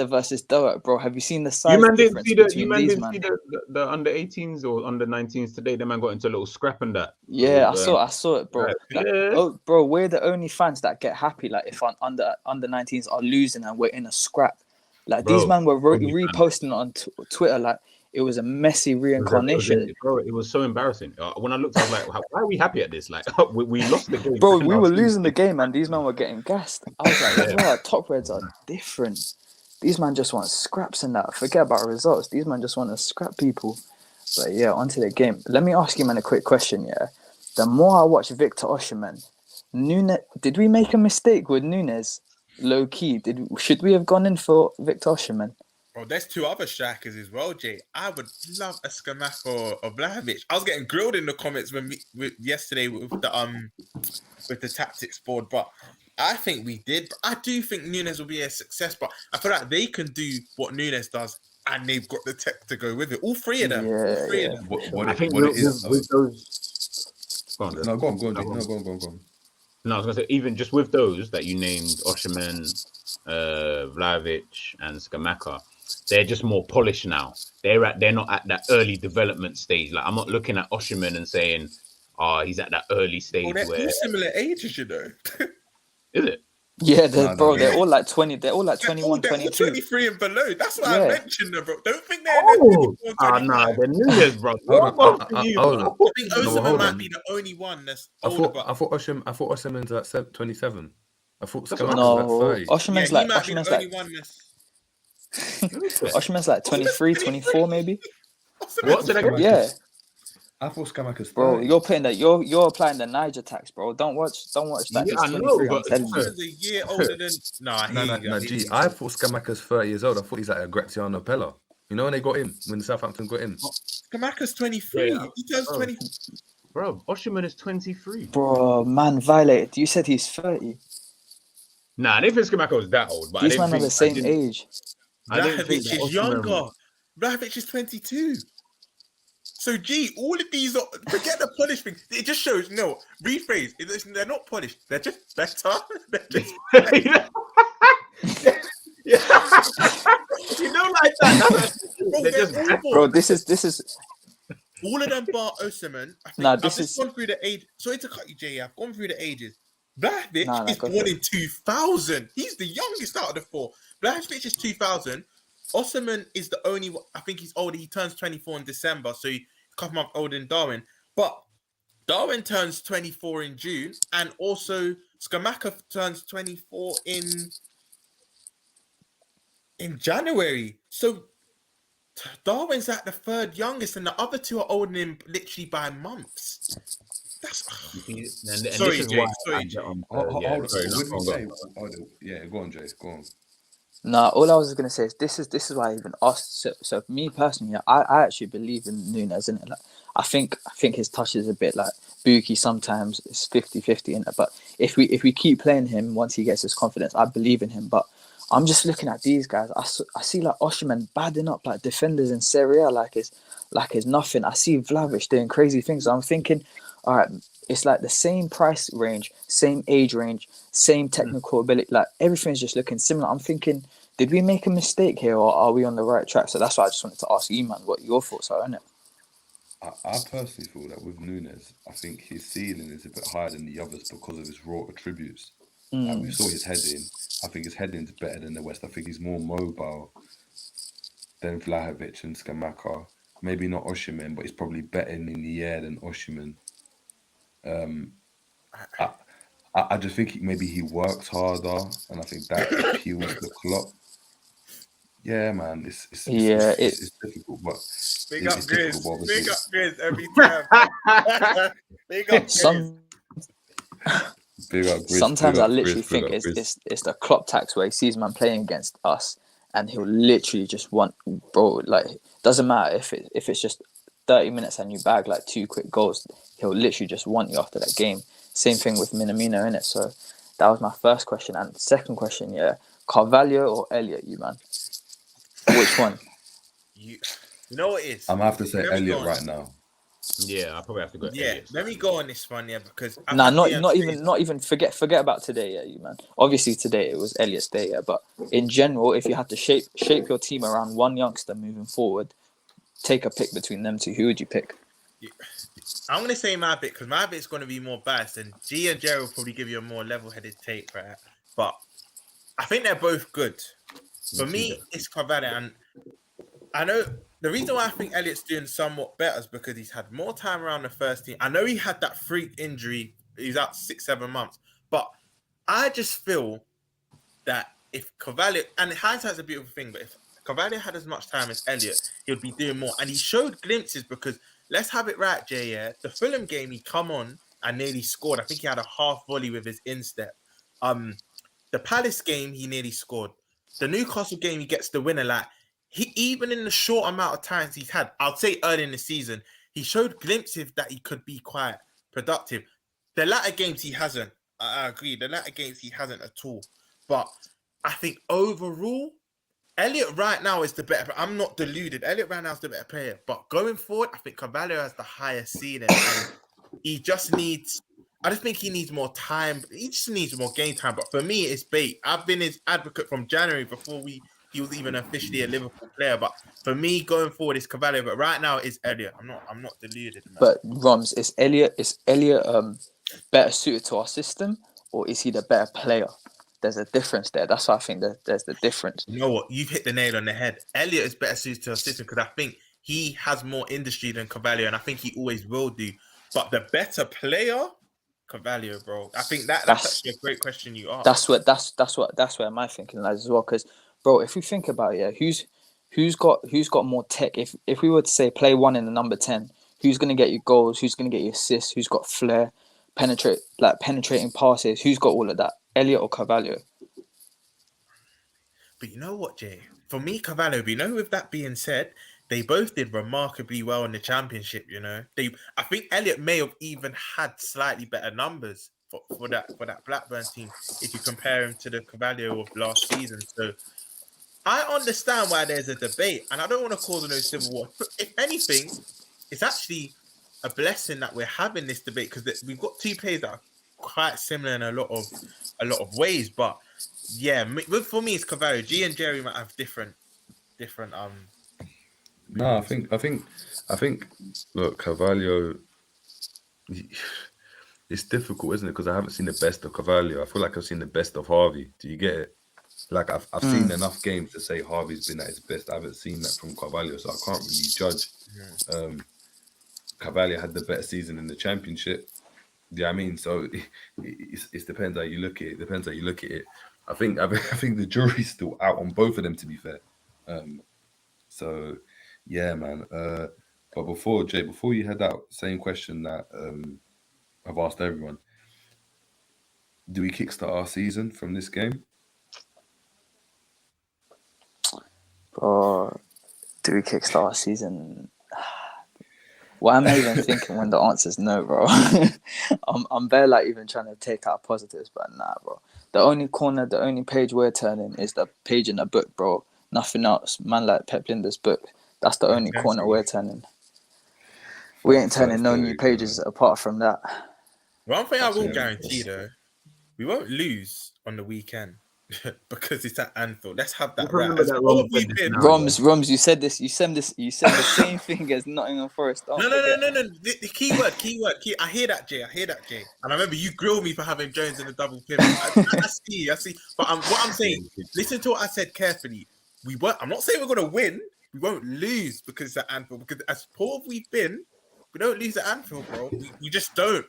versus Doak, bro. Have you seen the size difference between these, man? See the under 18s or under 19s today? The man got into a little scrap and that. Yeah, I saw it, bro. Like, oh, bro, we're the only fans that get happy. Like if under 19s are losing and we're in a scrap. Like these men were reposting on Twitter like it was a messy reincarnation. Bro, it was so embarrassing. When I looked, I was like, why are we happy at this? Like, we lost the game. Bro, we were losing the game and these men were getting gassed. I was like, bro, top reds are different. These men just want scraps and that. Forget about results. These men just want to scrap people. But yeah, onto the game. Let me ask you, man, a quick question, yeah? The more I watch Victor Osimhen, did we make a mistake with Nunes? Low key, should we have gone in for Victor Osimhen? Bro, there's two other strikers as well, Jay. I would love a Scamacca or Vlahovic. I was getting grilled in the comments yesterday with the tactics board, but I think we did. I do think Nunes will be a success, but I feel like they can do what Nunes does, and they've got the tech to go with it. All three of them. Yeah, all three of them. What it is. Go on. No, go on. No, I was gonna say even just with those that you named, Osimhen, Vlahovic, and Scamacca, they're just more polished now. They're not at that early development stage. Like I'm not looking at Osimhen and saying, he's at that early stage. They're all similar ages, you know. Is it? Yeah, they're all like 20. They're all like 21, 22. 23 and below. That's what I mentioned, bro. Don't think they're they're Nunes, bro. I think Osimhen might be the only one that's older. I thought Osimhen's at 27. I thought Osimhen's Osimhen's like Osimhen's like 23, 24 maybe. What? Yeah. I thought Scamacca's 30. Bro, you're applying the Niger tax, bro. Don't watch that. Yeah, I know, but a year older than no. Gee, I thought Scamacca's 30 years old. I thought he's like a Graziano Pella. You know when they got him, when Southampton got him. Scamacca's 23. Yeah. He turns 20. Bro, Osimhen is 23. Bro, man, violated. You said he's 30. Nah, I didn't think Scamacca was that old. But these men are the same age. Vlahovic is younger. Vlahovic is 22. So, all of these are, forget the polished thing. It just shows, rephrase. They're not polished. They're just better. They're just better. You know, like that. Bro, this is. All of them bar Osimhen. I've gone through the age. Sorry to cut you, Jay. I've gone through the ages. Vlahovic is born in 2000. He's the youngest out of the four. Vlahovic is 2000. Osimhen is the only one. I think he's older. He turns 24 in December, so he's a couple months older than Darwin. But Darwin turns 24 in June, and also Scamacca turns 24 in January. So Darwin's at the third youngest, and the other two are older than him literally by months. And Sorry, this is Jay. why Sorry, I Jay. get on. Hold Yeah, on. sorry, What no, did go we on, say? go on. Yeah, go on, Jay. Go on. No, all I was gonna say is this is why I even asked. So for me personally, I actually believe in Nunes, in it. Like, I think his touch is a bit like Buki sometimes. It's 50-50 in it. But if we keep playing him once he gets his confidence, I believe in him. But I'm just looking at these guys. I see like Osimhen badding up like defenders in Serie A like it's nothing. I see Vlahovic doing crazy things. So I'm thinking, all right, it's like the same price range, same age range, same technical ability. Like everything's just looking similar. I'm thinking, did we make a mistake here, or are we on the right track? So that's why I just wanted to ask you, man, what your thoughts are on it. I personally feel that with Nunes, I think his ceiling is a bit higher than the others because of his raw attributes. Like we saw his heading. I think his heading's better than the West. I think he's more mobile than Vlahovic and Gmwk. Maybe not Osimhen, but he's probably better in the air than Osimhen. I just think maybe he works harder, and I think that appeals to Klopp. Yeah, man, it's difficult, but Big up it's Grizz. difficult. But Big up Grizz every time. Big up Grizz. Big up Grizz. Sometimes big I up literally Grizz, think big up Grizz. it's the Klopp tax where he sees man playing against us, and he'll literally just want, bro, like doesn't matter if it's just 30 minutes and you bag like 2 quick goals, he'll literally just want you after that game. Same thing with Minamino, innit? So that was my first question. And second question, yeah, Carvalho or Elliot, you man? Which one? You know what it is? I'm gonna have to say Elliot right now. Yeah, I probably have to go. Yeah, Elliot. let me go on this one, yeah, because not even forget about today, yeah, you man. Obviously today it was Elliot's day, yeah, but in general, if you had to shape your team around one youngster moving forward, take a pick between them two. Who would you pick? I'm gonna say my bit because my bit's gonna be more biased, and G and Jerry will probably give you a more level-headed take, right? But I think they're both good. For me, it's Carvalho, and I know the reason why I think Elliot's doing somewhat better is because he's had more time around the first team. I know he had that freak injury; he's out 6-7 months, but I just feel that if Carvalho, and hindsight's a beautiful thing, but if Carvalho had as much time as Elliot, he would be doing more. And he showed glimpses because let's have it right, Jay. Yeah, the Fulham game, he come on and nearly scored. I think he had a half volley with his instep. The Palace game, he nearly scored. The Newcastle game, he gets the winner. Like he, even in the short amount of times he's had, I'd say early in the season, he showed glimpses that he could be quite productive. The latter games he hasn't. I agree. The latter games he hasn't at all. But I think overall, Elliot right now is the better. I'm not deluded. Elliot right now is the better player. But going forward, I think Carvalho has the higher ceiling. And he just needs. I just think he needs more time. He just needs more game time. But for me, it's bait. I've been his advocate from January before he was even officially a Liverpool player. But for me, going forward, it's Carvalho. But right now, it's Elliot. I'm not deluded. Man. But Romz, is Elliot better suited to our system, or is he the better player? There's a difference there. That's why I think that there's the difference. You know what? You've hit the nail on the head. Elliot is better suited to our system because I think he has more industry than Carvalho, and I think he always will do. But the better player, Carvalho, bro. I think that's actually a great question you asked. That's where my thinking lies as well. Because, bro, if you think about it, yeah, who's got more tech? If we were to say play one in the number 10, who's gonna get you goals? Who's gonna get you assists? Who's got flair, penetrating passes? Who's got all of that? Elliot or Carvalho? But you know what, Jay? For me, Carvalho. But you know, with that being said, they both did remarkably well in the championship. You know, I think Elliot may have even had slightly better numbers for that Blackburn team if you compare him to the Carvalho of last season. So I understand why there's a debate, and I don't want to cause no civil war. If anything, it's actually a blessing that we're having this debate because we've got two players that are quite similar in a lot of ways. But yeah, for me, it's Carvalho. G and Jerry might have different. No, I think. Look, Carvalho. It's difficult, isn't it? Because I haven't seen the best of Carvalho. I feel like I've seen the best of Harvey. Do you get it? Like I've seen enough games to say Harvey's been at his best. I haven't seen that from Carvalho, so I can't really judge. Carvalho had the better season in the championship. Yeah, I mean, so it depends how you look at it. I think the jury's still out on both of them, to be fair. So yeah, man. But before you had that same question that I've asked everyone. Do we kickstart our season from this game? Bro, do we kickstart our season? Why am I even thinking when the answer's no, bro? I'm bare like even trying to take out positives, but nah, bro. The only page we're turning is the page in the book, bro. Nothing else. Man, like Pep Linda's book. That's the only corner we're turning. We ain't turning no new pages apart from that. One thing I will guarantee though, we won't lose on the weekend because it's at Anfield. Let's have that right. Romz, you said this. You said the same thing as Nottingham Forest. No. The key word. I hear that, Jay. And I remember you grilled me for having Jones in the double pivot. I see. But what I'm saying, listen to what I said carefully. We won't. I'm not saying we're gonna win. We won't lose because it's at Anfield. Because as poor as we've been, we don't lose at Anfield, bro. We just don't.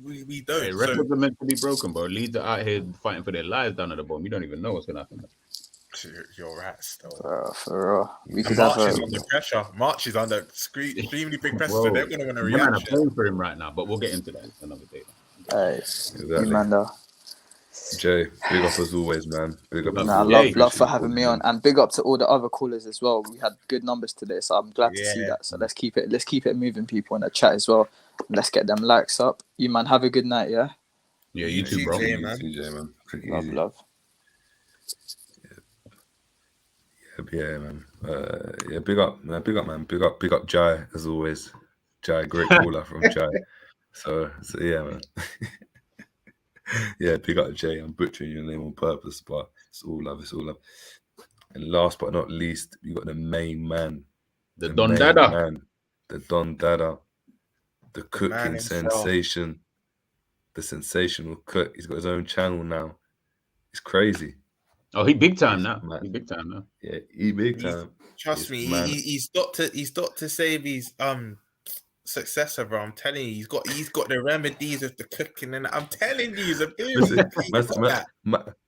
We don't. Hey, records are meant to be broken, bro. Leeds are out here fighting for their lives down at the bottom. You don't even know what's gonna happen. You're right, still. For real. We could March is under pressure. March is under extremely big pressure. So they're gonna want a reaction. I'm playing for him right now, but we'll get into that another day. Exactly. Manda. Jay, big up as always, man. Big up. Love for having me on, and big up to all the other callers as well. We had good numbers today, so I'm glad to see that. So let's keep it moving, people in the chat as well. Let's get them likes up. You man, have a good night, yeah. Yeah, you too, bro. Jay, man. Love. Yeah, man. Big up, man. Big up, Jai as always. Jai, great caller from Jai. So yeah, man. Yeah, big up Jay. I'm butchering your name on purpose, but it's all love. And last but not least, you got the main man, the Don Dada, the cooking sensation, the sensational cook. He's got his own channel now. It's crazy. Oh, he big time now. Yeah, he big time. Trust me, he's got to save his successor, bro. I'm telling you, he's got the remedies of the cooking, and I'm telling you,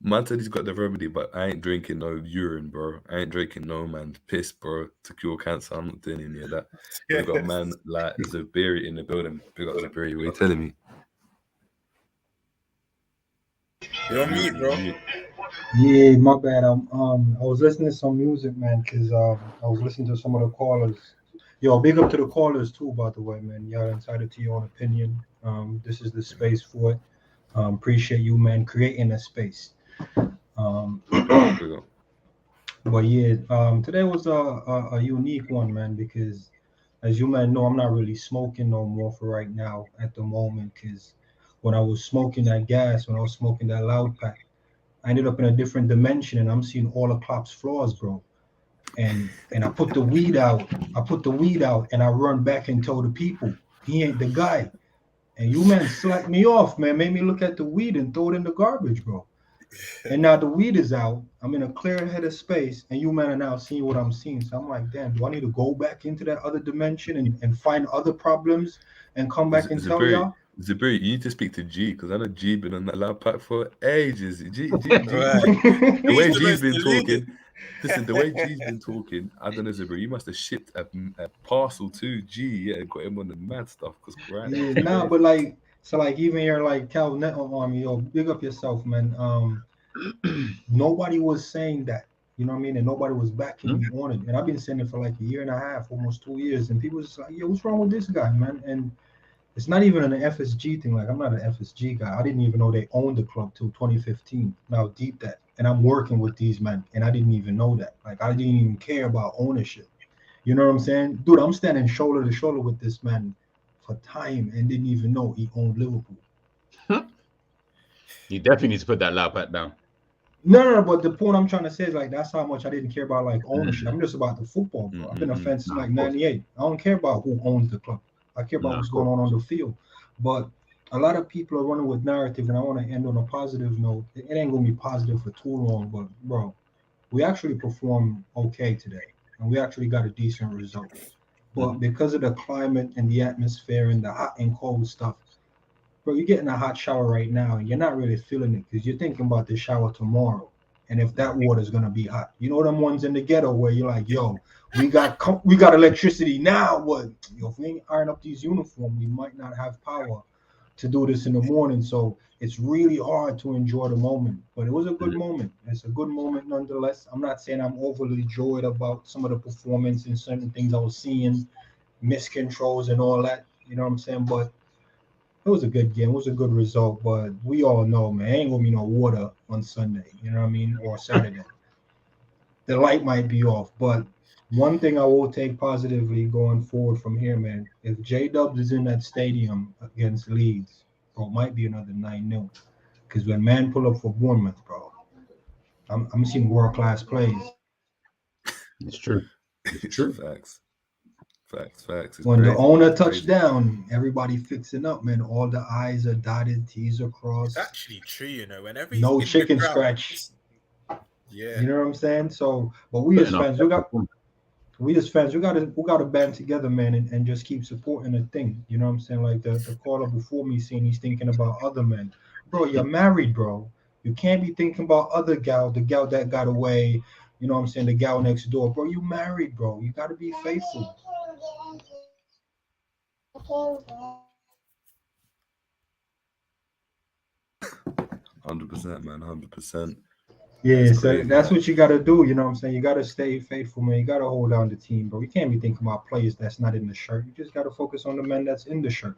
man said he's got the remedy, but I ain't drinking no urine, bro. I ain't drinking no man piss, bro, to cure cancer. I'm not doing any of that. We got man like Zabiri in the building. Big up Zabiri. What are you telling me? You're on mute, bro. Yeah, my bad. I was listening to some music, man, because I was listening to some of the callers. Yo, big up to the callers too, by the way, man. Y'all entitled to your own opinion. This is the space for it. Appreciate you, man, creating a space. But yeah, today was a unique one, man, because as you might know, I'm not really smoking no more for right now at the moment, because when I was smoking that gas, when I was smoking that loud pack, I ended up in a different dimension, and I'm seeing all of Klopp's flaws, bro. And I put the weed out. And I run back and tell the people, he ain't the guy. And you, man, slacked me off, man. Made me look at the weed and throw it in the garbage, bro. And now the weed is out. I'm in a clear head of space, and you, man, are now seeing what I'm seeing. So I'm like, damn, do I need to go back into that other dimension and find other problems and come back and tell y'all? Zabiri, you need to speak to G, because I know G been on that loud pack for ages. G. The way G's been talking. Listen, the way G's been talking, I don't know, Zabiri, you must have shipped a parcel to G, got him on the mad stuff. But like even here, like Cal Network Army, yo, big up yourself, man. Nobody was saying that, you know what I mean, and nobody was backing me on it. And I've been saying it for like a year and a half, almost 2 years, and people just like, yo, what's wrong with this guy, man? And it's not even an FSG thing. Like, I'm not an FSG guy. I didn't even know they owned the club till 2015. Now deep that. And I'm working with these men, and I didn't even know that. Like, I didn't even care about ownership. You know what I'm saying? Dude, I'm standing shoulder to shoulder with this man for time and didn't even know he owned Liverpool. You definitely need to put that loud pack down. No, but the point I'm trying to say is, like, that's how much I didn't care about, like, ownership. I'm just about the football, bro. I've been a fan since, like, 98. I don't care about who owns the club. I care about what's going on the field. But a lot of people are running with narrative, and I want to end on a positive note. It ain't going to be positive for too long, but, bro, we actually performed okay today, and we actually got a decent result. But because of the climate and the atmosphere and the hot and cold stuff, bro, you're getting a hot shower right now, and you're not really feeling it because you're thinking about the shower tomorrow. And if that water is going to be hot, you know them ones in the ghetto where you're like, yo, we got electricity now. What? Yo, if we ain't iron up these uniforms, we might not have power to do this in the morning, so it's really hard to enjoy the moment. But it was a good moment. It's a good moment nonetheless. I'm not saying I'm overly joyed about some of the performance and certain things I was seeing, miscontrols and all that. You know what I'm saying? But it was a good game. It was a good result. But we all know, man, ain't gonna be no water on Sunday. You know what I mean? Or Saturday. The light might be off, but one thing I will take positively going forward from here, man, if J-Dubs is in that stadium against Leeds, bro, it might be another 9-0. Because when man pull up for Bournemouth, bro, I'm seeing world-class plays. It's true. It's true. Facts. It's when crazy. the owner touched down, everybody fixing up, man. All the I's are dotted, T's are crossed. It's actually true, you know. Whenever no he's chicken in the crowd, scratch. Yeah. You know what I'm saying? So, but we as fans, we gotta band together, man, and just keep supporting the thing. You know what I'm saying? Like the caller before me saying he's thinking about other men. Bro, you're married, bro. You can't be thinking about other gal, the gal that got away. You know what I'm saying? The gal next door, bro. You married, bro. You gotta be faithful. 100%, man. 100%. Yeah, so that's what you got to do. You know what I'm saying? You got to stay faithful, man. You got to hold down the team, bro. You can't be thinking about players that's not in the shirt. You just got to focus on the men that's in the shirt.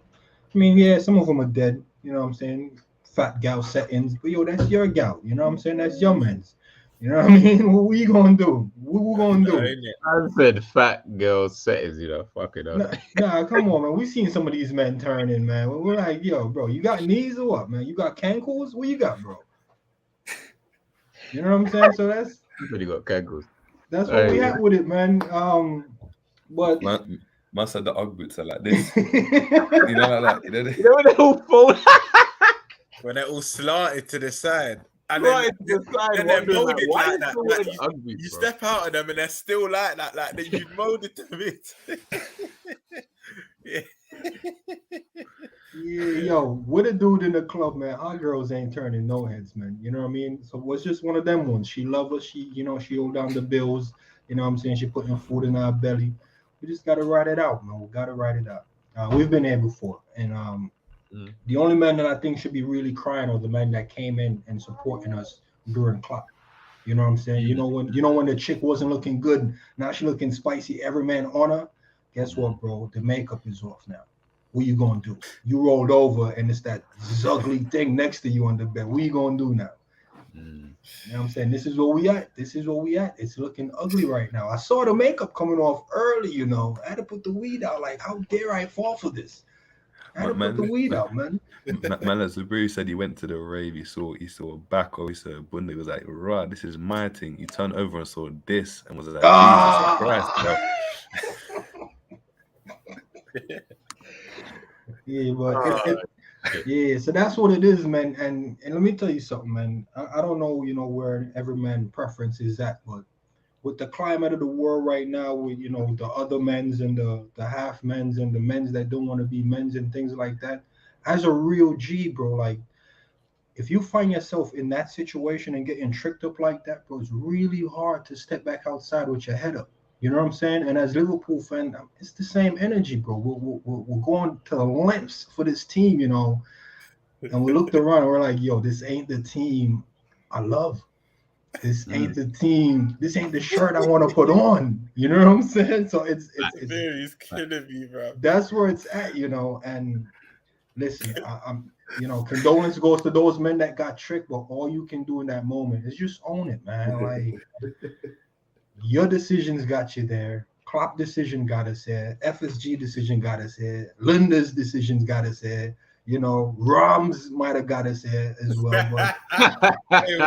I mean, yeah, some of them are dead. You know what I'm saying? Fat gal settings. But, yo, that's your gal. You know what I'm saying? That's your men's. You know what I mean? What we going to do? What we going to do? I said fat girl settings, you know. Fuck it up. Nah, come on, man. We seen some of these men turn in, man. We're like, yo, bro, you got knees or what, man? You got cankles? What you got, bro? You know what I'm saying? So that's you got cankles. That's where we at with it, man. But man said the Ugg boots are like this. You know, like that. You know when they all fold, when they're all slanted to the side. And right then, to the side, and they're molded why like that. Like you bro? step out of them and they're still like that. Like they you molded them it. Yeah. Yeah, yo, with a dude in the club, man, our girls ain't turning no heads, man. You know what I mean? So it's just one of them ones. She love us. She, you know, she hold down the bills. You know what I'm saying? She putting food in our belly. We just gotta ride it out, man. We gotta ride it out. We've been there before, and the only man that I think should be really crying are the men that came in and supporting us during Klopp. You know what I'm saying? You know when the chick wasn't looking good, now she looking spicy. Every man on her. Guess what, bro? The makeup is off now. What you gonna do? You rolled over and it's that ugly thing next to you on the bed. What you gonna do now? You know what I'm saying? This is where we at. It's looking ugly right now. I saw the makeup coming off early, you know. I had to put the weed out. Like, how dare I fall for this? I had to put the weed out, man. Man, as Labrie said, he went to the rave. He saw a back or he saw a bunda. He was like, right, this is my thing. He turned over and saw this and was like, Jesus Christ, bro. Yeah, but yeah, so that's what it is, man. And let me tell you something, man. I don't know, you know, where every man preference is at, but with the climate of the world right now, with you know the other men's and the half men's and the men's that don't want to be men's and things like that, as a real G, bro, like if you find yourself in that situation and getting tricked up like that, bro, it's really hard to step back outside with your head up. You know what I'm saying? And as Liverpool fan, it's the same energy, bro. We're going to the lengths for this team, you know. And we looked around and we're like, yo, this ain't the team I love. This ain't the team. This ain't the shirt I want to put on. You know what I'm saying? So it's he's killing me, bro. That's where it's at, you know. And listen, I'm you know, condolence goes to those men that got tricked, but all you can do in that moment is just own it, man. Like your decisions got you there. Klopp decision got us here. FSG decision got us here. Linda's decisions got us here. You know, Romz might have got us here as well. But you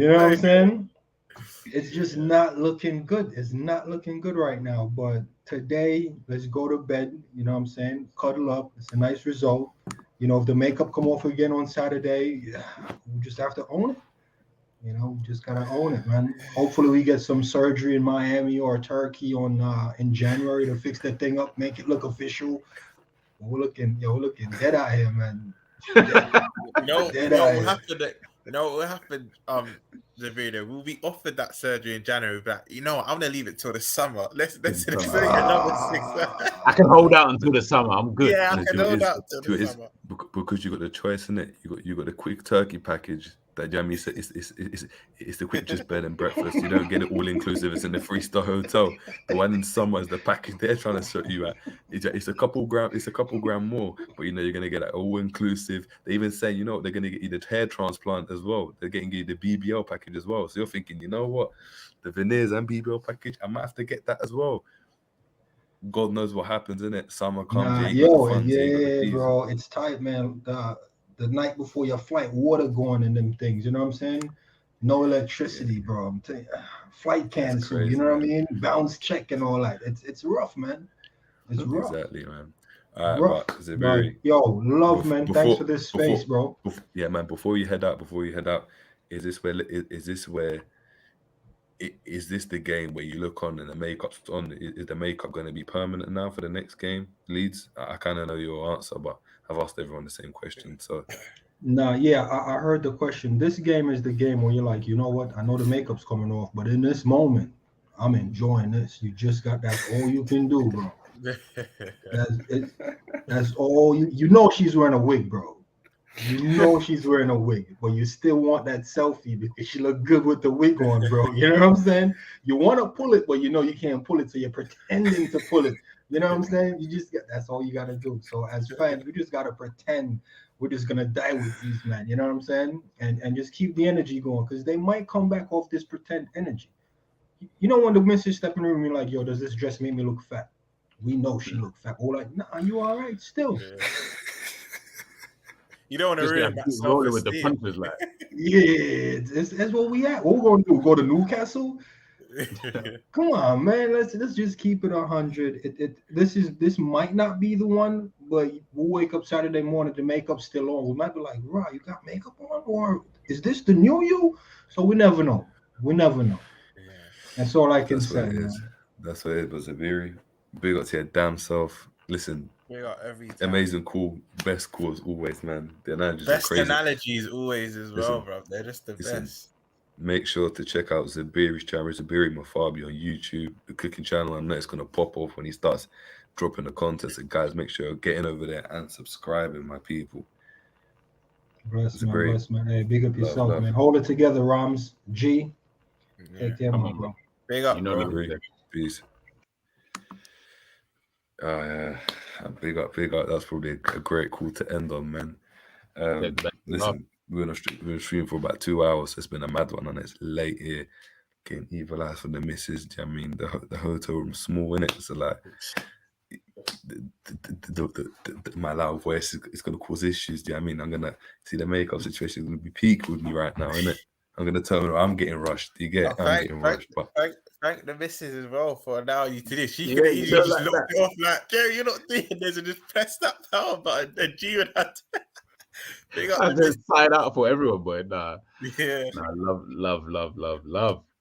know what I'm saying? It's just not looking good. It's not looking good right now. But today, let's go to bed. You know what I'm saying? Cuddle up. It's a nice result. You know, if the makeup come off again on Saturday, we just have to own it. You know, we just gotta own it, man. Hopefully, we get some surgery in Miami or Turkey in January to fix that thing up, make it look official. We're looking dead out here, man. You know what happened? Zabir, we'll be offered that surgery in January, but you know what? I'm gonna leave it till the summer. Let's take another 6. I can hold out until the summer. I'm good. Yeah, I can hold out till the summer. Because you got the choice in it. You got the quick turkey package. That Jamie said it's the quick bed and breakfast. You don't get it all inclusive. It's in the 3-star hotel. The one in summer is the package they're trying to sort you out. It's a couple gram more, but you know you're gonna get that all inclusive. They even say, you know, they're gonna get you the hair transplant as well. They're getting you the BBL package as well. So you're thinking, you know what, the veneers and BBL package, I might have to get that as well. God knows what happens in it. Summer comes, bro, it's tight, man. The night before your flight, water going in them things. You know what I'm saying? No electricity, bro. I'm telling you, flight cancel. Crazy, you know what I man. mean? Bounce check and all that. It's rough, man. It's rough. Exactly, man. All right, but Zabiri, yo, love, man. Thanks for this space, bro. Yeah, man. Before you head out, is this the game where you look on and the makeup's on? Is the makeup going to be permanent now for the next game, Leeds? I kind of know your answer, but I've asked everyone the same question. So, I heard the question. This game is the game where you're like, you know what? I know the makeup's coming off, but in this moment, I'm enjoying this. That's all you can do, bro. That's all you know. She's wearing a wig, bro. You know she's wearing a wig, but you still want that selfie because she look good with the wig on, bro. You know what I'm saying? You want to pull it, but you know you can't pull it, so you're pretending to pull it. You know what I'm saying? That's all you gotta do. So as fans, we just gotta pretend we're just gonna die with these men. You know what I'm saying? And just keep the energy going because they might come back off this pretend energy. You know when the missus step in the room, you're like, yo, does this dress make me look fat? We know she look fat. We're like, nah, you all right still. Yeah. You don't want to ruin that rolling with the punches, like. Yeah, that's what we at. What we're gonna do? Go to Newcastle? Come on, man. Let's just keep it 100. This might not be the one, but we'll wake up Saturday morning, the makeup's still on. We might be like, right, you got makeup on, or is this the new you? So we never know. Yeah. That's all I can say. That's what it was. A very big up to your damn self. Listen. Amazing call, best calls always, man. The analogies best are crazy. Analogies always as well, bro. They're just the best. Make sure to check out Zabiri's channel, Zabiri Mafabi on YouTube, the cooking channel. I know it's gonna pop off when he starts dropping the content. So guys, make sure you're getting over there and subscribing, my people. Bless man. Hey, big up yourself, man. Hold it together, Romz. G. Take care, man, bro. Big up, bro. Peace. Big up. That's probably a great call to end on, man. Listen, we're streaming for about 2 hours. So it's been a mad one, and it's late here. Getting evilized for the missus. I mean, the hotel room's small, innit? So like, my loud voice is gonna cause issues. Do you know what I mean? I'm gonna see the makeup situation is gonna be peak with me right now, innit? I'm gonna tell her I'm getting rushed. You get it? I'm getting rushed, but. Thank the missus as well for allowing you to this. She could have easily just looked it off like, Jerry, you're not doing this, and just press that power button. And G would have to. I just sign out for everyone, but nah. Yeah. Nah, love.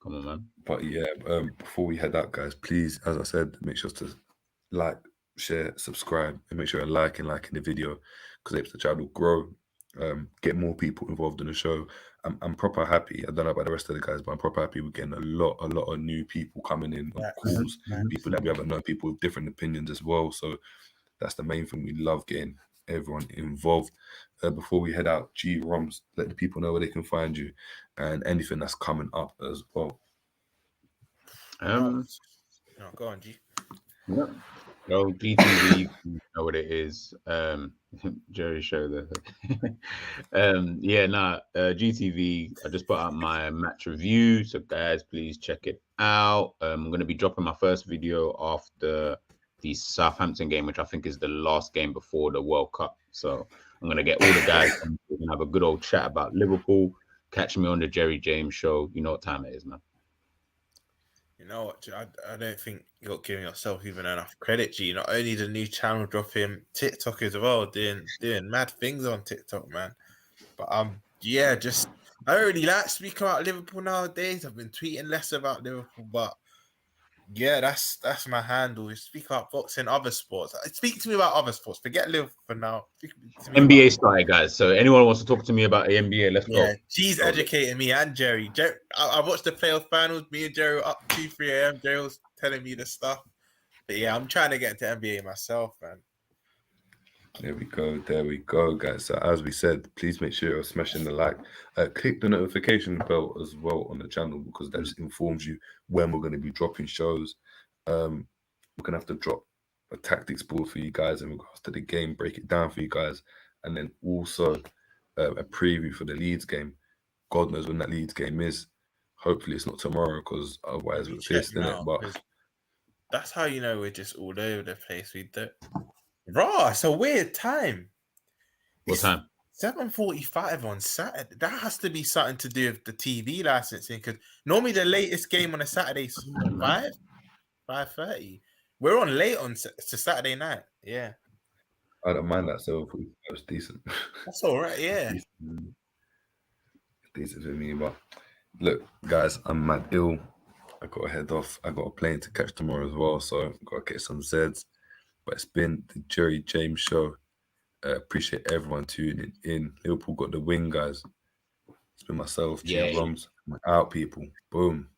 Come on, man. But yeah, before we head out, guys, please, as I said, make sure to like, share, subscribe, and make sure you're liking the video because it helps the channel grow. Get more people involved in the show. I'm proper happy. I don't know about the rest of the guys, but I'm proper happy. We're getting a lot of new people coming in on calls, people that we haven't known, people with different opinions as well. So that's the main thing. We love getting everyone involved. Before we head out, Romz, let the people know where they can find you and anything that's coming up as well. No, go on, G. Yep. Well, GTV, you know what it is. Jerry showed that. GTV. I just put out my match review, so guys, please check it out. I'm going to be dropping my first video after the Southampton game, which I think is the last game before the World Cup. So I'm going to get all the guys and we can have a good old chat about Liverpool. Catch me on the Jerry James show. You know what time it is, man. You know what, I don't think you're giving yourself even enough credit, G. Not only the new channel dropping, TikTok as well, doing mad things on TikTok, man. But I don't really like speaking about Liverpool nowadays. I've been tweeting less about Liverpool, but Yeah, that's my handle. Speak about boxing, other sports. Speak to me about other sports. Forget Liverpool for now. Speak to me NBA about... started, guys. So anyone wants to talk to me about the NBA, let's go. G's educating me and Jerry. I watched the playoff finals. Me and Jerry were up 2-3 a.m. Jerry was telling me the stuff. But yeah, I'm trying to get into NBA myself, man. There we go, guys. So as we said, please make sure you're smashing the like. Click the notification bell as well on the channel, because that just informs you when we're going to be dropping shows. We're going to have to drop a tactics board for you guys in regards to the game, break it down for you guys, and then also a preview for the Leeds game. God knows when that Leeds game is. Hopefully it's not tomorrow, because otherwise we're pissed, innit? But that's how you know we're just all over the place. We do. Raw, it's a weird time. What time? 7:45 on Saturday. That has to be something to do with the TV licensing, because normally the latest game on a Saturday is 5:30. We're on late on to Saturday night. Yeah, I don't mind that. 7:45 was decent. That's all right. Yeah, decent for me. But look, guys, I'm mad ill. I got to head off. I got a plane to catch tomorrow as well, so I've got to get some Zeds. But it's been the Jerry James show. Appreciate everyone tuning in. Liverpool got the win, guys. It's been myself, Romz. Out, people. Boom.